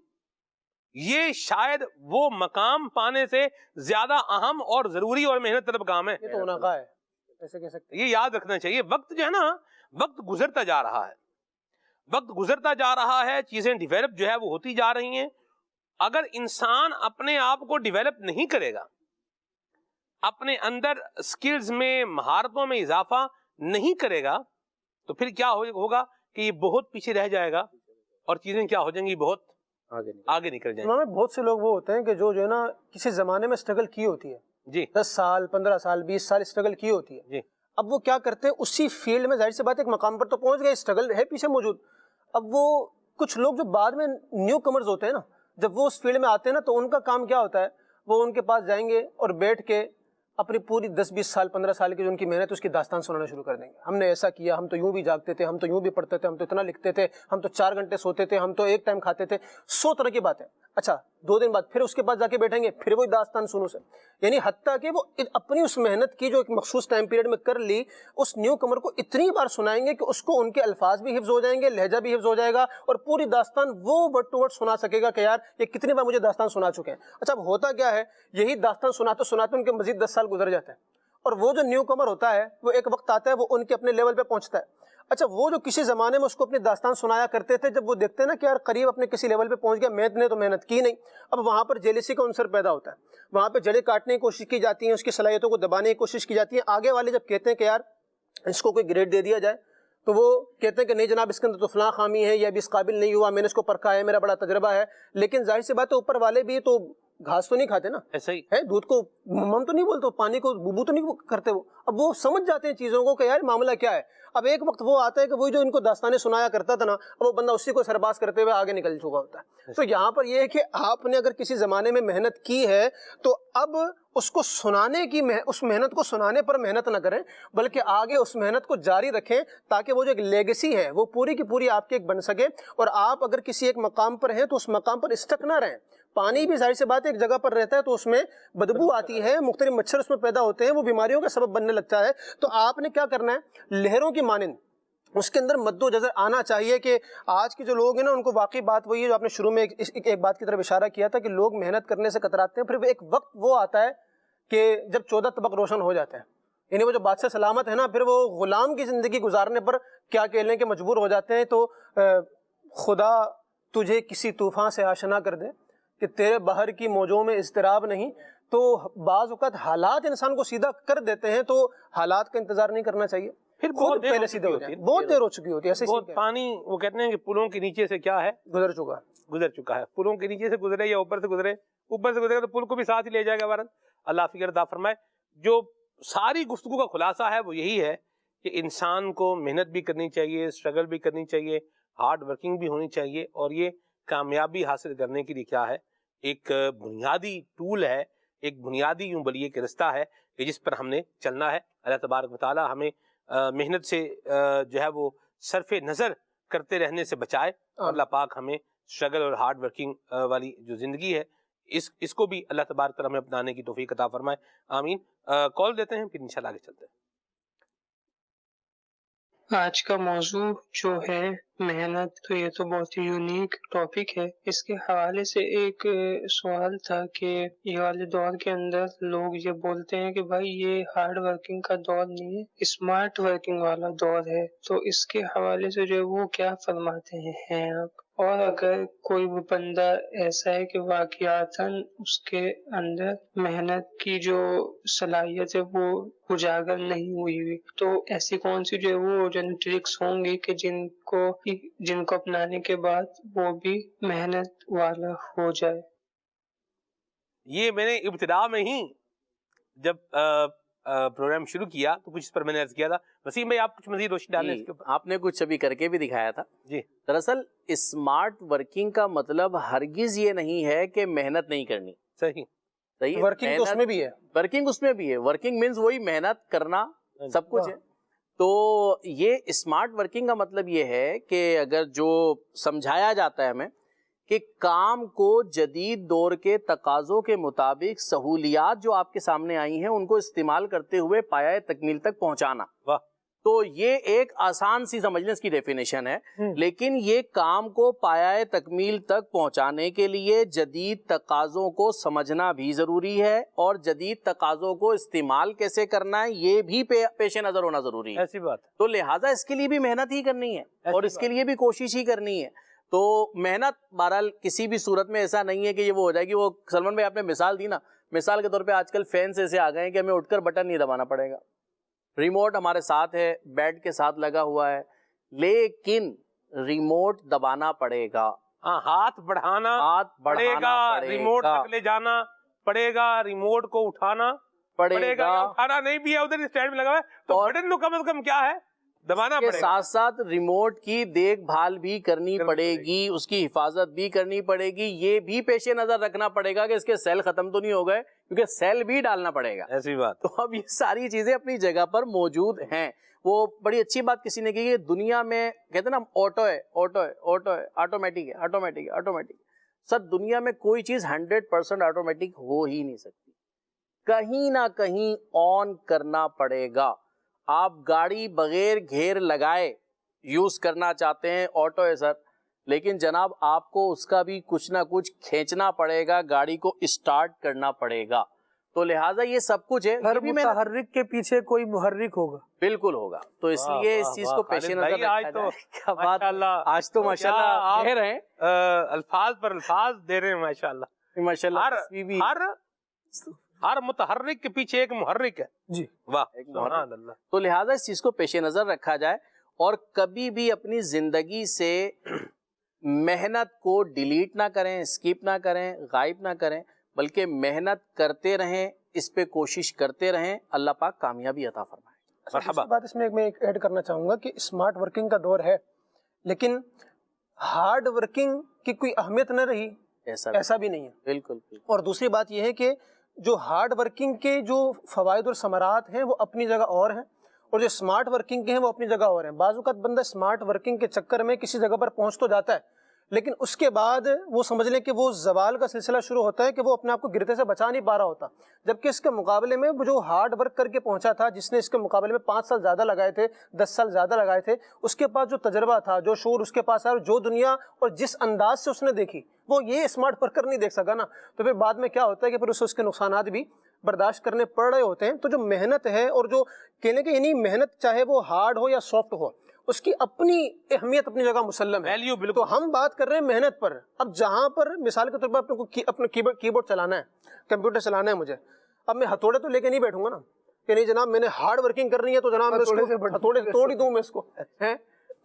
یہ شاید وہ مقام پانے سے زیادہ اہم اور ضروری اور محنت طلب کام ہے۔ یہ تو مناقہ ہے، ایسے کہہ سکتے یہ یاد رکھنا چاہیے۔ وقت جو ہے نا، وقت گزرتا جا رہا ہے، وقت گزرتا جا رہا ہے، چیزیں ڈیولپ جو ہے وہ ہوتی جا رہی ہیں۔ اگر انسان اپنے آپ کو ڈیولپ نہیں کرے گا، اپنے اندر سکلز میں، مہارتوں میں اضافہ نہیں کرے گا، تو پھر کیا ہوگا کہ یہ بہت پیچھے رہ جائے گا اور چیزیں کیا ہو جائیں گی، بہت آگے نکل جائیں گی۔ بہت سے لوگ وہ ہوتے ہیں کہ جو ہے نا کسی زمانے میں اسٹرگل کی ہوتی ہے، جی 10 سال 15 سال 20 سال اسٹرگل کی ہوتی ہے، جی، اب وہ کیا کرتے ہیں اسی فیلڈ میں، ظاہر سی بات ہے ایک مقام پر تو پہنچ گئے، اسٹرگل ہے پیچھے موجود، اب وہ کچھ لوگ جو بعد میں نیو کمرز ہوتے ہیں نا، جب وہ اس فیلڈ میں آتے ہیں نا تو ان کا کام کیا ہوتا ہے، وہ ان کے پاس جائیں گے اور بیٹھ کے اپنی پوری 10 20 سال 15 سال کی جو ان کی محنت ہے اس کی داستان سنانا شروع کر دیں گے۔ ہم نے ایسا کیا، ہم تو یوں بھی جاگتے تھے، ہم تو یوں بھی پڑھتے تھے، ہم تو اتنا لکھتے تھے، ہم تو 4 گھنٹے سوتے تھے، ہم تو ایک ٹائم کھاتے تھے، 100 طرح کی باتیں۔ اچھا 2 دن بعد پھر اس کے پاس جا کے بیٹھیں گے، پھر وہی داستان سنو سے، یعنی حتیٰ کہ وہ اپنی اس محنت کی جو ایک مخصوص ٹائم پیریڈ میں کر لی، اس نیو کمر کو اتنی بار سنائیں گے کہ اس کو ان کے الفاظ بھی حفظ ہو جائیں گے، لہجہ بھی حفظ ہو جائے گا، اور پوری داستان وہ ورڈ ٹو ورڈ سنا سکے گا کہ یار یہ کتنی بار مجھے داستان سنا چکے ہیں۔ اچھا اب ہوتا کیا ہے، یہی داستان سناتے سناتے ان کے مزید 10 سال گزر جاتے ہیں، اور وہ جو نیو کمر ہوتا ہے وہ ایک وقت آتا ہے وہ ان کے اپنے لیول پہ پہنچتا ہے۔ اچھا وہ جو کسی زمانے میں اس کو اپنی داستان سنایا کرتے تھے، جب وہ دیکھتے ہیں نا کہ یار قریب اپنے کسی لیول پہ پہنچ گیا، محنت نے تو محنت کی نہیں، اب وہاں پر جیلسی کا عنصر پیدا ہوتا ہے، وہاں پہ جڑیں کاٹنے کی کوشش کی جاتی ہیں، اس کی صلاحیتوں کو دبانے کی کوشش کی جاتی ہے۔ آگے والے جب کہتے ہیں کہ یار اس کو کوئی گریڈ دے دیا جائے تو وہ کہتے ہیں کہ نہیں جناب اس کے اندر تو فلاں خامی ہے، یہ ابھی اس قابل نہیں ہوا، میں نے اس کو پرکھا ہے، میرا بڑا تجربہ ہے، لیکن ظاہر سی بات ہے اوپر والے بھی تو گھاس تو نہیں کھاتے نا، ایسا ہی ہے دودھ کو مم تو نہیں بولتے، پانی کو بوبو تو نہیں کرتے، وہ اب وہ سمجھ جاتے ہیں چیزوں کو کہ یار معاملہ کیا ہے۔ اب ایک وقت وہ آتا ہے کہ وہی جو ان کو داستانیں سنایا کرتا تھا نا، اب وہ بندہ اسی کو سرباز کرتے ہوئے آگے نکل چکا ہوتا ہے۔ تو یہاں پر یہ ہے کہ آپ نے اگر کسی زمانے میں محنت کی ہے تو اب اس کو سنانے کی اس محنت کو سنانے پر محنت نہ کریں، بلکہ آگے اس محنت کو جاری رکھیں تاکہ وہ جو ایک لیگیسی ہے وہ پوری کی پوری آپ کی ایک بن سکے، اور آپ اگر کسی ایک مقام پر ہیں تو اس مقام پر اسٹک نہ رہیں۔ پانی بھی ظاہر سی بات ہے ایک جگہ پر رہتا ہے تو اس میں بدبو آتی ہے، مختلف مچھر اس میں پیدا ہوتے ہیں، وہ بیماریوں کا سبب بننے لگتا ہے۔ تو آپ نے کیا کرنا ہے، لہروں کی مانند اس کے اندر مد و جزر آنا چاہیے کہ آج کے جو لوگ ہیں نا ان کو واقعی بات وہی ہے جو آپ نے شروع میں ایک بات کی طرف اشارہ کیا تھا کہ لوگ محنت کرنے سے کتراتے ہیں، پھر ایک وقت وہ آتا ہے کہ جب 14 طبق روشن ہو جاتے ہیں، یعنی وہ جو بادشاہ سلامت ہے نا، پھر وہ غلام کی زندگی گزارنے پر کیا کہنے کے مجبور ہو جاتے ہیں۔ تو خدا تجھے کسی طوفان سے آشنا کر دے کہ تیرے بحر کی موجوں میں اضطراب نہیں۔ تو بعض اوقات حالات انسان کو سیدھا کر دیتے ہیں، تو حالات کا انتظار نہیں کرنا چاہیے، پھر خود بہت دیر پہلے ہو سیدھے چکی ہو ہوتی جائیں، ہے، بہت دیر ہو چکی ہوتی ہے، ایسے بہت پانی، وہ کہتے ہیں کہ پلوں کے نیچے سے کیا ہے، گزر چکا ہے۔ گزر چکا ہے، پلوں کے نیچے سے گزرے یا اوپر سے گزرے، اوپر سے گزرے تو پل کو بھی ساتھ ہی لے جائے گا بہرحال۔ اللہ فکر عطا فرمائے۔ جو ساری گفتگو کا خلاصہ ہے وہ یہی ہے کہ انسان کو محنت بھی کرنی چاہیے، اسٹرگل بھی کرنی چاہیے، ہارڈ ورکنگ بھی ہونی چاہیے، اور یہ کامیابی حاصل کرنے کے لیے کیا ہے، ایک بنیادی ٹول ہے، ایک بنیادی یوں بولیے کہ رستہ ہے کہ جس پر ہم نے چلنا ہے۔ اللہ تبارک و تعالی ہمیں محنت سے جو ہے وہ صرف نظر کرتے رہنے سے بچائے، اور اللہ پاک ہمیں اسٹرگل اور ہارڈ ورکنگ والی جو زندگی ہے اس کو بھی اللہ تبارک تعالی ہمیں اپنانے کی توفیق عطا فرمائے، آمین۔ کال دیتے ہیں پھر انشاءاللہ آگے چلتے ہیں۔ آج کا موضوع جو ہے محنت، تو یہ تو بہت ہی یونیک ٹاپک ہے۔ اس کے حوالے سے ایک سوال تھا کہ یہ والے دور کے اندر لوگ یہ بولتے ہیں کہ بھائی یہ ہارڈ ورکنگ کا دور نہیں ہے، اسمارٹ ورکنگ والا دور ہے، تو اس کے حوالے سے جو ہے وہ کیا فرماتے ہیں آپ؟ اور اگر کوئی بھی بندہ ایسا ہے کہ واقعاتاً اس کے اندر محنت کی جو صلاحیت ہے وہ اجاگر نہیں ہوئی تو ایسی کون سی جو ہے وہ ٹرکس ہوں گی کہ جن کو اپنانے کے بعد وہ بھی محنت والا ہو جائے؟ یہ میں نے ابتدا میں ہی جب پروگرام شروع کیا تو کچھ اس پر میں نے عرض کیا تھا. وسیم بھائی آپ کچھ مزید روشنی ڈالیں اس کے اوپر. آپ نے کچھ ابھی کر کے بھی دکھایا تھا. جی دراصل اسمارٹ ورکنگ کا مطلب ہرگز یہ نہیں ہے کہ محنت نہیں کرنی. صحیح ورکنگ تو اس میں بھی ہے. ورکنگ اس میں بھی ہے. ورکنگ مینز وہی محنت کرنا سب کچھ ہے. تو یہ اسمارٹ ورکنگ کا مطلب یہ ہے کہ اگر جو سمجھایا جاتا ہے ہمیں کہ کام کو جدید دور کے تقاضوں کے مطابق سہولیات جو آپ کے سامنے آئی ہیں ان کو استعمال کرتے ہوئے پایہ تکمیل تک پہنچانا. واہ. تو یہ ایک آسان سی سمجھنے کی ڈیفینیشن ہے. لیکن یہ کام کو پایہ تکمیل تک پہنچانے کے لیے جدید تقاضوں کو سمجھنا بھی ضروری ہے اور جدید تقاضوں کو استعمال کیسے کرنا ہے یہ بھی پیش نظر ہونا ضروری ہے. ایسی بات. تو لہٰذا اس کے لیے بھی محنت ہی کرنی ہے اور اس کے لیے بھی کوشش ہی کرنی ہے. تو محنت بہرحال کسی بھی صورت میں ایسا نہیں ہے کہ یہ وہ ہو جائے گی. وہ سلمان بھائی آپ نے مثال دی نا, مثال کے طور پہ آج کل فینس ایسے آ گئے ہیں کہ ہمیں اٹھ کر بٹن نہیں دبانا پڑے گا. ریموٹ ہمارے ساتھ ہے, بیڈ کے ساتھ لگا ہوا ہے, لیکن ریموٹ دبانا پڑے گا. ہاں, ہاتھ بڑھانا پڑے گا, ریموٹ تک لے جانا پڑے گا, ریموٹ کو اٹھانا پڑے گا. اٹھانا نہیں بھی ہے, ادھر اسٹینڈ میں لگا ہے تو بٹن تو کم از کم کیا ہے دبانا پڑے گا. ساتھ ساتھ ریموٹ کی دیکھ بھال بھی کرنی پڑے گی, اس کی حفاظت بھی کرنی پڑے گی. یہ بھی پیش نظر رکھنا پڑے گا کہ اس کے سیل ختم تو نہیں ہو گئے, کیونکہ سیل بھی ڈالنا پڑے گا. ایسی بات. تو اب یہ ساری چیزیں اپنی جگہ پر موجود ہیں. وہ بڑی اچھی بات کسی نے کی کہ دنیا میں کہتے ہیں نا آٹو ہے, آٹو ہے, آٹو ہے, آٹومیٹک ہے, آٹومیٹک ہے, آٹومیٹک. سر دنیا میں کوئی چیز 100% آٹومیٹک ہو ہی نہیں سکتی. کہیں نہ کہیں آن کرنا پڑے گا. آپ گاڑی بغیر گھیر لگائے یوز کرنا چاہتے ہیں, آٹو ہے سر, لیکن جناب آپ کو اس کا بھی کچھ نہ کچھ کھینچنا پڑے گا, گاڑی کو اسٹارٹ کرنا پڑے گا. تو لہٰذا یہ سب کچھ ہے. ہر متحرک کے پیچھے کوئی محرک ہوگا. بالکل ہوگا. تو اس لیے اس چیز کو پیش نظر رکھا جائے. کیا بات, آج تو ماشاءاللہ دے رہے ہیں, الفاظ پر الفاظ دے رہے ہیں ماشاءاللہ. ماشاءاللہ ہر متحرک کے پیچھے ایک محرک ہے. جی واہ, سبحان اللہ. تو لہٰذا اس چیز کو پیش نظر رکھا جائے اور کبھی بھی اپنی زندگی سے محنت کو ڈیلیٹ نہ کریں, اسکپ نہ کریں, غائب نہ کریں, بلکہ محنت کرتے رہیں, اس پہ کوشش کرتے رہیں. اللہ پاک کامیابی عطا فرمائے. مرحبا. بات اس میں ایک ایڈ کرنا چاہوں گا کہ اسمارٹ ورکنگ کا دور ہے, لیکن ہارڈ ورکنگ کی کوئی اہمیت نہ رہی ایسا بھی نہیں ہے. بالکل. اور دوسری بات یہ ہے کہ جو ہارڈ ورکنگ کے جو فوائد اور ثمرات ہیں وہ اپنی جگہ اور ہیں, اور جو اسمارٹ ورکنگ کے ہیں وہ اپنی جگہ اور ہیں. بعض اوقات بندہ اسمارٹ ورکنگ کے چکر میں کسی جگہ پر پہنچ تو جاتا ہے, لیکن اس کے بعد وہ سمجھ لیں کہ وہ زوال کا سلسلہ شروع ہوتا ہے کہ وہ اپنے آپ کو گرتے سے بچا نہیں پا رہا ہوتا. جبکہ اس کے مقابلے میں وہ جو ہارڈ ورک کر کے پہنچا تھا, جس نے اس کے مقابلے میں 5 سال زیادہ لگائے تھے, 10 سال زیادہ لگائے تھے, اس کے پاس جو تجربہ تھا, جو شعور اس کے پاس ہے, اور جو دنیا اور جس انداز سے اس نے دیکھی وہ یہ اسمارٹ ورکر نہیں دیکھ سکا نا. تو پھر بعد میں کیا ہوتا ہے کہ پھر اس کے نقصانات بھی برداشت کرنے پڑ رہے ہوتے ہیں. تو جو محنت ہے, اور جو کہنے کے یعنی محنت چاہے وہ ہارڈ ہو یا سافٹ ہو, اس کی اپنی اہمیت اپنی جگہ مسلم ہے. تو ہم بات کر رہے ہیں محنت پر. اب جہاں پر مثال کے طور پر اپنا کی بورڈ چلانا ہے, کمپیوٹر چلانا ہے مجھے, اب میں ہتھوڑے تو لے کے نہیں بیٹھوں گا نا کہ نہیں جناب میں نے ہارڈ ورکنگ کرنی ہے تو جناب میں ہتھوڑے توڑ ہی دوں میں اس کو.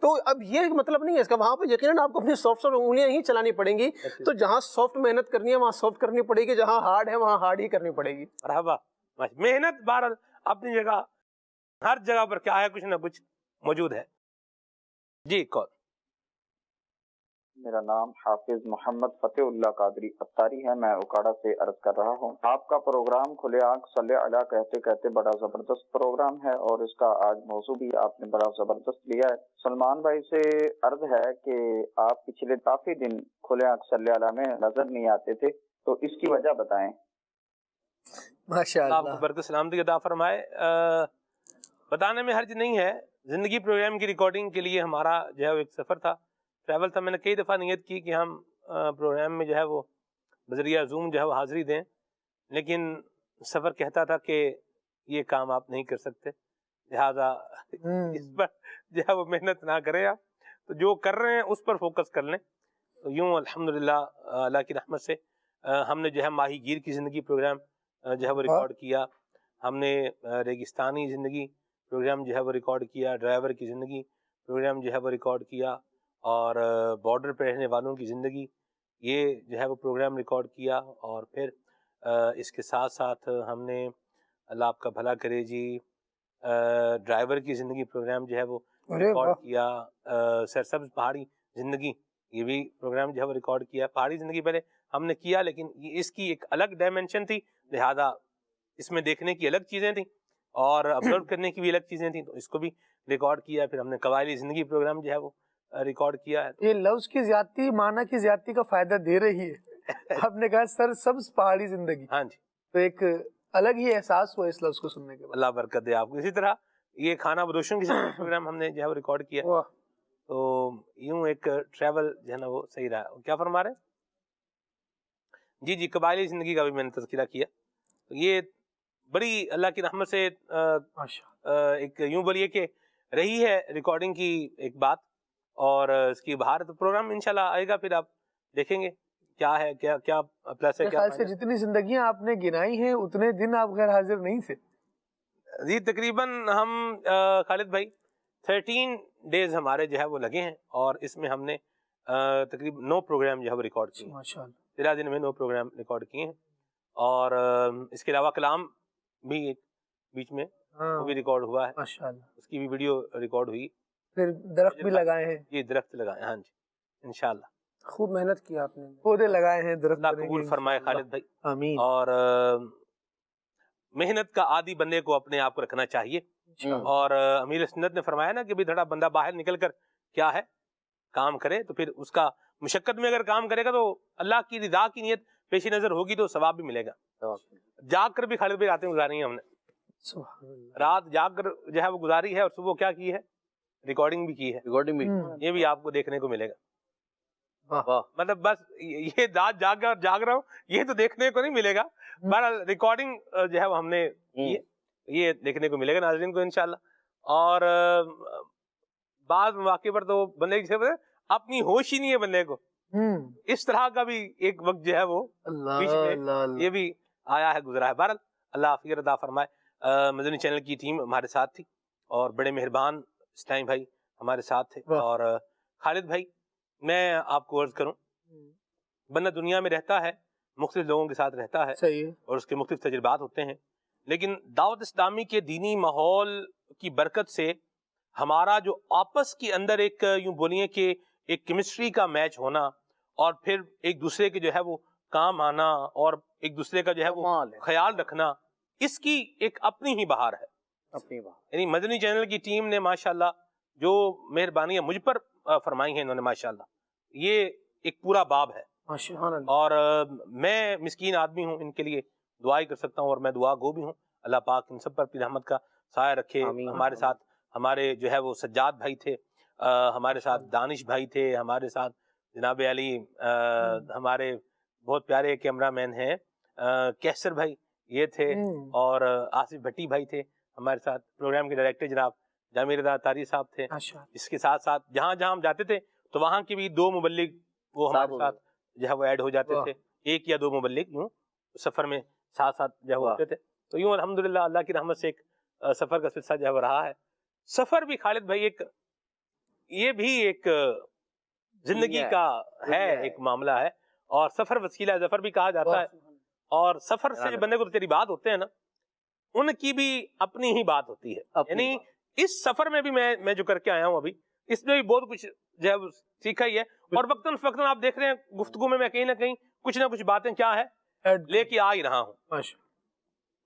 تو اب یہ مطلب نہیں ہے اس کا. وہاں پہ یقیناً آپ کو اپنی سافٹ انگلیاں ہی چلانی پڑیں گی. تو جہاں سافٹ محنت کرنی ہے وہاں سافٹ کرنی پڑے گی, جہاں ہارڈ ہے وہاں ہارڈ ہی کرنی پڑے گی. مرحبا. محنت بہرحال اپنی جگہ, ہر جگہ پر کیا ہے کچھ نہ کچھ موجود ہے. جی کون؟ میرا نام حافظ محمد فتح اللہ قادری اتاری ہے, میں اکاڑا سے عرض کر رہا ہوں. آپ کا پروگرام کھلے آنکھ صلی علیہ کہتے کہتے بڑا زبردست پروگرام ہے, اور اس کا آج موضوع بھی آپ نے بڑا زبردست لیا ہے. سلمان بھائی سے عرض ہے کہ آپ پچھلے کافی دن کھلے آنکھ صلی علیہ میں نظر نہیں آتے تھے, تو اس کی وجہ بتائیں. ماشاءاللہ, آپ کو برکت سلامتی عطا فرمائے. بتانے میں حرج نہیں ہے. زندگی پروگرام کی ریکارڈنگ کے لیے ہمارا جو ہے وہ ایک سفر تھا, ٹریول تھا. میں نے کئی دفعہ نیت کی کہ ہم پروگرام میں جو ہے وہ بذریعہ زوم جو ہے وہ حاضری دیں, لیکن سفر کہتا تھا کہ یہ کام آپ نہیں کر سکتے, لہذا اس پر جو ہے وہ محنت نہ کریں آپ. تو جو کر رہے ہیں اس پر فوکس کر لیں. تو یوں الحمدللہ اللہ کی رحمت سے ہم نے جو ہے ماہی گیر کی زندگی پروگرام جو ہے وہ ریکارڈ کیا، ہم نے ریگستانی زندگی پروگرام جو ہے وہ ریکارڈ کیا، ڈرائیور کی زندگی پروگرام جو ہے وہ ریکارڈ کیا، اور بارڈر پہ رہنے والوں کی زندگی یہ جو ہے وہ پروگرام ریکارڈ کیا، اور پھر اس کے ساتھ ساتھ ہم نے اللہ آپ کا بھلا کرے جی ڈرائیور کی زندگی پروگرام جو ہے وہ ریکارڈ کیا، سرسبز پہاڑی زندگی یہ بھی پروگرام جو ہے وہ ریکارڈ کیا۔ پہاڑی زندگی پہلے ہم نے کیا لیکن اس کی ایک الگ ڈائمینشن تھی، لہذا اس میں دیکھنے کی الگ چیزیں تھیں اور اپلوڈ کرنے کی بھی الگ چیزیں تھیں، تو اس کو بھی ریکارڈ کیا۔ پھر ہم نے قبائلی زندگی پروگرام جو ہے وہ ریکارڈ کیا ہے۔ یہ لفظ کی زیادتی معنی کی زیادتی کا فائدہ دے رہی ہے۔ آپ نے کہا سر سبز پہاڑی زندگی، ہاں جی، تو ایک الگ ہی احساس ہوا اس لفظ کو سننے کے بعد۔ اللہ برکت دے آپ کو۔ اسی طرح یہ کھانا بدوشوں کی زندگی پروگرام ہم نے جو ہے وہ ریکارڈ کیا، تو یوں ایک ٹریول جو ہے نا وہ صحیح رہا۔ کیا فرما رہے ہیں؟ جی جی، قبائلی زندگی کا بھی میں نے تذکرہ کیا۔ تو یہ بڑی اللہ کی رحمت سے ایک یوں بولیے کہ رہی ہے ریکارڈنگ کی ایک بات، اور اس کی بہار تو پروگرام انشاءاللہ آئے گا، پھر آپ دیکھیں گے کیا ہے، کیا پلس ہے، میرے خیال سے جتنی زندگیاں آپ نے گنائی ہیں اتنے دن آپ غیر حاضر نہیں تھے۔ جی تقریباً ہم خالد بھائی 13 ڈیز ہمارے جو ہے وہ لگے ہیں، اور اس میں ہم نے تقریباً 9 پروگرام جو ہے وہ ریکارڈ کیے، ماشاءاللہ 13 دن میں 9 پروگرام ریکارڈ کیے ہیں، اور اس کے علاوہ کلام بھی ایک بیچ میں وہ بھی ریکارڈ ہوا ہے، ماشاءاللہ، اس کی بھی ویڈیو ریکارڈ ہوئی۔ پھر درخت بھی لگائے ہیں، یہ درخت لگائے، ہاں جی انشاءاللہ خوب محنت کی آپ نے، پودے لگائے ہیں، درخت اللہ قبول فرمائے خالد بھائی، آمین۔ اور محنت کا عادی بندے کو اپنے آپ کو رکھنا چاہیے، اور امیر سنت نے فرمایا نا کہ بھی تھوڑا بندہ باہر نکل کر کیا ہے کام کرے، تو پھر اس کا مشقت میں اگر کام کرے گا تو اللہ کی رضا کی نیت پیش نظر ہوگی تو ثواب بھی ملے گا۔ جاگ کر بھی خالد بھائی راتیں گزاری ہیں ہم نے، رات جاگ کر جو ہے وہ گزاری ہے، اور صبح کیا کی ہے، ریکارڈنگ بھی کی ہے، ریکارڈنگ بھی یہ بھی آپ کو دیکھنے کو ملے گا۔ مطلب بس یہ رات جاگ کر جاگ رہا ہوں یہ تو دیکھنے کو نہیں ملے گا، بہرحال ریکارڈنگ جو ہے وہ ہم نے کی ہے، یہ دیکھنے کو ملے گا ناظرین کو انشاءاللہ۔ اور بعض مواقع پر تو بندے کی اپنی ہوش ہی نہیں ہے بندے کو، اس طرح کا بھی ایک وقت جو ہے وہ بیچ میں یہ بھی آیا ہے، گزرا ہے۔ بہرحال اللہ عافیت عطا فرمائے۔ مدنی چینل کی ٹیم ہمارے ساتھ تھی، اور بڑے مہربان اسٹائم بھائی ہمارے ساتھ تھے، اور خالد بھائی میں آپ کو عرض کروں، بندہ دنیا میں رہتا ہے، مختلف لوگوں کے ساتھ رہتا ہے، اور اس کے مختلف تجربات ہوتے ہیں، لیکن دعوت اسلامی کے دینی ماحول کی برکت سے ہمارا جو آپس کے اندر ایک یوں بولیے کہ ایک کیمسٹری کا میچ ہونا، اور پھر ایک دوسرے کے جو ہے وہ کام آنا، اور ایک دوسرے کا جو ہے وہ خیال رکھنا، اس کی ایک اپنی ہی بہار ہے، اپنی بات۔ یعنی مدنی چینل کی ٹیم نے ماشاءاللہ جو مہربانیاں مجھ پر فرمائی ہیں انہوں نے ماشاءاللہ، یہ ایک پورا باب ہے، اور میں مسکین آدمی ہوں، ان کے لیے دعا ہی کر سکتا ہوں، اور میں دعا گو بھی ہوں۔ اللہ پاک ان سب پر اپنی رحمت کا سایہ رکھے۔ ہمارے ساتھ ہمارے جو ہے وہ سجاد بھائی تھے، ہمارے ساتھ دانش بھائی تھے، ہمارے ساتھ جناب علی ہمارے بہت پیارے کیمرہ مین ہیں کیسر بھائی یہ تھے، اور آصف بھٹی بھائی تھے ہمارے ساتھ، پروگرام کے ڈائریکٹر جناب جامع رضا تاری صاحب تھے۔ اس کے ساتھ ساتھ جہاں جہاں ہم جاتے تھے تو وہاں کے بھی 2 مبلغ وہ ہمارے ساتھ جو ہے وہ ایڈ ہو جاتے تھے، 1 یا 2 مبلغ یوں سفر میں ساتھ ساتھ جو ہے ہوتے تھے۔ تو یوں الحمدللہ اللہ کی رحمت سے ایک سفر کا سلسلہ جو ہے وہ رہا ہے۔ سفر بھی خالد بھائی ایک یہ بھی ایک زندگی کا ہے، ایک معاملہ ہے، اور سفر وسیلہ ظفر بھی کہا جاتا ہے، اور سفر سے جو بندے کو تجربات ہوتے ہیں نا ان کی بھی اپنی ہی بات ہوتی ہے۔ یعنی اس سفر میں بھی میں جو کر کے آیا ہوں ابھی، اس میں بھی بہت کچھ جو ہے سیکھا ہی ہے، اور وقتاً فوقتاً آپ دیکھ رہے ہیں گفتگو میں کہیں نہ کہیں کچھ نہ کچھ باتیں کیا ہے لے کے آ ہی رہا ہوں۔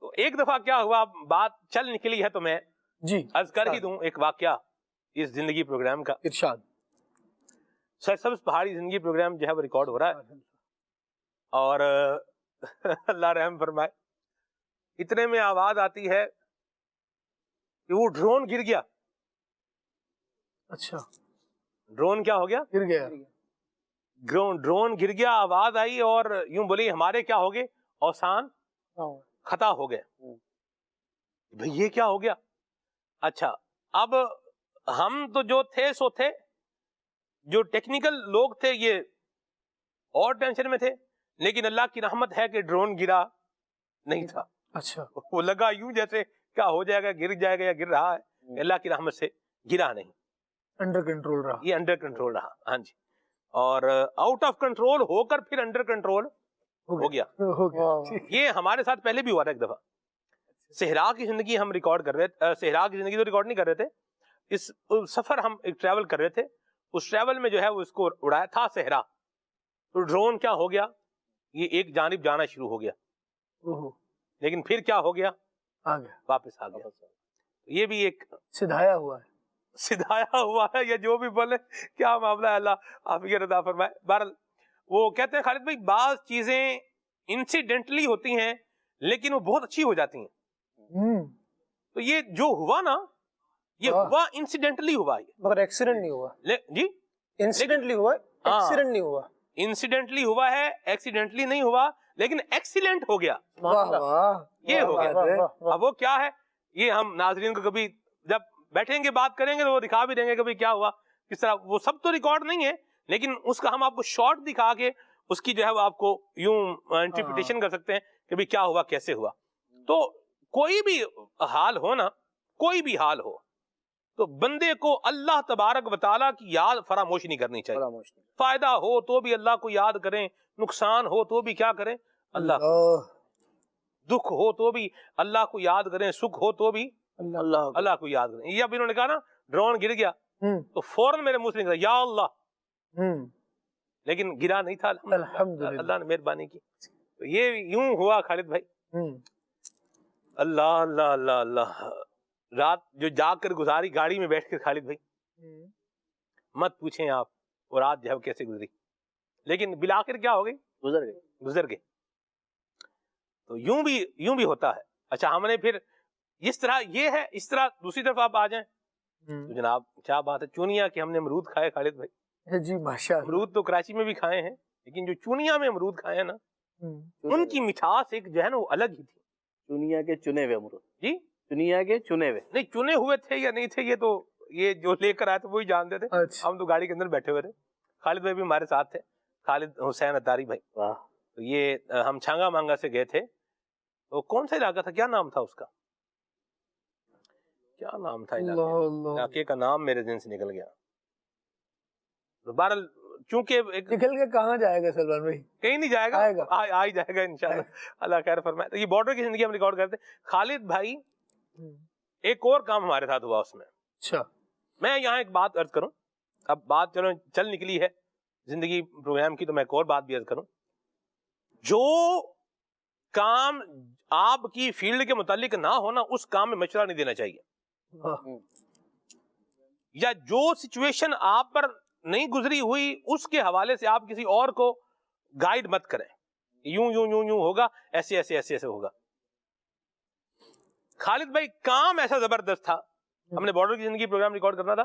تو ایک دفعہ کیا ہوا، بات چل نکلی ہے تو میں عرض کر ہی دوں ایک واقعہ اس زندگی پروگرام کا۔ ارشاد۔ سرسبز پہاڑی زندگی پروگرام جو ہے وہ ریکارڈ ہو رہا ہے، اور اللہ رحم فرمائے، اتنے میں آواز آتی ہے کہ وہ ڈرون گر گیا۔ اچھا، ڈرون کیا ہو گیا؟ گر گیا۔ ڈرون گر گیا، آواز آئی، اور یوں بولی ہمارے کیا ہو گئے، اوسان خطا ہو گئے۔ بھئی یہ کیا ہو گیا؟ اچھا، اب ہم تو جو تھے سو تھے، جو ٹیکنیکل لوگ تھے یہ اور ٹینشن میں تھے، لیکن اللہ کی رحمت ہے کہ ڈرون گرا نہیں تھا. اچھا وہ لگا یوں جیسے کیا ہو جائے گا، گر جائے گا یا گر رہا ہے، اللہ کی رحمت سے گرا نہیں، انڈر کنٹرول رہا. یہ انڈر کنٹرول رہا. ہاں جی. اور آؤٹ آف کنٹرول ہو کر پھر انڈر کنٹرول ہو گیا. ہو گیا. یہ ہمارے ساتھ پہلے بھی ہوا تھا ایک دفعہ. صحرا کی زندگی ہم ریکارڈ کر رہے تھے، صحرا کی زندگی تو ریکارڈ نہیں کر رہے تھے، اس سفر ہم ایک ٹریول کر رہے تھے، اس ٹریول میں جو ہے وہ اس کو اڑایا تھا صحرا. تو ڈرون کیا ہو گیا، یہ ایک جانب جانا شروع ہو گیا، لیکن پھر کیا ہو گیا، آ گیا واپس آ گیا. یہ بھی ایک سدھایا ہوا ہے. سدھایا ہوا ہے، یا جو بھی بولے کیا معاملہ ہے، اللہ آپ یہ رضا فرمائے. بہرحال وہ کہتے ہیں خالد بھائی بعض چیزیں انسیڈنٹلی ہوتی ہیں لیکن وہ بہت اچھی ہو جاتی ہیں. تو یہ جو ہوا نا، یہ ہوا انسیڈنٹلی ہوا، مگر ایکسیڈنٹ نہیں ہوا. جی انسیڈنٹلی ہوا، ایکسیڈنٹ نہیں ہوا. انسیڈنٹلی ہوا ہے، ایکسیڈنٹلی نہیں ہوا، لیکن ایکسیلنٹ ہو گیا. واہ واہ، یہ ہو گیا. واہ. اب وہ کیا ہے، یہ ہم ناظرین کو کبھی جب بیٹھیں گے بات کریں گے تو وہ دکھا بھی دیں گے کبھی کیا ہوا کس طرح. وہ سب تو ریکارڈ نہیں ہے، لیکن اس کا ہم آپ کو شارٹ دکھا کے اس کی جو ہے وہ آپ کو یوں انٹرپریٹیشن کر سکتے ہیں کہ بھی کیا ہوا، کیسے ہوا. تو کوئی بھی حال ہو نا، کوئی بھی حال ہو، تو بندے کو اللہ تبارک و تعالیٰ کی یاد فراموش نہیں کرنی چاہیے. فائدہ ہو تو بھی اللہ کو یاد کریں، نقصان ہو تو بھی کیا کریں، اللہ کو. دکھ ہو تو بھی اللہ کو یاد کریں، سکھ ہو تو بھی اللہ کو یاد کریں. یہ اب انہوں نے کہا نا ڈرون گر گیا تو فوراً میرے منہ سے نکلا یا اللہ، لیکن گرا نہیں تھا. الحمدللہ، اللہ نے مہربانی کی. تو یہ یوں ہوا خالد بھائی. اللہ اللہ اللہ اللہ. رات جو جاگ کر گزاری گاڑی میں بیٹھ کر خالد بھائی، مت پوچھیں آپ وہ رات جو ہے کیسے گزری، لیکن بالآخر کیا ہو گئی، گزر گئے. تو یوں بھی ہوتا ہے. اچھا ہم نے پھر اس طرح یہ ہے، اس طرح دوسری طرف آپ آ جائیں تو جناب کیا بات ہے، چونیا کہ ہم نے امرود کھائے خالد بھائی. جی ماشاء اللہ. امرود تو کراچی میں بھی کھائے ہیں، لیکن جو چونیا میں امرود کھائے ہیں نا، ان کی مٹھاس ایک جو ہے نا وہ الگ ہی تھی. چنیا کے چنے ہوئے امرود. جی چنیا کے چنے ہوئے نہیں، چنے ہوئے تھے یا نہیں تھے یہ تو یہ جو لے کر آئے تھے وہی جانتے تھے. ہم تو گاڑی کے اندر بیٹھے ہوئے تھے. خالد بھائی بھی ہمارے ساتھ تھے، خالد حسین اتاری بھائی. تو یہ ہم چھانگا مانگا سے گئے تھے. تو کون سا علاقہ تھا، کیا نام تھا اس کا، کیا نام تھا علاقے کا، نام میرے ذہن سے نکل گیا. بہرحال چونکہ نکل کے کہاں جائے گا سلمان بھائی، کہیں نہیں جائے گا، آ ہی جائے گا انشاءاللہ. اللہ خیر فرمائے. تو یہ بارڈر کی زندگی ہم ریکارڈ کرتے. خالد بھائی ایک اور کام ہمارے ساتھ ہوا اس میں. اچھا میں یہاں ایک بات عرض کروں، اب بات چلو چل نکلی ہے زندگی پروگرام کی، تو میں ایک اور بات بھی عرض کروں. جو کام آپ کی فیلڈ کے متعلق نہ ہونا، اس کام میں مشورہ نہیں دینا چاہیے. یا جو سچویشن آپ پر نہیں گزری ہوئی اس کے حوالے سے آپ کسی اور کو گائیڈ مت کریں، یوں یوں یوں یوں ہوگا، ایسے ایسے ایسے ایسے ہوگا. خالد بھائی کام ایسا زبردست تھا، ہم نے بارڈر کی زندگی پروگرام ریکارڈ کرنا تھا،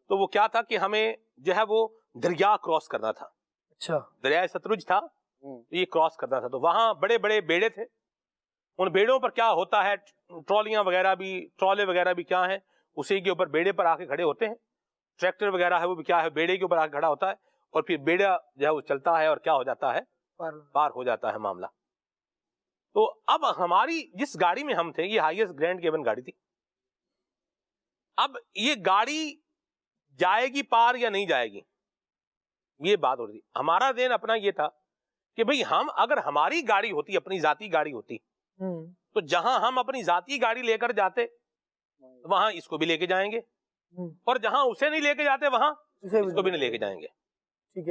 تو وہ کیا تھا کہ ہمیں جو ہے وہ دریا کراس کرنا تھا. اچھا دریائے ستلج تھا، یہ کراس کرنا تھا. تو وہاں بڑے بڑے بیڑے تھے. ان بیڑوں پر کیا ہوتا ہے، ٹرالیاں وغیرہ بھی، ٹرالے وغیرہ بھی کیا ہیں، اسی کے اوپر بیڑے پر آ کے کھڑے ہوتے ہیں. ٹریکٹر وغیرہ ہے وہ بھی کیا ہے، بیڑے کے اوپر آ کے کھڑا ہوتا ہے، اور پھر بیڑا جو ہے وہ چلتا ہے اور کیا ہو جاتا ہے، پار ہو جاتا ہے معاملہ. تو اب ہماری جس گاڑی میں ہم تھے، یہ ہائیسٹ گرینڈ کیبن گاڑی تھی. اب یہ گاڑی جائے گی پار یا نہیں جائے گی، یہ بات ہو رہی. ہمارا ذہن اپنا یہ تھا کہ بھئی ہم اگر ہماری گاڑی ہوتی، اپنی ذاتی گاڑی ہوتی، تو جہاں ہم اپنی ذاتی گاڑی لے کر جاتے وہاں اس کو بھی لے کے جائیں گے، اور جہاں اسے نہیں لے کے جاتے وہاں اس کو بھی نہیں لے کے جائیں گے.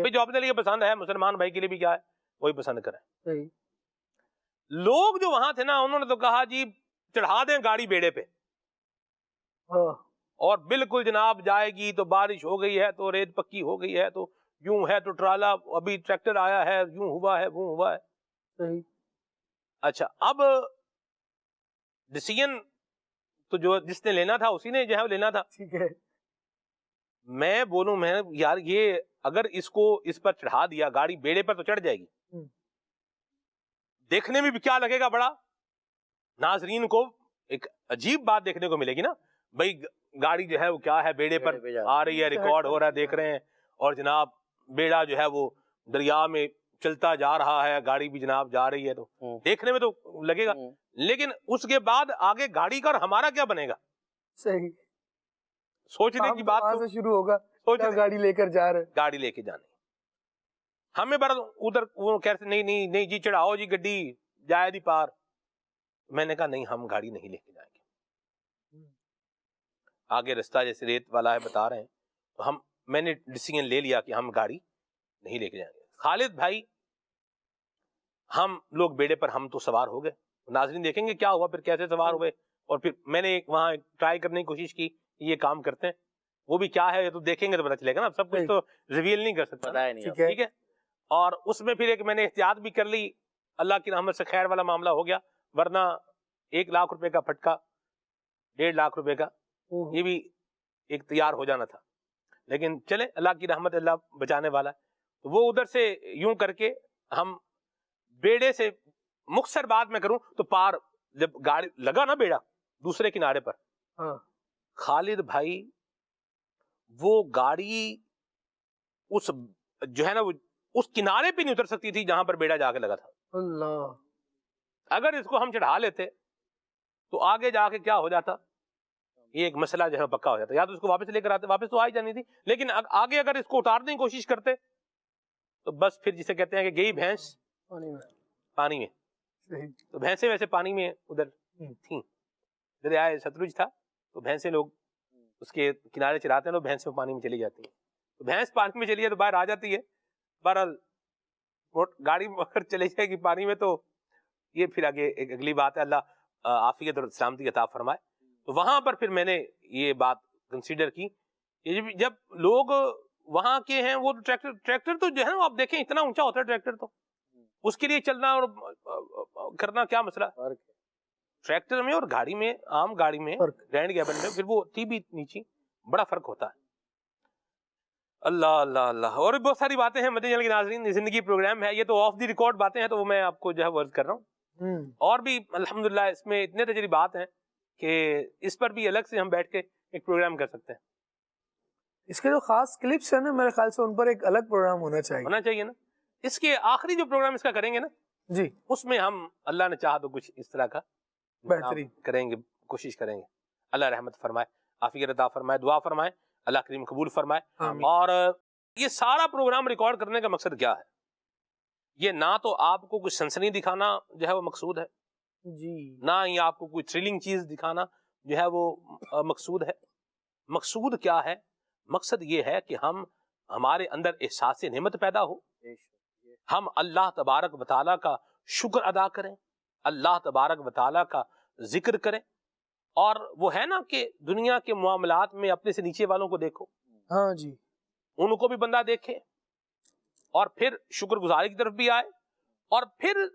جو اپنے لیے پسند ہے، مسلمان بھائی کے لیے بھی کیا ہے وہی پسند کریں. لوگ جو وہاں تھے نا، انہوں نے تو کہا جی چڑھا دیں گاڑی بیڑے پہ، اور بالکل جناب جائے گی تو بارش ہو گئی ہے تو ریت پکی ہو گئی ہے تو یوں ہے، تو ٹرالا ابھی ٹریکٹر آیا ہے، یوں ہوا ہے، وہ ہوا ہے. اچھا اب ڈیسیژن تو جو جس نے لینا تھا اسی نے جو ہے لینا تھا. میں بولوں میں یار یہ اگر اس کو اس پر چڑھا دیا، گاڑی بیڑے پر تو چڑھ جائے گی، دیکھنے میں بھی کیا لگے گا، بڑا ناظرین کو ایک عجیب بات دیکھنے کو ملے گی نا. بھائی گاڑی جو ہے وہ کیا ہے، بیڑے پر آ رہی ہے، ریکارڈ ہو رہا ہے، دیکھ رہے ہیں، اور جناب بیڑا جو ہے وہ دریا میں چلتا جا رہا ہے, گاڑی بھی جناب جا رہی ہے, تو دیکھنے میں تو لگے گا, لیکن اس کے بعد آگے گاڑی کا اور ہمارا کیا بنے گا؟ صحیح, سوچنے کی بات تو شروع ہوگا, گاڑی لے کر جا رہے, گاڑی لے کے جانے, ہمیں بڑا ادھر وہ کہتے نہیں جی چڑھاؤ جی گڈی جائے دی پار. میں نے کہا نہیں, ہم گاڑی نہیں لے کے جائیں گے. آگے رستہ جیسے ریت والا ہے بتا رہے ہیں, تو میں نے ڈیسیژن لے لیا کہ ہم گاڑی نہیں لے کے جائیں گے. خالد بھائی, ہم لوگ بیڑے پر ہم تو سوار ہو گئے, ناظرین دیکھیں گے کیا ہوا پھر, کیسے سوار ہوئے, اور پھر میں نے وہاں ٹرائی کرنے کی کوشش کی یہ کام کرتے ہیں, وہ بھی کیا ہے یہ تو دیکھیں گے تو پتا چلے گا نا, سب کچھ تو ریویل نہیں کر سکتا, ٹھیک ہے. اور اس میں پھر ایک میں نے احتیاط بھی کر لی, اللہ کی رحمت سے خیر والا معاملہ ہو گیا, ورنہ 1 لاکھ روپے کا پھٹکا, 1.5 لاکھ روپے کا یہ بھی ایک تیار ہو جانا تھا. لیکن چلے, اللہ کی رحمت, اللہ بچانے والا ہے. وہ ادھر سے یوں کر کے ہم بیڑے سے, مختصر بات میں کروں تو پار, جب گاڑی لگا نا بیڑا دوسرے کنارے پر, خالد بھائی وہ گاڑی اس جو ہے نا اس کنارے پہ نہیں اتر سکتی تھی جہاں پر بیڑا جا کے لگا تھا. اللہ, اگر اس کو ہم چڑھا لیتے تو آگے جا کے کیا ہو جاتا, یہ ایک مسئلہ جو ہے پکا ہو جاتا. یا تو اس کو واپس لے کر آتے, واپس تو آ ہی جانی تھی, لیکن آگے اگر اس کو اتارنے کی کوشش کرتے تو بس پھر جسے کہتے ہیں کہ گئی بھینس پانی میں, تو بھینسیں ویسے پانی میں ادھر تھیں, دریائے ستلج تھا, تو بھینسیں لوگ اس کے کنارے چراتے ہیں, تو بھینسیں پانی میں چلی جاتی ہیں. تو بھینس پانی میں چلی ہے تو باہر آ جاتی ہے, بہرحال گاڑی اگر چلے جائے گی پانی میں تو یہ پھر آگے ایک اگلی بات ہے, اللہ عافیت اور سلامتی عطا فرمائے. تو وہاں پر پھر میں نے یہ بات کنسیڈر کی کہ جب لوگ وہاں کے ہیں, وہ ٹریکٹر تو جو ہے نا آپ دیکھیں اتنا اونچا ہوتا ہے ٹریکٹر, تو اس کے لیے چلنا اور کرنا کیا مسئلہ, ٹریکٹر میں اور گاڑی میں, عام گاڑی میں, گرینڈ گیبن میں, پھر وہ تھی بھی نیچی, بڑا فرق ہوتا ہے. اللہ اللہ اللہ. اور بھی بہت ساری باتیں ہیں مدنی چینل کے ناظرین, زندگی پروگرام ہے یہ, تو آف دی ریکارڈ باتیں ہیں, تو وہ میں آپ کو جو ہے ورز کر رہا ہوں. اور بھی الحمدللہ اس میں اتنے تجربات ہیں کہ اس پر بھی الگ سے ہم بیٹھ کے ایک پروگرام کر سکتے ہیں. اس کے جو خاص کلپس ہیں نا, میرے خیال سے ان پر ایک الگ پروگرام ہونا چاہیے نا. اس کے آخری جو پروگرام اس کا کریں گے نا جی, اس میں ہم اللہ نے چاہا تو کچھ اس طرح کا بہترین کریں گے, کوشش کریں گے. اللہ رحمت فرمائے, عافیت عطا فرمائے, دعا فرمائے, اللہ کریم قبول فرمائے. اور یہ سارا پروگرام ریکارڈ کرنے کا مقصد کیا ہے, یہ نہ تو آپ کو کچھ سنسنی دکھانا جو ہے وہ مقصود ہے جی, نہ ہی آپ کو کوئی تھرلنگ چیز دکھانا جو ہے وہ مقصود ہے. مقصود کیا ہے, مقصد یہ ہے کہ ہمارے اندر احساس نعمت پیدا ہو, ہم اللہ تبارک و تعالیٰ کا شکر ادا کریں, اللہ تبارک و تعالیٰ کا ذکر کریں. اور وہ ہے نا کہ دنیا کے معاملات میں اپنے سے نیچے والوں کو دیکھو, ہاں جی, ان کو بھی بندہ دیکھے, اور پھر شکر گزاری کی طرف بھی آئے, اور پھر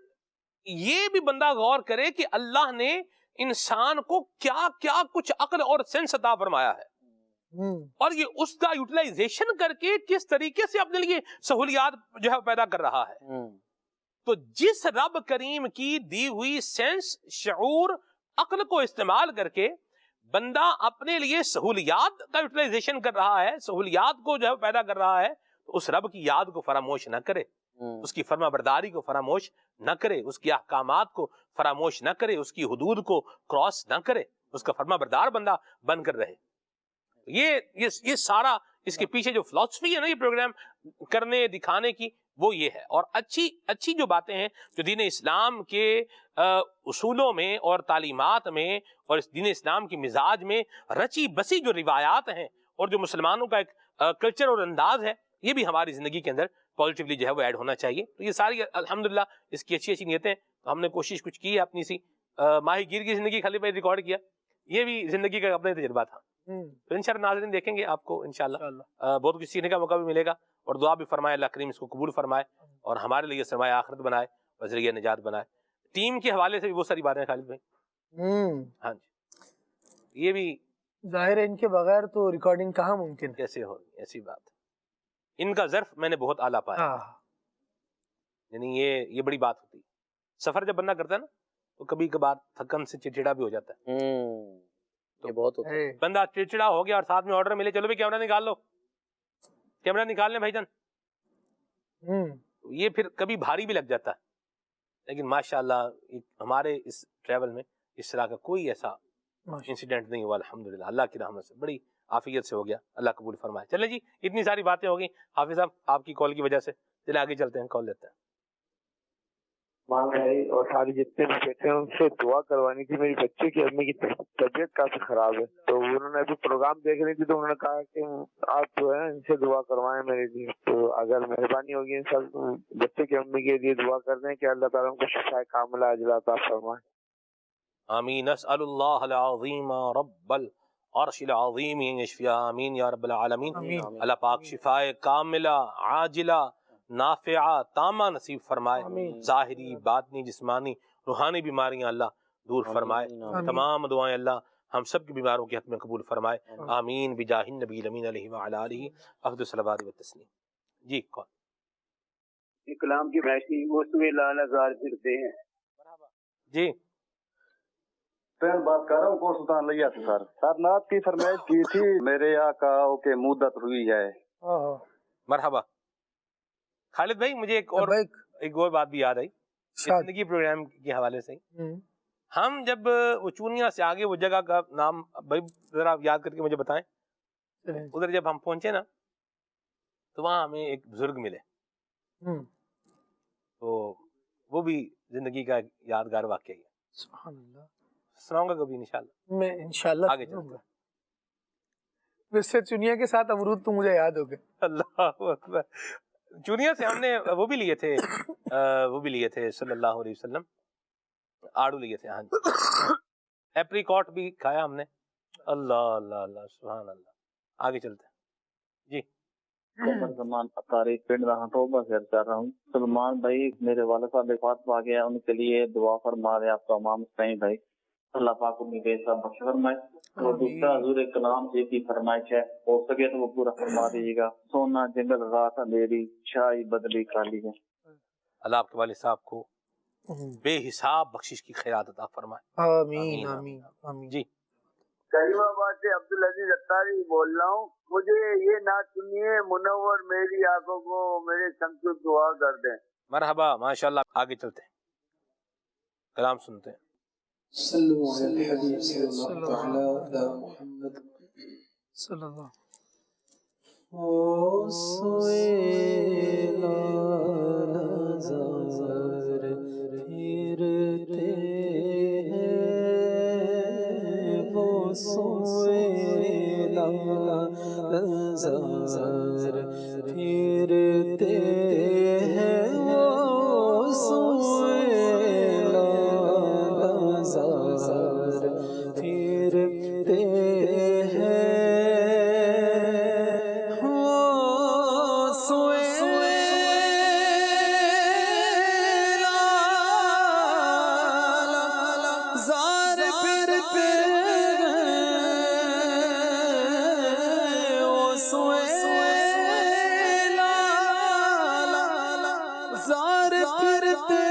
یہ بھی بندہ غور کرے کہ اللہ نے انسان کو کیا کیا کچھ عقل اور سینس عطا فرمایا ہے, اور یہ اس کا یوٹیلائزیشن کر کے کس طریقے سے اپنے لیے سہولیات جو ہے پیدا کر رہا ہے. تو جس رب کریم کی دی ہوئی سینس, شعور, عقل کو استعمال کر کے بندہ اپنے لیے سہولیات کا یوٹیلائزیشن کر رہا ہے, سہولیات کو جو ہے پیدا کر رہا ہے, تو اس رب کی یاد کو فراموش نہ کرے, اس کی فرما برداری کو فراموش نہ کرے, اس کی احکامات کو فراموش نہ کرے, اس کی حدود کو کراس نہ کرے, اس کا فرما بردار بندہ بن کر رہے. یہ سارا اس کے پیچھے جو فلسفی ہے نا یہ پروگرام کرنے دکھانے کی, وہ یہ ہے. اور اچھی جو باتیں ہیں جو دین اسلام کے اصولوں میں اور تعلیمات میں اور اس دین اسلام کی مزاج میں رچی بسی جو روایات ہیں اور جو مسلمانوں کا ایک کلچر اور انداز ہے, یہ بھی ہماری زندگی کے اندر پازیٹیولی جو ہے وہ ایڈ ہونا چاہیے. تو یہ ساری الحمدللہ اس کی اچھی نیتیں, ہم نے کوشش کچھ کی ہے اپنی سی. ماہی گیر کی زندگی خالی پہ ریکارڈ کیا, یہ بھی زندگی کا اپنا تجربہ تھا. تو انشاءاللہ ناظرین دیکھیں گے آپ کو انشاءاللہ بہت کچھ سیکھنے کا موقع بھی ملے گا, اور دعا بھی فرمائے اللہ کریم اس کو قبول فرمائے اور ہمارے لیے سرمایہ آخرت بنائے اور ذریعہ نجات بنائے. ٹیم کے حوالے سے بھی بہت ساری باتیں ہیں خالد بھائی. ہاں جی, یہ بھی ظاہر ہے ان کے بغیر تو ریکارڈنگ کہاں ممکن ہے, کیسے ہوگی, ایسی بات. ان کا ظرف میں نے بہت اعلیٰ پایا, یعنی یہ بڑی بات ہوتی ہے. سفر جب بندہ کرتا ہے نا تو کبھی کبھار تھکن سے چڑچڑا بھی ہو جاتا ہے. یہ بہت ہوتا ہے. بندہ چڑچڑا ہو گیا اور ساتھ میں آرڈر ملے, چلو بھی کیمرہ نکال لو, کیمرہ نکال لیں بھائی جان, یہ پھر کبھی بھاری بھی لگ جاتا ہے، لیکن ماشاءاللہ ہمارے اس ٹریول میں اس طرح کا کوئی ایسا انسیڈنٹ نہیں ہوا الحمدللہ، اللہ کی رحمت سے بڑی عافیت سے ہو گیا، اللہ قبول فرمائے۔ چلیں جی، اتنی ساری باتیں ہو گئی حافظ صاحب آپ کی کال کی وجہ سے، چلے آگے چلتے ہیں، کال لیتے ہیں۔ اور سارے جتنے بھی بیٹھے ہیں ان سے دعا کروانی تھی، میری بچے کی امی کی طبیعت کافی خراب ہے، تو انہوں نے ابھی پروگرام دیکھ رہی تھی تو انہوں نے کہا کہ آپ جو ہے ان سے دعا کروائیں میرے لیے، تو اگر مہربانی ہوگی ان سب بچے کی امی کے لیے دعا کر دیں کہ اللہ تعالیٰ ان کو شفا کاملہ عاجلہ عطا فرمائے۔ آمین، نسأل اللہ العظیم رب العرش العظیم ان یشفیہ، آمین یا رب العالمین۔ اللہ پاک شفائے کاملہ عاجلہ نافعہ تامہ نصیب فرمائے، ظاہری باطنی جسمانی روحانی بیماریاں اللہ دور فرمائے، تمام دعائیں اللہ ہم سب کی بیماروں کے حق میں قبول فرمائے، آمین بجاہ النبی الامین علیہ وعلی آلہ افضل الصلوات والتسلیم۔ جی کون؟ کلام کی بحثی موسوی لال ہزار پھرتے ہیں جی پہل بات کر رہا ہوں کو سلطان لیا سے سر نعت کی فرمائش کی تھی، میرے آقا کہ مدت ہوئی ہے۔ مرحبا خالد بھائی، مجھے ایک اور بات بھی یاد آئی زندگی پروگرام کے حوالے سے، ہم جب وہ چونیا سے آگے وہ جگہ کا نام بھائی ذرا یاد کر کے مجھے بتائیں، ادھر جب ہم پہنچے نا تو وہاں ہمیں ایک بزرگ ملے، تو وہ بھی زندگی کا یادگار واقعہ ہے، سبحان اللہ، سناؤں گا کبھی انشاءاللہ، میں انشاءاللہ آگے چلوں گا۔ ویسے چنیا کے ساتھ امرود تو مجھے یاد ہو گئے، اللہ اکبر، چونیا سے ہم نے وہ بھی لیے تھے صلی اللہ علیہ وسلم، آڑو لیے تھے، ہاں جی، ایپریکاٹ بھی کھایا ہم نے، اللہ اللہ اللہ سبحان اللہ۔ آگے چلتے ہیں جی۔ سلمان اطاری پنڈ رہا تو بس کر رہا ہوں۔ سلمان بھائی میرے والد صاحب وفات پا گیا، ان کے لیے دعا فرما رہے آپ کا امام حسین بھائی، اللہ پاک ان کی صاحب بخش فرمائے۔ اور دوسرا حضور کلام سے کی فرمائش ہے، ہو سکے تو وہ پورا فرما دیجیے گا۔ سونا جنگل رات اندھیری شاہی بدلی کالی ہے۔ اللہ آپ کے والد صاحب کو بے حساب بخشش کی خیرات عطا فرمائے، آمین آمین آمین۔ جی کریم آباد سے عبدالعزیز اطاری بول رہا ہوں، مجھے یہ نعت سنیے، منور میری آنکھوں کو میرے سنگ کو دعا کر دیں۔ مرحبا، ماشاءاللہ، آگے چلتے ہیں، کلام سنتے ہیں۔ صلو علی الحبیب صلی اللہ علی محمد صلی اللہ او سوئے نظر پھرتے ہیں، وہ سوئے نظر پھرتے ہیں، وہ سوئے نظر پھرتے ہیں، وہ سوئے نظر پھرتے ہیں، وہ سوئے نظر پھرتے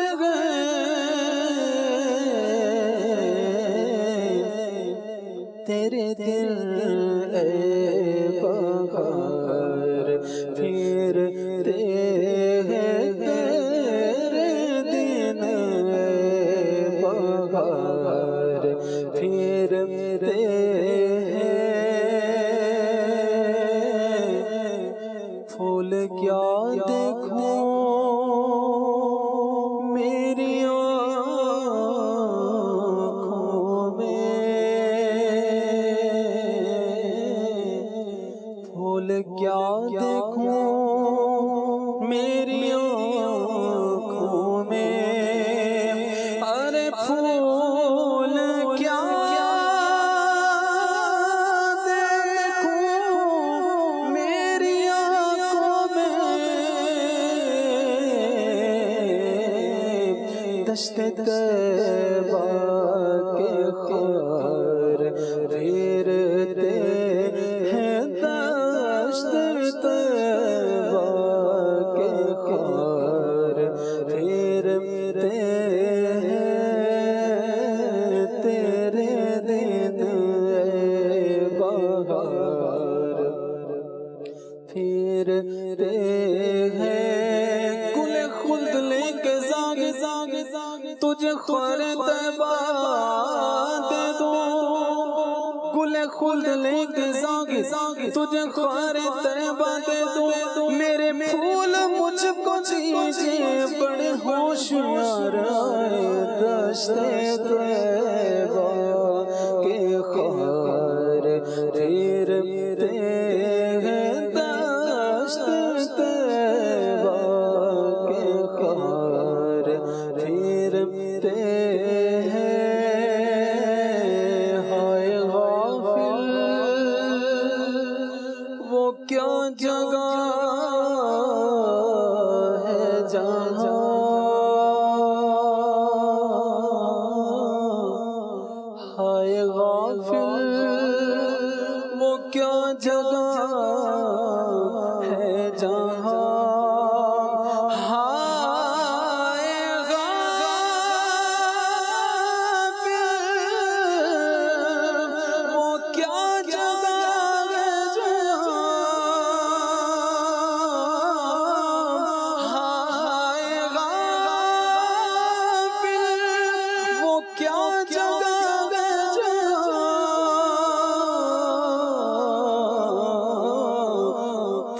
تیرے دل اے بہار پھرتے ہیں، تیرے دل اے بہار پھرتے ہیں، پھول کیا دیکھوں میری آنکھوں میں، پھول کیا دیکھوں میری آنکھوں میں، ارے پھول کیا دیکھوں میری آنکھوں میں، دشت طیبہ کے خار پھرتے ہیں، دشت طیبہ کے خار پھرتے ہیں، تیرے دن اے بہار پھرتے ہیں، گل خار طیبہ دے دوں گل خلد لے کے زاگی تجھے خار طیبہ دے دوں میرے پھول مجھ کو دیجئے بڑے ہوشیار آئے دشت طیبہ کے خار پھرتے ہیں دشت طیبہ کے خار پھرتے ہیں ہائے غافل وہ کیا جگہ ہے جہاں ہائے غافل وہ کیا جگہ ہے جہاں ہائے غافل وہ کیا جگہ ہے جہاں ہائے غافل وہ کیا جگہ ہے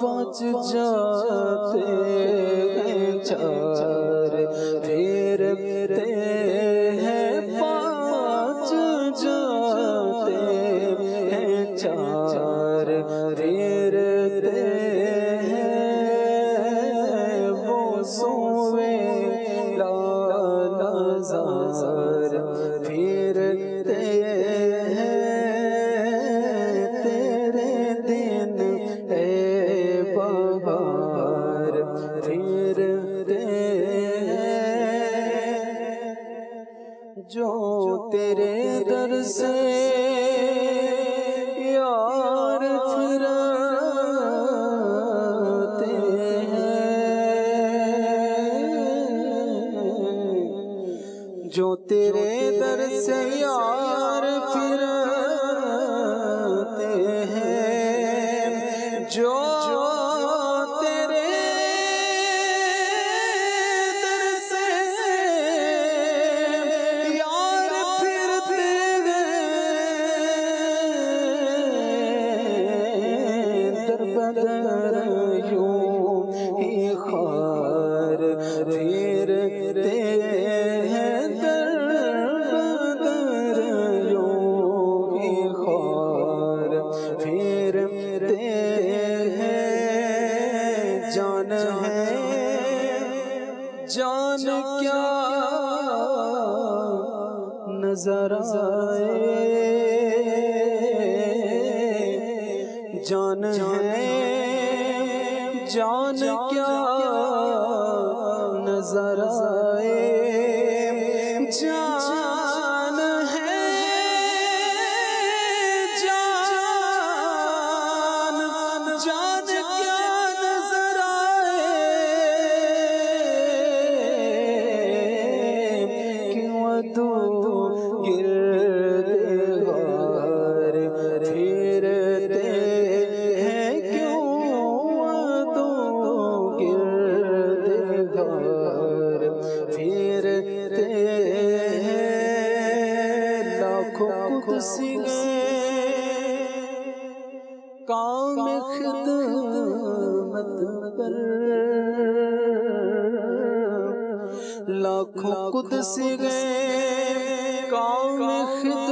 پانچ جاتے ہیں چار پھرتے ہیں پانچ جاتے ہیں چار پھرتے ہیں وہ سوے لالازار پھرتے ہیں تیرے دن اے بہار پھرتے ہیں جو تیرے در سے یار پھراتے ہیں جو تیرے در سے یار پھراتے ہیں جو تیرے در سے یار پھرتے ہیں در بدر یوں ہی خار پھرتے ہیں در بدر یوں ہی خار پھرتے ہیں جان ہے جان کیا نظر آئے جان ہے جان کیا نظر آئے جان ہے جان جان کیا نظر آئے کیوں تو گرد غار پھرتے ہیں کیوں تو گرد غار پھرتے ہیں لاکھوں قدسی کام خدمت پر لاکھوں قدسی گئے کام خدمت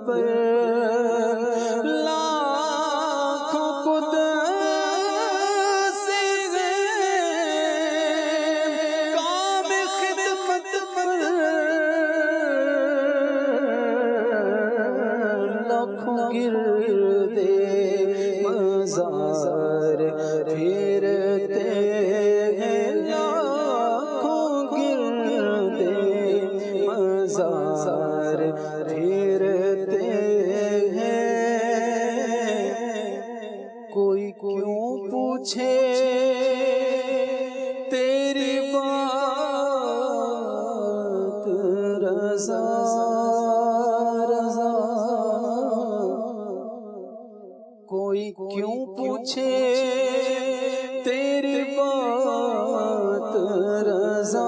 پر لاکھوں قدسی گئے کام خدمت پر لاکھوں گردے مزار پھرتے ہیں لاکھوں گردے مزار پھرتے ہیں کوئی کیوں پوچھے تیری بات رضا رضا کوئی کیوں پوچھے تیری بات رضا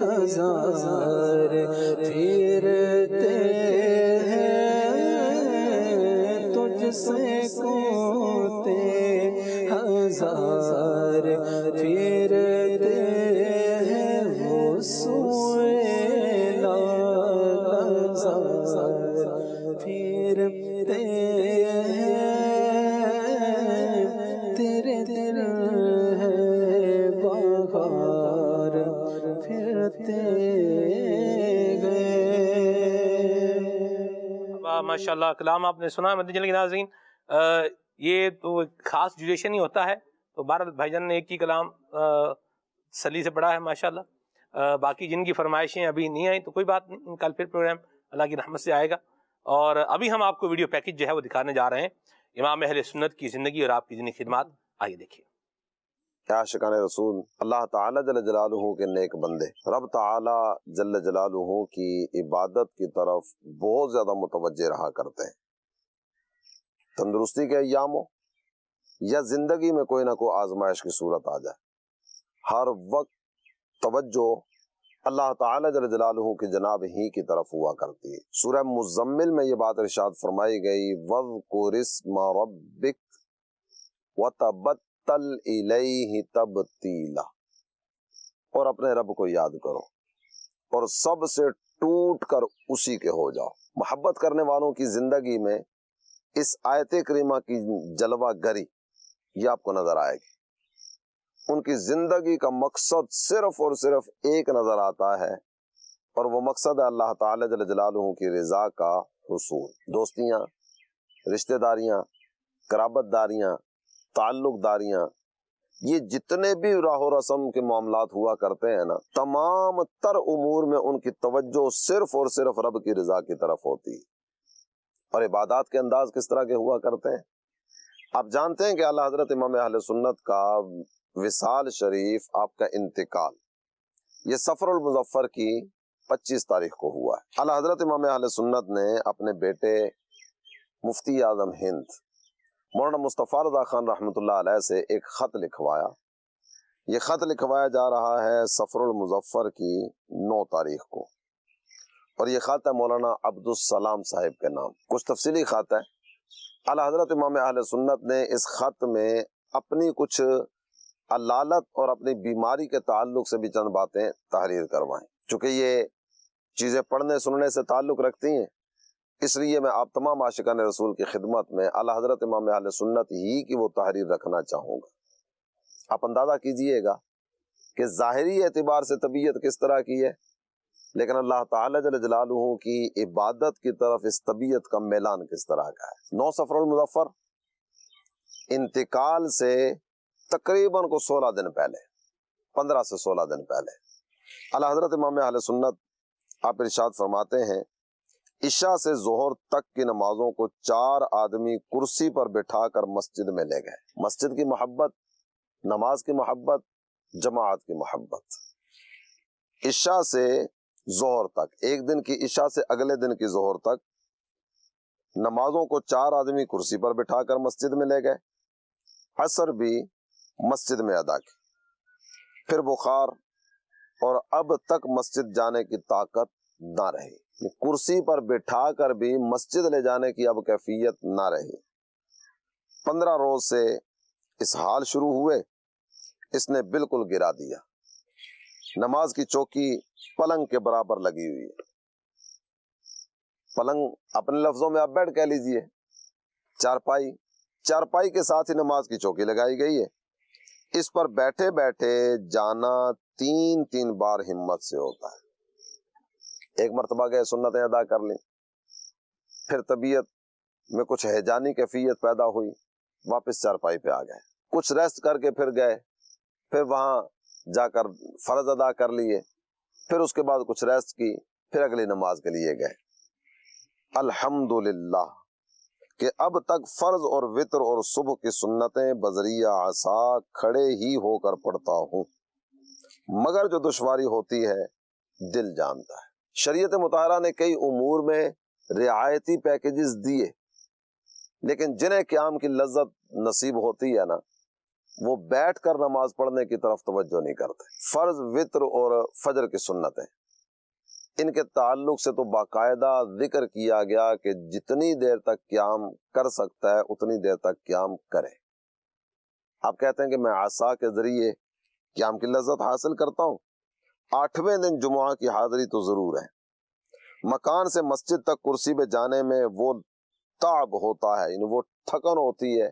ہزار پھرتے ہیں تجھ سے کوتے ہزار پھرتے ہیں وہ سوئے لازار پھرتے ہیں تیرے دل ہے بہار پھرتے گئے. ماشاء اللہ کلام آپ نے سنا. مدنی چینل کے ناظرین یہ تو خاص ڈیوریشن ہی ہوتا ہے، تو بہرحال بھائی جان نے ایک ہی کلام سلی سے پڑھا ہے ماشاءاللہ. باقی جن کی فرمائشیں ابھی نہیں آئیں تو کوئی بات نہیں، کل پھر پروگرام اللہ کی رحمت سے آئے گا. اور ابھی ہم آپ کو ویڈیو پیکج جو ہے وہ دکھانے جا رہے ہیں امام اہل سنت کی زندگی اور آپ کی دینی خدمات. آئیے دیکھیے. عاشقان رسول اللہ تعالیٰ جل جلالہ کے نیک بندے رب تعالیٰ جل جلالہ کی عبادت کی طرف بہت زیادہ متوجہ رہا کرتے ہیں. تندرستی کے ایام ہو یا زندگی میں کوئی نہ کوئی آزمائش کی صورت آ جائے، ہر وقت توجہ اللہ تعالیٰ جل جلالہ کی جناب ہی کی طرف ہوا کرتی ہے. سورہ مزمل میں یہ بات ارشاد فرمائی گئی وَاذْكُرِ اسْمَ رَبِّكَ وَتَبَتَّلْ إِلَيْهِ تَبْتِيلًا، اور اپنے رب کو یاد کرو اور سب سے ٹوٹ کر اسی کے ہو جاؤ. محبت کرنے والوں کی زندگی میں اس آیت کریمہ کی جلوہ گری یہ آپ کو نظر آئے گی. ان کی زندگی کا مقصد صرف اور صرف ایک نظر آتا ہے، اور وہ مقصد ہے اللہ تعالی جل جلالہ کی رضا کا حصول. دوستیاں، رشتہ داریاں، قرابت داریاں، تعلق داریاں، یہ جتنے بھی راہ و رسم کے معاملات ہوا کرتے ہیں نا، تمام تر امور میں ان کی توجہ صرف اور صرف رب کی رضا کی طرف ہوتی ہے. اور عبادات کے انداز کس طرح کے ہوا کرتے ہیں؟ آپ جانتے ہیں کہ اعلیٰ حضرت امام اہل سنت کا وصال شریف، آپ کا انتقال، یہ صفر المظفر کی 25 تاریخ کو ہوا ہے. اعلیٰ حضرت امام اہل سنت نے اپنے بیٹے مفتی اعظم ہند مولانا مصطفیٰ رضا خان رحمۃ اللہ علیہ سے ایک خط لکھوایا. یہ خط لکھوایا جا رہا ہے صفر المظفر کی 9 تاریخ کو، اور یہ خط ہے مولانا عبدالسلام صاحب کے نام. کچھ تفصیلی خط ہے. اعلیٰ حضرت امام اہل سنت نے اس خط میں اپنی کچھ علالت اور اپنی بیماری کے تعلق سے بھی چند باتیں تحریر کروائیں. چونکہ یہ چیزیں پڑھنے سننے سے تعلق رکھتی ہیں، اس لیے میں آپ تمام عاشقان رسول کی خدمت میں اعلیٰ حضرت امام اہل سنت ہی کی وہ تحریر رکھنا چاہوں گا. آپ اندازہ کیجئے گا کہ ظاہری اعتبار سے طبیعت کس طرح کی ہے، لیکن اللہ تعالی جل جلالہ کی عبادت کی طرف اس طبیعت کا میلان کس طرح کا ہے. 9 صفر المظفر، انتقال سے تقریباً کو 16 دن پہلے، 15 سے 16 دن پہلے، اعلیٰ حضرت امام اہل سنت آپ ارشاد فرماتے ہیں عشاء سے ظہر تک کی نمازوں کو 4 آدمی کرسی پر بٹھا کر مسجد میں لے گئے. مسجد کی محبت، نماز کی محبت، جماعت کی محبت. عشاء سے ظہر تک، ایک دن کی عشاء سے اگلے دن کی ظہر تک نمازوں کو 4 آدمی کرسی پر بٹھا کر مسجد میں لے گئے. عصر بھی مسجد میں ادا کی. پھر بخار اور اب تک مسجد جانے کی طاقت نہ رہی. کرسی پر بٹھا کر بھی مسجد لے جانے کی اب کیفیت نہ رہی. 15 روز سے اس حال شروع ہوئے، اس نے بالکل گرا دیا. نماز کی چوکی پلنگ کے برابر لگی ہوئی ہے. پلنگ اپنے لفظوں میں آپ بیڈ کہہ لیجئے، چارپائی کے ساتھ ہی نماز کی چوکی لگائی گئی ہے. اس پر بیٹھے بیٹھے جانا 3 بار ہمت سے ہوتا ہے. ایک مرتبہ گئے، سنتیں ادا کر لیں، پھر طبیعت میں کچھ ہیجانی کیفیت پیدا ہوئی، واپس چارپائی پہ آ گئے. کچھ ریسٹ کر کے پھر گئے، پھر وہاں جا کر فرض ادا کر لیے، پھر اس کے بعد کچھ ریسٹ کی، پھر اگلی نماز کے لیے گئے. الحمدللہ کہ اب تک فرض اور وتر اور صبح کی سنتیں بذریعہ عصا کھڑے ہی ہو کر پڑھتا ہوں، مگر جو دشواری ہوتی ہے دل جانتا ہے. شریعت مطہرہ نے کئی امور میں رعایتی پیکیجز دیے، لیکن جنہیں قیام کی لذت نصیب ہوتی ہے نا، وہ بیٹھ کر نماز پڑھنے کی طرف توجہ نہیں کرتے. فرض، وطر اور فجر کی سنتیں، ان کے تعلق سے تو باقاعدہ ذکر کیا گیا کہ جتنی دیر تک قیام کر سکتا ہے اتنی دیر تک قیام کرے. آپ کہتے ہیں کہ میں عصا کے ذریعے قیام کی لذت حاصل کرتا ہوں. 8ویں دن جمعہ کی حاضری تو ضرور ہے. مکان سے مسجد تک کرسی پہ جانے میں وہ تعب ہوتا ہے، یعنی وہ تھکن ہوتی ہے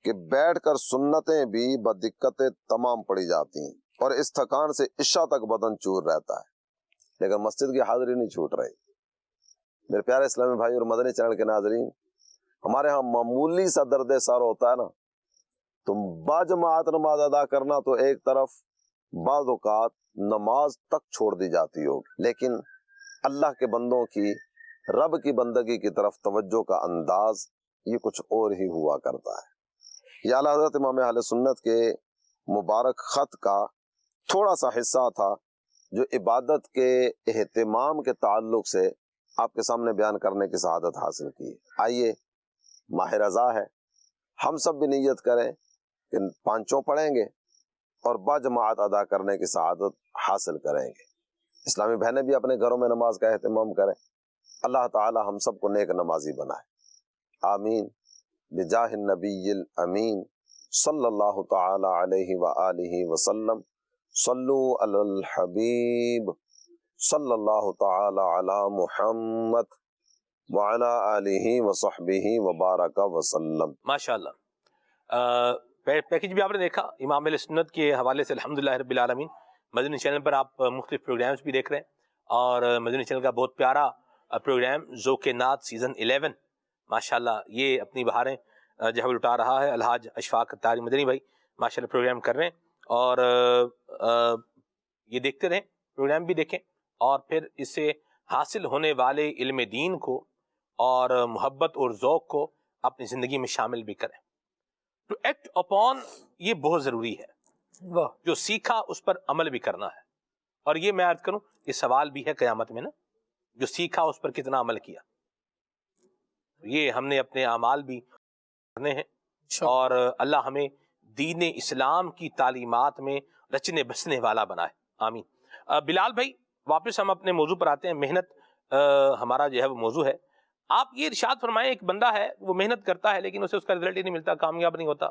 کہ بیٹھ کر سنتیں بھی بدقتیں تمام پڑی جاتی ہیں، اور اس تھکان سے عشاء تک بدن چور رہتا ہے، لیکن مسجد کی حاضری نہیں چھوٹ رہی. میرے پیارے اسلامی بھائی اور مدنی چینل کے ناظرین، ہمارے ہاں معمولی سا درد سر ہوتا ہے نا، تو باجماعت نماز ادا کرنا تو ایک طرف، بعض اوقات نماز تک چھوڑ دی جاتی ہوگی، لیکن اللہ کے بندوں کی رب کی بندگی کی طرف توجہ کا انداز یہ کچھ اور ہی ہوا کرتا ہے. یہ اعلیٰ حضرت امام اہل سنت کے مبارک خط کا تھوڑا سا حصہ تھا جو عبادت کے اہتمام کے تعلق سے آپ کے سامنے بیان کرنے کی سعادت حاصل کی. آئیے، ماہ رضا ہے، ہم سب بھی نیت کریں کہ پانچوں پڑھیں گے اور باجماعت ادا کرنے کی سعادت حاصل کریں گے. اسلامی بہنیں بھی اپنے گھروں میں نماز کا اہتمام کریں. اللہ تعالی ہم سب کو نیک نمازی بنائے. آمین بجاہ النبی الامین صلی اللہ تعالی علیہ وآلہ وسلم. صلو علی الحبیب صلی اللہ تعالی علی محمد وعلی آلہ وصحبہ وبارک وسلم. ماشاءاللہ. پیکج بھی آپ نے دیکھا امام اہل سنت کے حوالے سے، الحمدللہ رب العالمین. مدنی چینل پر آپ مختلف پروگرامز بھی دیکھ رہے ہیں، اور مدنی چینل کا بہت پیارا پروگرام ذوق نات سیزن 11 ماشاءاللہ یہ اپنی بہاریں جو ہے لٹا رہا ہے. الحاج اشفاق اتاری مدنی بھائی ماشاءاللہ پروگرام کر رہے ہیں، اور یہ دیکھتے رہیں، پروگرام بھی دیکھیں، اور پھر اس سے حاصل ہونے والے علم دین کو اور محبت اور ذوق کو اپنی زندگی میں شامل بھی کریں. ٹو ایکٹ اپون یہ بہت ضروری ہے. جو سیکھا اس پر عمل بھی کرنا ہے. اور یہ میں عرض کروں، یہ سوال بھی ہے قیامت میں نا، جو سیکھا اس پر کتنا عمل کیا. یہ ہم نے اپنے اعمال بھی کرنے ہیں، اور اللہ ہمیں دین اسلام کی تعلیمات میں رچنے بسنے والا بنائے. آمین. بلال بھائی، واپس ہم اپنے موضوع پر آتے ہیں. محنت ہمارا جو ہے وہ موضوع ہے. آپ یہ ارشاد فرمائیں، ایک بندہ ہے وہ محنت کرتا ہے لیکن اسے اس کا رزلٹ ہی نہیں ملتا، کامیاب نہیں ہوتا.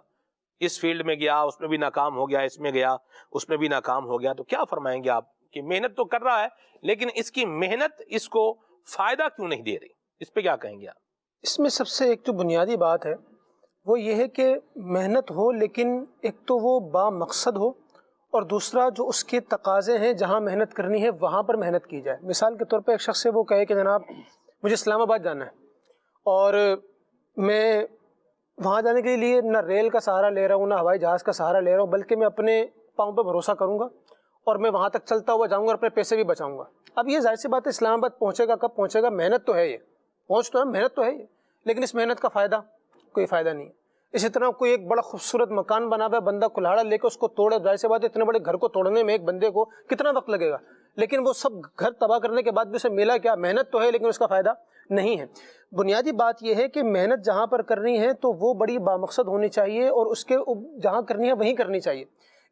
اس فیلڈ میں گیا، اس میں بھی ناکام ہو گیا، اس میں گیا، اس میں بھی ناکام ہو گیا. تو کیا فرمائیں گے آپ کہ محنت تو کر رہا ہے لیکن اس کی محنت اس کو فائدہ کیوں نہیں دے رہی؟ اس پہ کیا کہیں گے آپ؟ اس میں سب سے ایک جو بنیادی بات ہے وہ یہ ہے کہ محنت ہو، لیکن ایک تو وہ با مقصد ہو، اور دوسرا جو اس کے تقاضے ہیں جہاں محنت کرنی ہے وہاں پر محنت کی جائے. مثال کے طور پہ ایک شخص سے وہ کہے کہ جناب مجھے اسلام آباد جانا ہے، اور میں وہاں جانے کے لیے نہ ریل کا سہارا لے رہا ہوں، نہ ہوائی جہاز کا سہارا لے رہا ہوں، بلکہ میں اپنے پاؤں پہ بھروسہ کروں گا اور میں وہاں تک چلتا ہوا جاؤں گا اور اپنے پیسے بھی بچاؤں گا. اب یہ ظاہر سی بات ہے، اسلام آباد پہنچے گا کب پہنچے گا؟ محنت تو ہے، یہ پہنچ تو ہے، محنت تو ہے یہ، لیکن اس محنت کا فائدہ کوئی فائدہ نہیں ہے. اسی طرح کوئی ایک بڑا خوبصورت مکان بنا ہوا ہے، بندہ کلہاڑا لے کے اس کو توڑے، ظاہر سی بات ہے اتنے بڑے گھر کو توڑنے میں ایک بندے کو کتنا وقت لگے گا، لیکن وہ سب گھر تباہ کرنے کے بعد بھی اسے ملا کیا؟ محنت تو ہے لیکن اس کا فائدہ نہیں ہے. بنیادی بات یہ ہے کہ محنت جہاں پر کرنی ہے تو وہ بڑی بامقصد ہونی چاہیے، اور اس کے جہاں کرنی ہے وہیں کرنی چاہیے.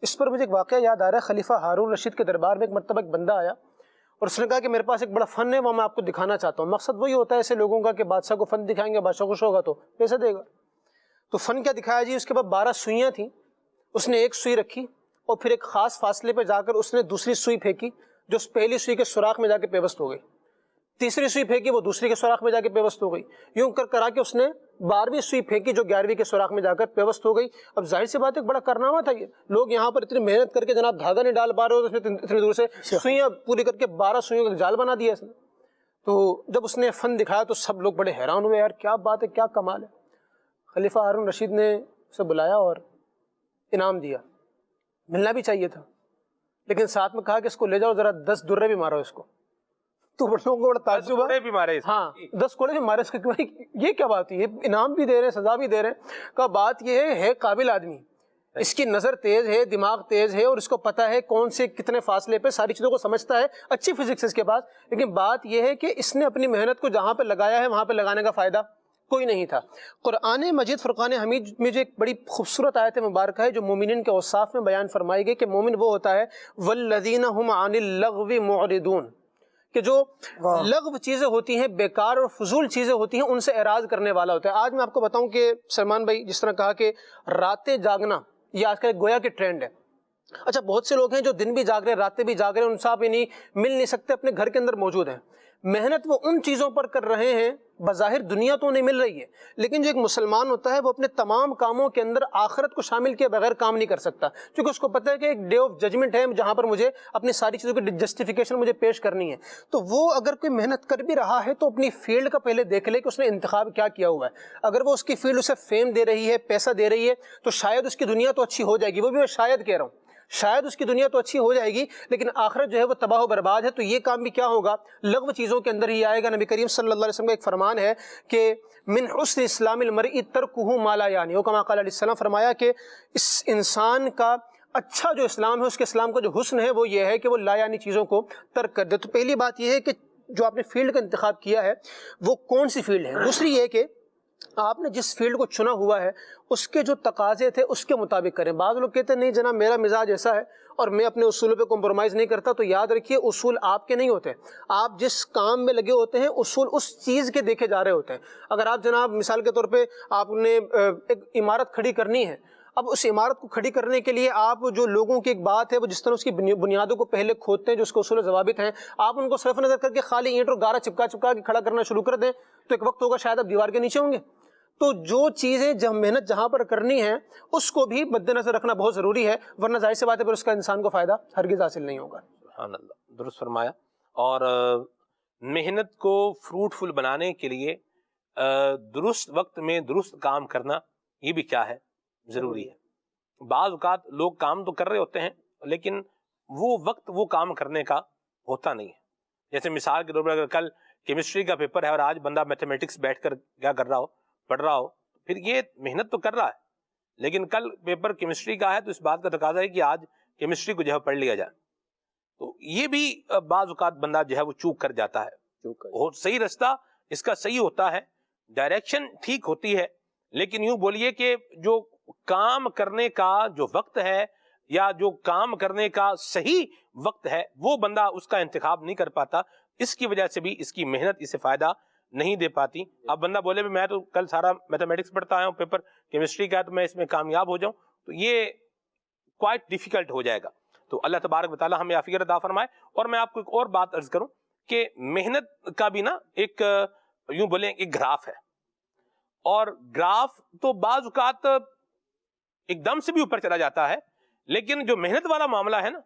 اس پر مجھے ایک واقعہ یاد آ رہا ہے. خلیفہ ہارون رشید کے دربار میں ایک مرتبہ ایک بندہ آیا اور اس نے کہا کہ میرے پاس ایک بڑا فن ہے، وہ میں آپ کو دکھانا چاہتا ہوں. مقصد وہی ہوتا ہے ایسے لوگوں کا کہ بادشاہ کو فن دکھائیں گے، بادشاہ خوش ہوگا تو پیسے دے گا. تو فن کیا دکھایا جی؟ اس کے بعد 12 سوئیاں تھیں، اس نے ایک سوئی رکھی اور پھر ایک خاص فاصلے پہ جا کر اس نے دوسری سوئی پھینکی جو اس پہلی سوئی کے سوراخ میں جا کے پیوست ہو گئی. تیسری سوئی پھینکی، وہ دوسری کے سوراخ میں جا کے پیوست ہو گئی. یوں کرا کے اس نے 12ویں سوئی پھینکی جو 11ویں کے سوراخ میں جا کر پیوست ہو گئی. اب ظاہر سی بات ایک بڑا کارنامہ تھا. یہ لوگ یہاں پر اتنی محنت کر کے جناب دھاگا نہیں ڈال پا رہے ہو، تو اتنی دور سے سوئیاں پوری کر کے 12 سوئیوں کا جال بنا دیا اس نے. تو جب اس نے فن دکھایا تو سب لوگ بڑے حیران ہوئے، یار کیا بات ہے، کیا کمال ہے. خلیفہ ہارون رشید نے اسے بلایا اور انعام دیا. ملنا بھی چاہیے تھا، لیکن ساتھ میں کہا کہ اس کو لے جاؤ، ذرا 10 درے بھی مارو اس کو. تو لوگوں کو بڑا تعجب ہوا. ہاں 10 کوڑے بھی مارے اس کے. یہ کیا بات ہے، یہ انعام بھی دے رہے ہیں، سزا بھی دے رہے ہیں. کہ بات یہ ہے قابل آدمی، اس کی نظر تیز ہے، دماغ تیز ہے، اور اس کو پتہ ہے کون سے کتنے فاصلے پہ ساری چیزوں کو سمجھتا ہے، اچھی فزکس ہے اس کے پاس. لیکن بات یہ ہے کہ اس نے اپنی محنت کو جہاں پہ لگایا ہے وہاں پہ لگانے کا فائدہ کوئی نہیں تھا۔ قرآن مجید فرقان حمید میں جو ایک بڑی خوبصورت آیت مبارکہ ہے جو مومنین کے اوصاف میں بیان فرمائی گئی کہ مومن وہ ہوتا ہے والذین هم عن اللغو معرضون، کہ جو لغو چیزیں ہوتی ہیں، بیکار اور فضول چیزیں ہوتی ہیں، ان سے اعراض کرنے والا ہوتا ہے۔ آج میں آپ کو بتاؤں کہ سلمان بھائی جس طرح کہا کہ راتیں جاگنا یہ آج کل گویا کہ ٹرینڈ ہے۔ اچھا بہت سے لوگ ہیں جو دن بھی جاگ رہے ہیں، راتیں بھی جاگ رہے ہیں، ان سے آپ مل نہیں سکتے، اپنے گھر کے اندر موجود ہیں۔ محنت وہ ان چیزوں پر کر رہے ہیں، بظاہر دنیا تو انہیں مل رہی ہے، لیکن جو ایک مسلمان ہوتا ہے وہ اپنے تمام کاموں کے اندر آخرت کو شامل کیے بغیر کام نہیں کر سکتا، کیونکہ اس کو پتہ ہے کہ ایک ڈے آف ججمنٹ ہے جہاں پر مجھے اپنی ساری چیزوں کی جسٹیفیکیشن مجھے پیش کرنی ہے۔ تو وہ اگر کوئی محنت کر بھی رہا ہے تو اپنی فیلڈ کا پہلے دیکھ لے کہ اس نے انتخاب کیا کیا ہوا ہے۔ اگر وہ اس کی فیلڈ اسے فیم دے رہی ہے، پیسہ دے رہی ہے، تو شاید اس کی دنیا تو اچھی ہو جائے گی، وہ بھی میں شاید کہہ رہا ہوں، شاید اس کی دنیا تو اچھی ہو جائے گی، لیکن آخرت جو ہے وہ تباہ و برباد ہے۔ تو یہ کام بھی کیا ہوگا؟ لغو چیزوں کے اندر ہی آئے گا۔ نبی کریم صلی اللہ علیہ وسلم کا ایک فرمان ہے کہ من حسن اسلام المرء ترکہ ما لا یعنی، کما قال علیہ السلام، فرمایا کہ اس انسان کا اچھا جو اسلام ہے، اس کے اسلام کا جو حسن ہے وہ یہ ہے کہ وہ لا یعنی چیزوں کو ترک کر دے۔ تو پہلی بات یہ ہے کہ جو آپ نے فیلڈ کا انتخاب کیا ہے وہ کون سی فیلڈ ہے۔ دوسری یہ کہ آپ نے جس فیلڈ کو چنا ہوا ہے اس کے جو تقاضے تھے اس کے مطابق کریں۔ بعض لوگ کہتے ہیں نہیں جناب میرا مزاج ایسا ہے اور میں اپنے اصولوں پہ کمپرومائز نہیں کرتا، تو یاد رکھیے اصول آپ کے نہیں ہوتے، آپ جس کام میں لگے ہوتے ہیں اصول اس چیز کے دیکھے جا رہے ہوتے ہیں۔ اگر آپ جناب مثال کے طور پہ آپ نے ایک عمارت کھڑی کرنی ہے، اب اس عمارت کو کھڑی کرنے کے لیے آپ جو لوگوں کی ایک بات ہے وہ جس طرح اس کی بنیادوں کو پہلے کھودتے ہیں، جو اس کے اصول و ضوابط ہیں، آپ ان کو صرف نظر کر کے خالی اینٹ اور گارا چپکا کے کھڑا کرنا شروع کر دیں تو ایک وقت ہوگا شاید آپ دیوار کے نیچے ہوں گے۔ تو جو چیزیں محنت جہاں پر کرنی ہے اس کو بھی مد نظر رکھنا بہت ضروری ہے، ورنہ ظاہر سی بات ہے پھر اس کا انسان کو فائدہ ہرگز حاصل نہیں ہوگا۔ سبحان اللہ، درست فرمایا۔ اور محنت کو فروٹفل بنانے کے لیے درست وقت میں درست کام کرنا یہ بھی کیا ہے؟ ضروری ہے۔ بعض اوقات لوگ کام تو کر رہے ہوتے ہیں لیکن وہ وقت وہ کام کرنے کا ہوتا نہیں ہے۔ جیسے مثال کے طور پر اگر کل کیمسٹری کا پیپر ہے اور آج بندہ میتھمیٹکس بیٹھ کر کیا کر رہا ہو، پڑھ رہا ہو، پھر یہ محنت تو کر رہا ہے لیکن کل پیپر کیمسٹری کا ہے تو اس بات کا تقاضا ہے کہ آج کیمسٹری کو جو ہے پڑھ لیا جائے۔ تو یہ بھی بعض اوقات بندہ جو ہے وہ چوک کر جاتا ہے۔ اور صحیح رستہ اس کا صحیح ہوتا ہے، ڈائریکشن ٹھیک ہوتی ہے، لیکن یوں بولیے کہ جو کام کرنے کا جو وقت ہے یا جو کام کرنے کا صحیح وقت ہے وہ بندہ اس کا انتخاب نہیں کر پاتا، اس کی وجہ سے بھی اس کی محنت اسے فائدہ نہیں دے پاتی۔ اب بندہ بولے میں تو کل سارا میتھمیٹکس پڑھتا آیا ہوں، پیپر کیمسٹری کا ہے تو میں اس میں کامیاب ہو جاؤں، تو یہ کوائٹ ڈیفیکلٹ ہو جائے گا۔ تو اللہ تبارک و تعالی ہمیں عافیت عطا فرمائے۔ اور میں آپ کو ایک اور بات عرض کروں کہ محنت کا بھی نا ایک یوں بولیں ایک گراف ہے، اور گراف تو بعض اوقات ایک دم سے بھی اوپر چلا جاتا ہے، لیکن جو محنت والا معاملہ ہے نا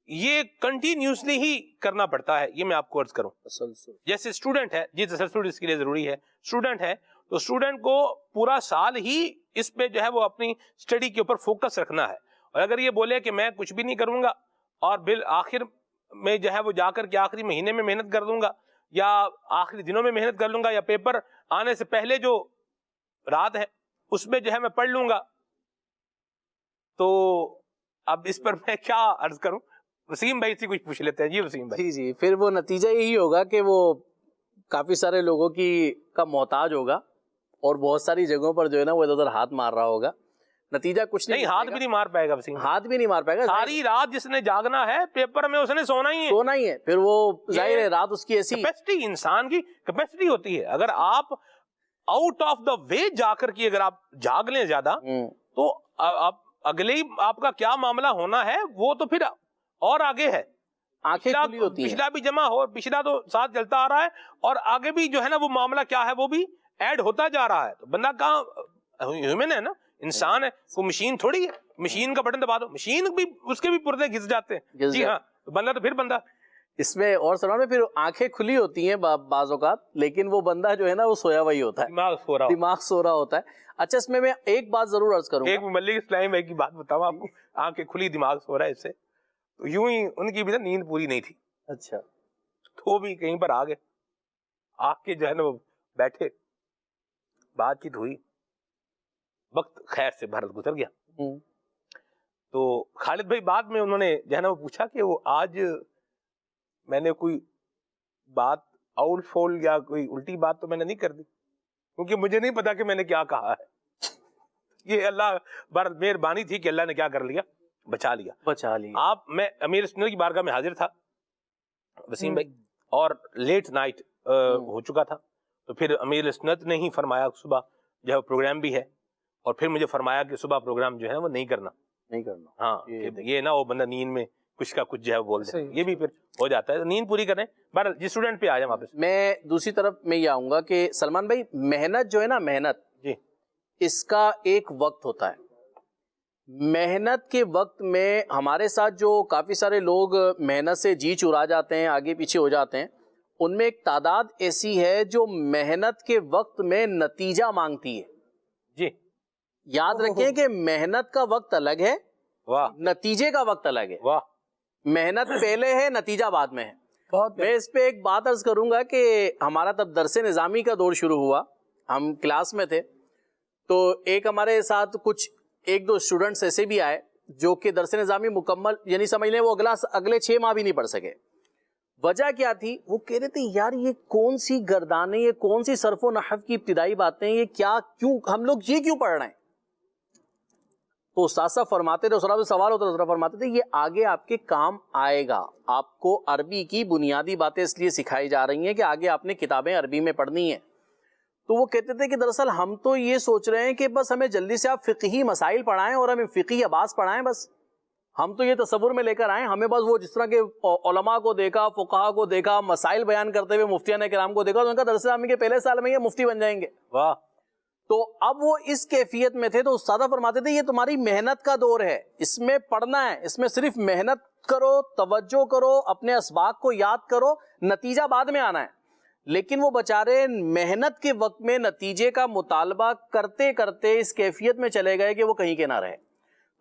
یہ کنٹینیوسلی ہی کرنا پڑتا ہے۔ یہ میں آپ کو عرض کروں، جیسے اسٹوڈنٹ ہے، جی تسلسل اس کے لیے ضروری ہے، اسٹوڈنٹ ہے تو اسٹوڈنٹ کو پورا سال ہی اس پہ جو ہے وہ اپنی اسٹڈی کے اوپر فوکس رکھنا ہے، اور اگر یہ بولے کہ میں کچھ بھی نہیں کروں گا اور بالآخر میں جو ہے وہ جا کر کے آخری مہینے میں محنت کر لوں گا یا آخری دنوں میں محنت کر لوں گا یا پیپر آنے سے پہلے جو رات ہے اس میں جو ہے میں پڑھ لوں گا، تو اب اس پر میں کیا عرض کروں؟ وسیم بھائی سے کچھ پوچھ لیتے ہیں۔ جی وسیم بھائی۔ جی پھر وہ نتیجہ یہی ہوگا کہ وہ کافی سارے لوگوں کا محتاج ہوگا اور بہت ساری جگہوں پر جو ہے نا وہ ادھر ادھر ہاتھ مار رہا ہوگا، نتیجہ کچھ نہیں، ہاتھ بھی نہیں مار پائے گا وسیم، ہاتھ بھی نہیں مار پائے گا، ساری رات جس نے جاگنا ہے پیپر میں اس نے سونا ہی ہے، پھر وہ ظاہر ہے رات اس کی ایسی کیپیسٹی، انسان کی کیپیسٹی ہوتی ہے۔ اگر آپ آؤٹ آف دا وے جا کر کے اگر آپ جاگ لیں زیادہ تو اگلے ہی آپ کا کیا معاملہ ہونا ہے وہ تو پھر اور آگے ہے، آنکھیں کھلی ہوتی ہیں، پچھلا بھی جمع ہو، پچھلا تو ساتھ چلتا آ رہا ہے اور آگے بھی جو ہے نا وہ معاملہ کیا ہے وہ بھی ایڈ ہوتا جا رہا ہے۔ تو بندہ کہاں ہیومن ہے نا، انسان ہے، کوئی مشین تھوڑی ہے، مشین کا بٹن دبا دو مشین بھی اس کے بھی پردے گھس جاتے ہیں۔ جی ہاں، بندہ تو پھر بندہ اس میں اور سلمان میں پھر آنکھیں کھلی ہوتی ہیں بعض اوقات، لیکن وہ بندہ جو ہے نا وہ سویا ہوا ہی ہوتا ہے، دماغ سو رہا ہوتا ہے۔ اچھا اس میں ایک بات ضرور عرض کروں گا، ایک ملک اسلام بھائی کی بات بتاؤں آپ کو، آنکھیں کھلی دماغ سو رہا ہے، اس سے تو یوں ہی ان کی بھی نا نیند پوری نہیں تھی، اچھا تو بھی کہیں پر آگے آ کے جو ہے نا وہ بیٹھے، بات چیت ہوئی، وقت خیر سے بھرت گزر گیا۔ تو خالد بھائی بعد میں انہوں نے جو ہے نا وہ پوچھا کہ وہ آج میں نے کوئی بات آؤل فول یا کوئی الٹی بات تو میں نے نہیں کر دی؟ کیونکہ مجھے نہیں پتا کہ میں نے کیا کہا ہے. یہ اللہ مہربانی تھی کہ اللہ نے کیا کر لیا, بچا لیا. آپ میں امیر سنت کی بارگاہ میں حاضر تھا وسیم بھائی, اور لیٹ نائٹ ہو چکا تھا, تو پھر امیر سنت نے ہی فرمایا صبح جو ہے پروگرام بھی ہے, اور پھر مجھے فرمایا کہ صبح پروگرام جو ہے وہ نہیں کرنا. ہاں یہ نہ وہ بندہ نیند میں کچھ کا کچھ جو ہے بول دے, یہ بھی پھر ہو جاتا ہے. نیند پوری کریں. بہرحال جس اسٹوڈنٹ پہ آ جائیں واپس. میں دوسری طرف میں یہ آؤں گا کہ سلمان بھائی, محنت جو ہے نا, محنت جی اس کا ایک وقت ہوتا ہے. محنت کے وقت میں ہمارے ساتھ جو کافی سارے لوگ محنت سے جی چرا جاتے ہیں, آگے پیچھے ہو جاتے ہیں, ان میں ایک تعداد ایسی ہے جو محنت کے وقت میں نتیجہ مانگتی ہے. جی یاد رکھیں کہ محنت کا وقت الگ ہے, واہ, نتیجے کا وقت الگ ہے. واہ, محنت پہلے ہے, نتیجہ بعد میں ہے. میں اس پہ ایک بات عرض کروں گا کہ ہمارا تب درس نظامی کا دور شروع ہوا, ہم کلاس میں تھے, تو ایک ہمارے ساتھ کچھ ایک دو اسٹوڈنٹس ایسے بھی آئے جو کہ درس نظامی مکمل, یعنی سمجھ لیں وہ اگلے 6 ماہ بھی نہیں پڑھ سکے. وجہ کیا تھی؟ وہ کہہ رہے تھے یار یہ کون سی گردانیں, یہ کون سی صرف و نحو کی ابتدائی باتیں, یہ کیا, کیوں ہم لوگ یہ کیوں پڑھ رہے ہیں؟ تو استاد صاحب فرماتے تھے, استاد سوال ہوتا تھا, فرماتے تھے یہ آگے آپ کے کام آئے گا. آپ کو عربی کی بنیادی باتیں اس لیے سکھائی جا رہی ہیں کہ آگے آپ نے کتابیں عربی میں پڑھنی ہیں. تو وہ کہتے تھے کہ دراصل ہم تو یہ سوچ رہے ہیں کہ بس ہمیں جلدی سے آپ فقہی مسائل پڑھائیں اور ہمیں فقہی اباس پڑھائیں. بس ہم تو یہ تصور میں لے کر آئیں, ہمیں بس وہ جس طرح کے علماء کو دیکھا, فقہا کو دیکھا, مسائل بیان کرتے ہوئے مفتیان کرام کو دیکھا, تو ان کا درس نظامی کے پہلے سال میں یہ مفتی بن جائیں گے. واہ. تو اب وہ اس کیفیت میں تھے, تو استاد فرماتے تھے یہ تمہاری محنت کا دور ہے, اس میں پڑھنا ہے, اس میں صرف محنت کرو, توجہ کرو, اپنے اسباق کو یاد کرو, نتیجہ بعد میں آنا ہے. لیکن وہ بچارے محنت کے وقت میں نتیجے کا مطالبہ کرتے کرتے اس کیفیت میں چلے گئے کہ وہ کہیں کے نہ رہے.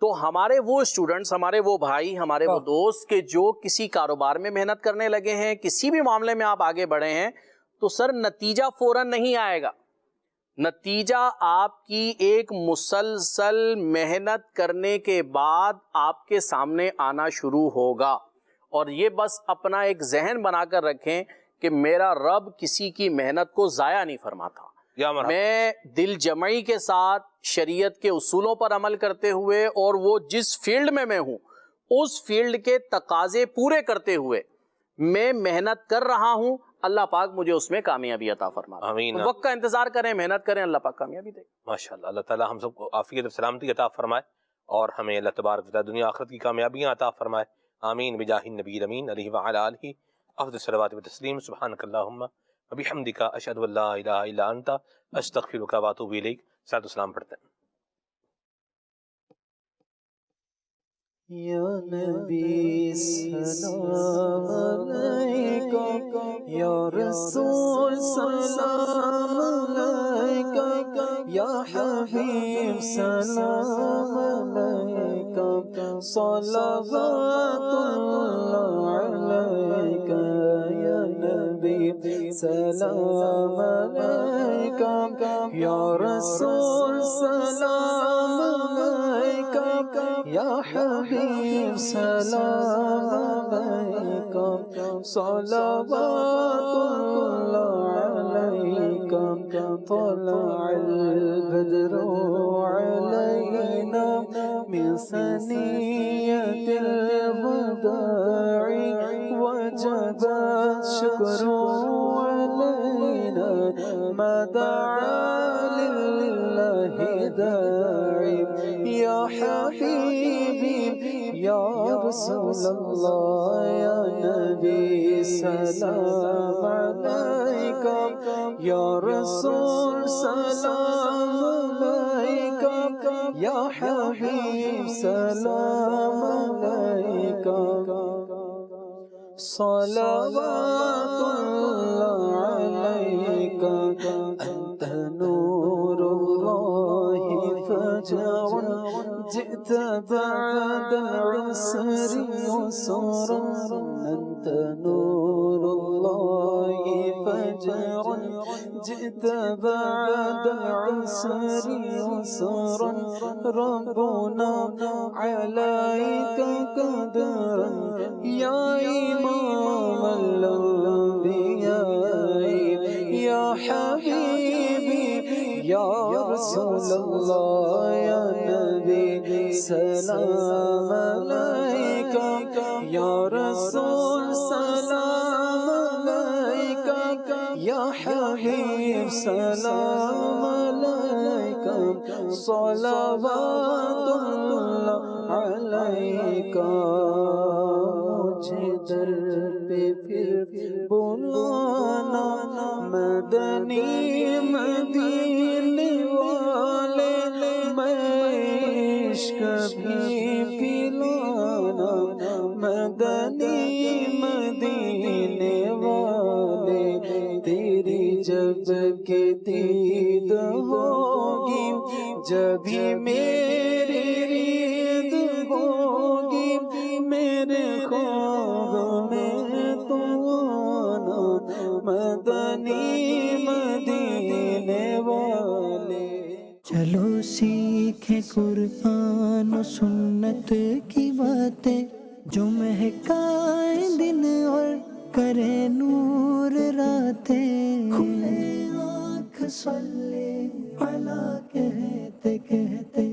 تو ہمارے وہ اسٹوڈنٹس, ہمارے وہ بھائی, ہمارے وہ دوست کہ جو کسی کاروبار میں محنت کرنے لگے ہیں, کسی بھی معاملے میں آپ آگے بڑھے ہیں, تو سر نتیجہ فوراً نہیں آئے گا. نتیجہ آپ کی ایک مسلسل محنت کرنے کے بعد آپ کے سامنے آنا شروع ہوگا. اور یہ بس اپنا ایک ذہن بنا کر رکھیں کہ میرا رب کسی کی محنت کو ضائع نہیں فرماتا. میں دل جمعی کے ساتھ شریعت کے اصولوں پر عمل کرتے ہوئے اور وہ جس فیلڈ میں ہوں اس فیلڈ کے تقاضے پورے کرتے ہوئے میں محنت کر رہا ہوں, اللہ پاک مجھے اس میں کامیابی عطا فرمائے. آمین. وقت کا انتظار کریں, محنت کریں, اللہ پاک کامیابی دے. ماشاءاللہ. اللہ تعالی ہم سب کو عافیت اور سلامتی عطا فرمائے, اور ہمیں اللہ تبارک و تعالی دنیا آخرت کی کامیابیاں عطا فرمائے. آمین بجاہ النبی الامین علیہ وعلی آلہ افضل الصلوات والتسلیم. سبحانک اللہم وبحمدک اشہد ان لا الہ الا انت استغفرک واتوب الیک. صلاۃ والسلام پڑھتے ہیں. یا نبی سلام علیکہ, یا رسول سلام علیکہ, یا حبیب سلام علیکہ, صلوات اللہ علیکہ, یا نبی سلام علیکہ, یا رسول سلام علیکہ, یا حبیب سلام علیکم, صلوات اللہ علیکم, طلع البدر علینا من ثنیۃ الوداع, وجب الشکر علینا ما دعا للہ داعی. یا حبیبی یا رسول اللہ, یا نبی سلام علیکم, یا رسول سلام علیکم, یا حبیب سلام علیکم, صلوات اللہ علیکم. انت نور اللہ فجر, جئت بعد العسر يسرا, أنت نور الله فجرا, جئت بعد العسر يسرا, ربنا عليك قدرا, يا إمام الأنبياء, يا حبيبي رسول اللہ یا نبی سلام علیکہ یا رسول سلام علیکہ یا حبیب سلام علیکہ صلوات اللہ علیکہ مجھے در پہ پھر بلانا مدنی مدینے والے میں عشق بھی پلانا مدنی مدینے والے تیری جب کہ دید ہوگی جبھی میری عید ہوگی میرے خواب میں تو آنا مدنی مدینے والے چلو سیکھیں قرآن و سنت کی باتیں جو مہکائیں دن اور کرے نور راتیں کھلے آنکھ صلی علی کہتے کہتے